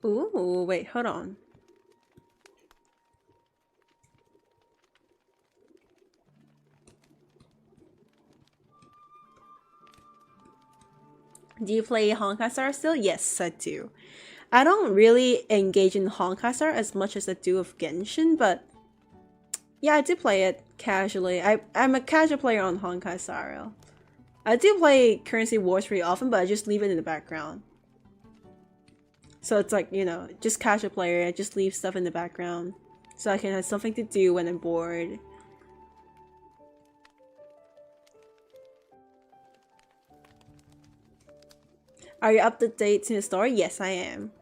Speaker 1: Ooh, wait, hold on. Do you play Honkai Star still? Yes, I do. I don't really engage in Honkai Star as much as I do with Genshin, but yeah, I do play it casually. I'm a casual player on Honkai Star. I do play Currency Wars pretty often, but I just leave it in the background. So it's like, you know, just casual player, I just leave stuff in the background so I can have something to do when I'm bored. Are you up to date in the story? Yes, I am.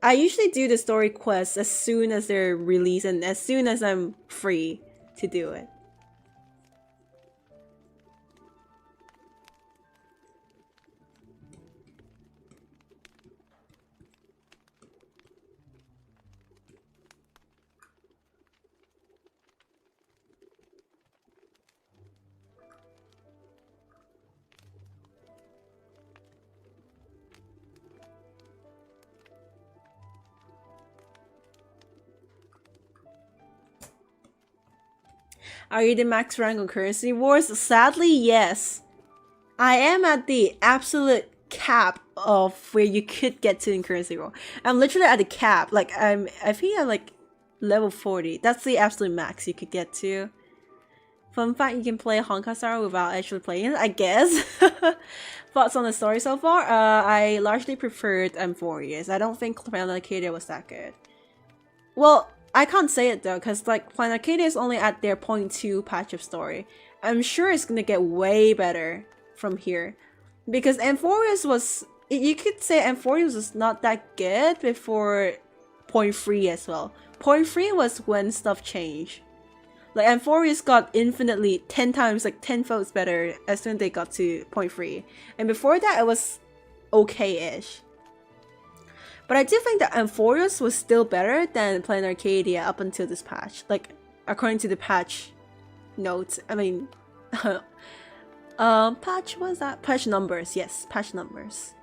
Speaker 1: I usually do the story quests as soon as they're released and as soon as I'm free to do it. Are you the max rank on Currency Wars? Sadly, yes. I am at the absolute cap of where you could get to in Currency War. I'm literally at the cap. Like I think I'm like level 40. That's the absolute max you could get to. Fun fact, you can play Honkai Star without actually playing it, I guess. Thoughts on the story so far? I largely preferred Amphorius. I don't think Planet Arcadia was that good. Well, I can't say it though, because like Planet Arcadia is only at their .2 patch of story. I'm sure it's gonna get way better from here. Because Amphorius was, you could say Amphorius was not that good before .3 as well. .3 was when stuff changed. Like Amphorius got infinitely 10 times, like 10 folds better as soon as they got to .3. And before that it was okay-ish. But I do think that Amphorius was still better than Planet Arcadia up until this patch. Like, according to the patch notes, I mean, patch, what is that? Patch numbers, yes, patch numbers.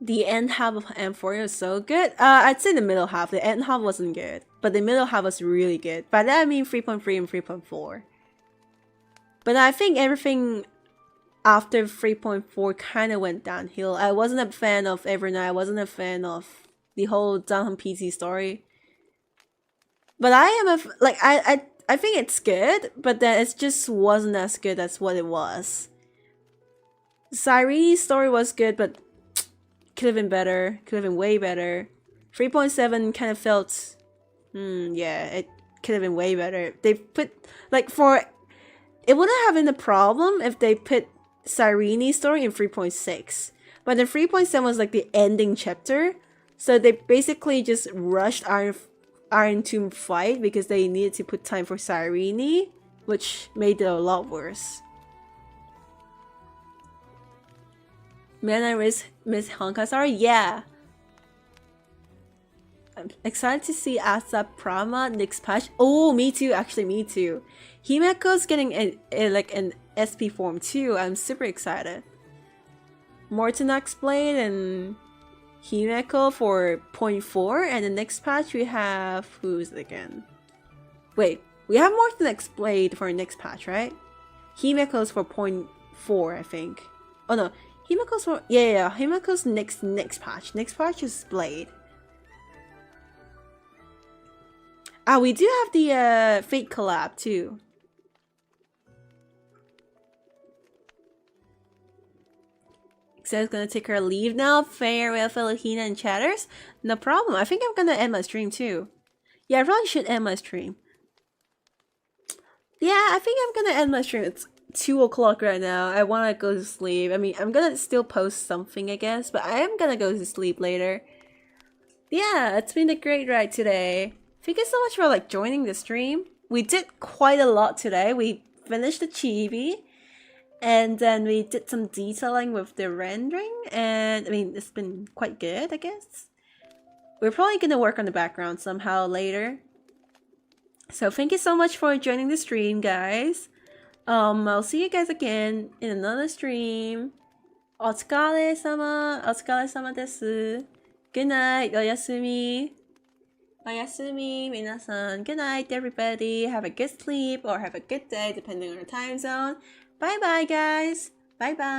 Speaker 1: The end half of Amphorius was so good. I'd say the middle half. The end half wasn't good, but the middle half was really good. By that I mean 3.3 and 3.4. But I think everything after 3.4 kind of went downhill. I wasn't a fan of Evernight. I wasn't a fan of the whole Downham PT story. But I am I think it's good, but then it just wasn't as good as what it was. Cyrene's story was good, but could have been better. Could have been way better. 3.7 kind of felt, yeah, it could have been way better. They put, like, it wouldn't have been a problem if they put Cyrene's story in 3.6. But the 3.7 was like the ending chapter, so they basically just rushed Iron Tomb fight because they needed to put time for Cyrene, which made it a lot worse. Man, I miss Honkai Star? Yeah. I'm excited to see Asa Prama next patch. Oh, me too, actually, me too. Himeko's getting like an SP form too. I'm super excited. Mortonax Blade and Himeko for .4, and the next patch we have, who's it again? Wait, we have Mortonax Blade for next patch, right? Himeko's for .4, I think. Oh no, Himeko's for, yeah, Himeko's next patch. Next patch is Blade. Ah, we do have the Fate collab too. Xena's gonna take her leave now. Farewell, Filipina and chatters. No problem. I think I'm gonna end my stream too. Yeah, I probably should end my stream. Yeah, I think I'm gonna end my stream. It's 2 o'clock right now. I wanna go to sleep. I mean, I'm gonna still post something, I guess, but I am gonna go to sleep later. Yeah, it's been a great ride today. Thank you so much for like joining the stream. We did quite a lot today. We finished the chibi, and then we did some detailing with the rendering, and I mean, it's been quite good, I guess. We're probably gonna work on the background somehow later. So thank you so much for joining the stream, guys. I'll see you guys again in another stream. Otsukare-sama, otsukare-sama desu. Good night, oyasumi. Oyasumi, minasan. Good night, everybody. Have a good sleep or have a good day, depending on your time zone. Bye bye, guys. Bye bye.